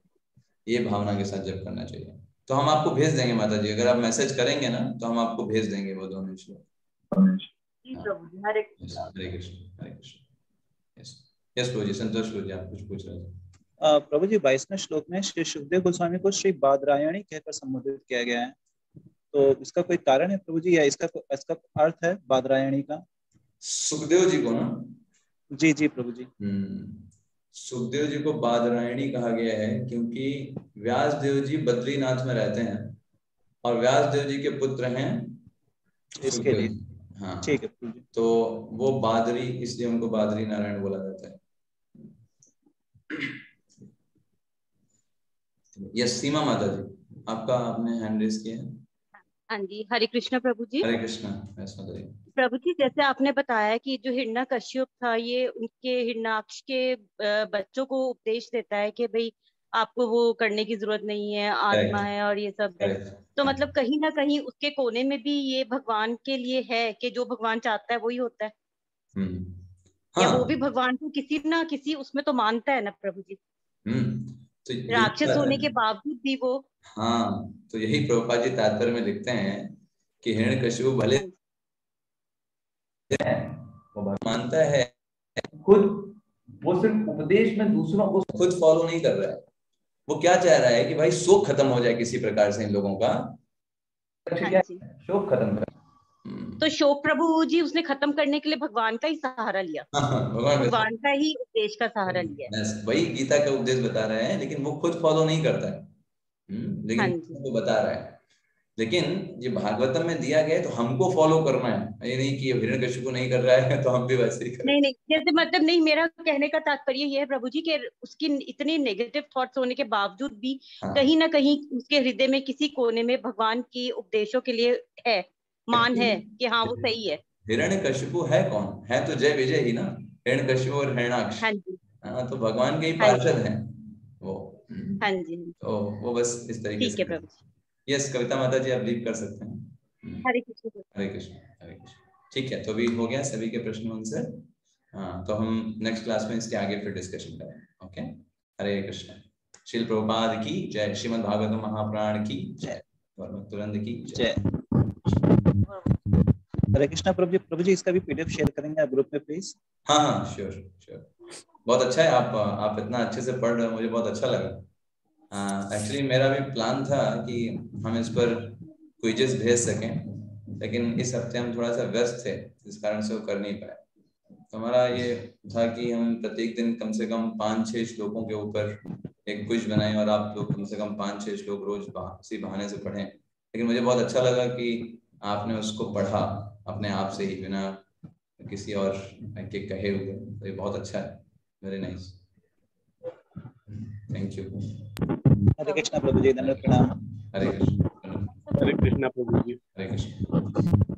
ये भावना के साथ जप करना चाहिए। तो हम आपको भेज देंगे माता जी, अगर आप मैसेज करेंगे ना तो हम आपको भेज देंगे वो दोनों श्लोक। हरे कृष्ण हरे कृष्ण हरे कृष्ण। यस प्रभु जी, संतोष प्रभु जी आप कुछ पूछ रहे थे? प्रभु जी, 22वें श्लोक में श्री सुखदेव गोस्वामी को श्री बादरायणी कहकर संबोधित किया गया है, तो इसका कोई कारण है प्रभु जी, या इसका अर्थ है बादरायणी का? सुखदेव जी को ना? जी जी प्रभु जी। सुखदेव जी को बादरायणी कहा गया है क्योंकि व्यास देव जी बद्रीनाथ में रहते हैं और व्यास देव जी के पुत्र हैं इसके लिए। हाँ ठीक है प्रभु जी। तो वो बादरी, इसलिए उनको बादरी नारायण बोला जाता है। यस सीमा माता जी, आपका आपने हैंड रेज किया है। हाँ जी, हरे कृष्ण प्रभु जी। हरे कृष्ण। प्रभु जी, जैसे आपने बताया कि जो हिरण्यकश्यप था ये उनके हिरण्याक्ष के बच्चों को उपदेश देता है कि भाई आपको वो करने की जरूरत नहीं है, आत्मा है और ये सब है। तो मतलब कहीं ना कहीं उसके कोने में भी ये भगवान के लिए है कि जो भगवान चाहता है वही होता है। या वो भी भगवान को किसी ना किसी उसमें तो मानता है ना प्रभु जी, तो राक्षस होने के बावजूद भी वो। हाँ, तो यही प्रभुपाद जी तात्पर्य में लिखते हैं कि हिरण्यकशिपु भले वो मानता है खुद, वो सिर्फ उपदेश में दूसरों को खुद फॉलो नहीं कर रहा है। वो क्या चाह रहा है कि भाई शोक खत्म हो जाए किसी प्रकार से इन लोगों का, शोक खत्म कर। तो शोक प्रभु जी उसने खत्म करने के लिए भगवान का ही सहारा लिया। भगवान का ही उपदेश का सहारा लिया। वही गीता का उपदेश बता रहे हैं, लेकिन वो खुद फॉलो नहीं करता है, लेकिन वो बता रहा है। लेकिन ये भागवतम में दिया गया है तो हमको फॉलो करना है, ये नहीं कि हिरण्यकशिपु नहीं कर रहा है तो हम भी वैसे ही करें। नहीं जैसे मतलब नहीं, मेरा कहने का तात्पर्य ये है प्रभु जी कि उसकी इतनी नेगेटिव थॉट्स होने के बावजूद भी कहीं ना कहीं उसके हृदय में किसी कोने में भगवान की उपदेशों के लिए है मान है कि हाँ वो सही है। हिरण्यकशिपु है कौन? है तो जय विजय ही ना, हिरण्यकशिपु और हिरण्याक्ष। हाँ, तो भगवान के ही पार्षद हैं वो। हाँ जी, तो वो बस इस तरीके से। प्रभु। यस कविता माता जी, आप लीव कर सकते हैं। हरे कृष्ण हरे कृष्ण हरे कृष्ण। ठीक है, तो अभी हो गया सभी के प्रश्न आंसर। हाँ, तो हम नेक्स्ट क्लास में इसके आगे फिर डिस्कशन करेंगे। ओके, हरे कृष्ण। श्रील प्रभुपाद की जय, श्रीमद् भागवत महापुराण की जय, तुरंत की जय। हरे कृष्णा प्रभु जी इसका भी पीडीएफ शेयर करेंगे आप ग्रुप में प्लीज? हाँ श्योर। बहुत अच्छा है, आप इतना अच्छे से पढ़ रहे हो, मुझे बहुत अच्छा लगा। एक्चुअली मेरा भी प्लान था कि हम इस पर क्विज़ेस भेज सकें, लेकिन इस हफ्ते हम थोड़ा सा व्यस्त थे, इस कारण से वो कर नहीं पाए। तो हमारा ये था कि हम प्रत्येक दिन कम से कम 5-6 श्लोकों के ऊपर एक क्विज बनाएं और आप लोग कम से कम 5-6 श्लोक रोज इसी बहाने से पढ़ें। लेकिन मुझे बहुत अच्छा लगा कि आपने उसको पढ़ा अपने आप से ही, बिना किसी और के कहे हुए। तो ये बहुत अच्छा है, वेरी नाइस, थैंक यू। हरे कृष्णा प्रभु जी, धन्यवाद, प्रणाम। हरे कृष्ण। हरे कृष्णा प्रभु जी। हरे कृष्ण।